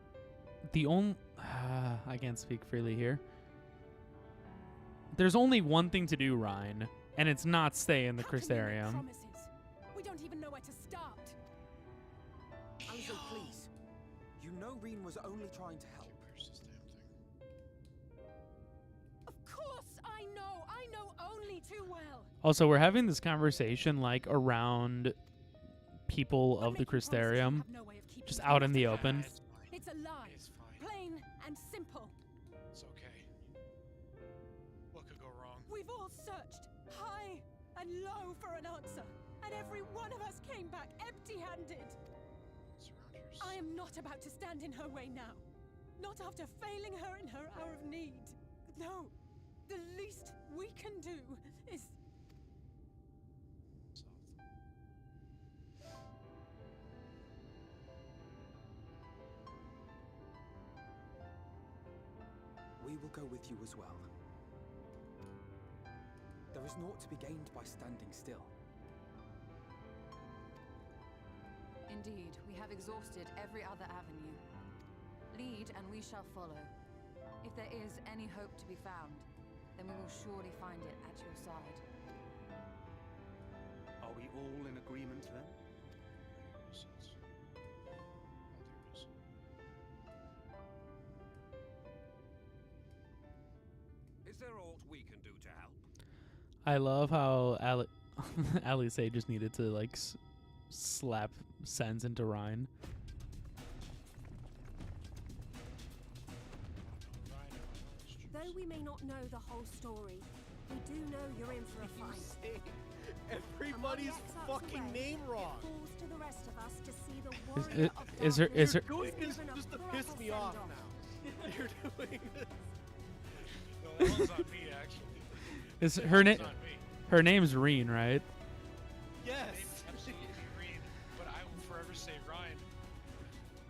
the only I can't speak freely here. There's only one thing to do, Rhine, and it's not stay in the Crystarium. Promises. We don't even know where to start. Alice, please. You know Reen was only trying to help. Of course I know only too well. Also, we're having this conversation like around people of the Crystarium, just out in the open. It's a lie. It's fine. Plain and simple. It's okay. What could go wrong? We've all searched high and low for an answer, and every one of us came back empty-handed. I am not about to stand in her way now. Not after failing her in her hour of need. No. The least we can do is... We will go with you as well. There is naught to be gained by standing still. Indeed, we have exhausted every other avenue. Lead, and we shall follow. If there is any hope to be found, then we will surely find it at your side. Are we all in agreement then? Is there aught we can do to help? I love how Alice just needed to like slap sense into Rhine. Though we may not know the whole story, we do know you're in for a fight. Everybody's fucking name wrong. It falls to the rest of us to see the Is warrior it- of is her- darkness is her- Doing this given a just to proper piss me off send-off. now. You're doing this. No, that one's on me, actually. Is That her one's name? on me. Her name's Reen, right? Yes. Name's absolutely Reen, but I will forever say Ryan.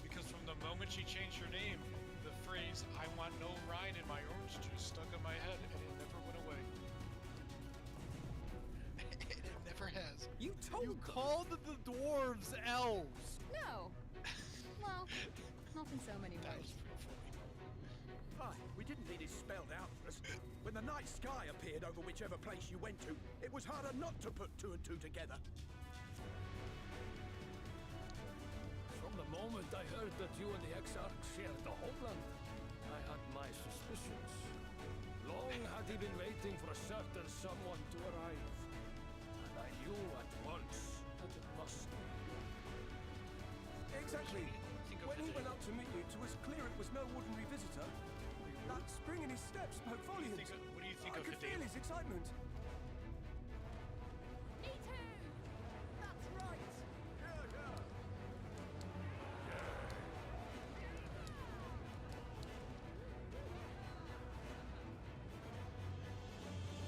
Because from the moment she changed her name, the phrase, I want no Ryan in my orange juice, stuck in my head, and it never went away. It never has. You told You them. called the dwarves elves. No. Well, not in so many words. Aye, we didn't need it spelled out for us. When the night sky appeared over whichever place you went to, it was harder not to put two and two together. From the moment I heard that you and the Exarch shared the homeland, I had my suspicions. Long had he been waiting for a certain someone to arrive, and I knew at once that it must be you. Exactly. When he went up to meet you, it was clear it was no ordinary visitor. That spring in his step spoke volumes. What do you think I of could feel his excitement. That's right.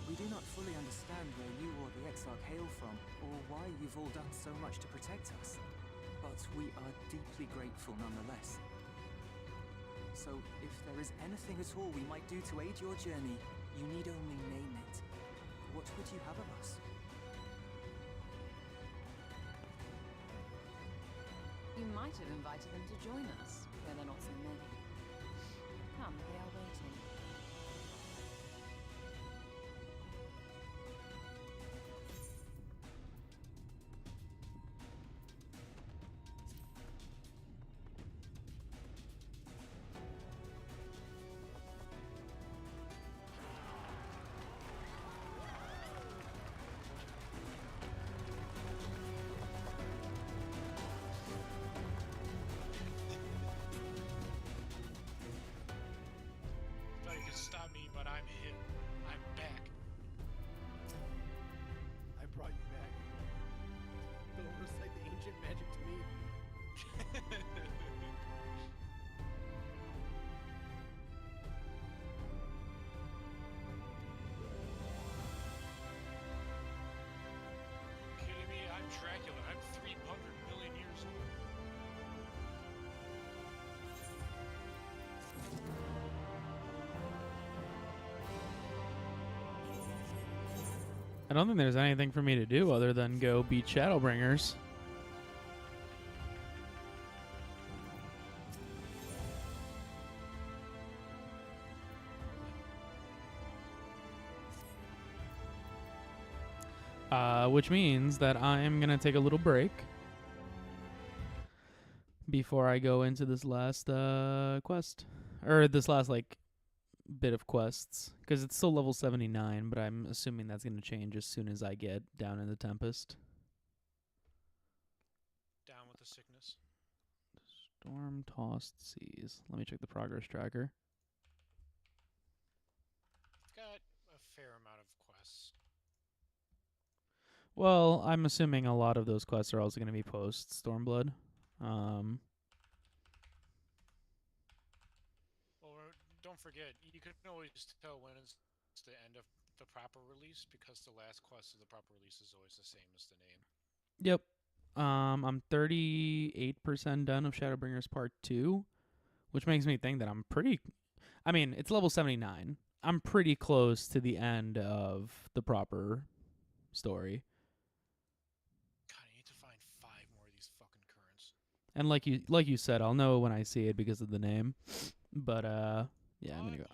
We do not fully understand where you or the Exarch hail from, or why you've all done so much to protect us. But we are deeply grateful nonetheless. So, if there is anything at all we might do to aid your journey, you need only name it. What would you have of us? You might have invited them to join us, where they're not so many. Come, they are waiting. Thought you could stop me, but I'm hit. I'm back. I brought you back. Don't recite the ancient magic to me. Kidding me? I'm Dracula. I'm 300 million years old. I don't think there's anything for me to do other than go beat Shadowbringers. Which means that I'm going to take a little break before I go into this last quest. Or this last, like, bit of quests. Because it's still level 79, but I'm assuming that's going to change as soon as I get down in the Tempest. Down with the sickness. Storm-tossed seas. Let me check the progress tracker. Got a fair amount of quests. Well, I'm assuming a lot of those quests are also going to be post Stormblood. Well, don't forget, you can always tell when it's the end of the proper release because the last quest of the proper release is always the same as the name. Yep. I'm 38% done of Shadowbringers Part 2, which makes me think that I'm pretty... I mean, it's level 79. I'm pretty close to the end of the proper story. God, I need to find 5 more of these fucking currents. And like you said, I'll know when I see it because of the name. But, yeah, I'm going to go.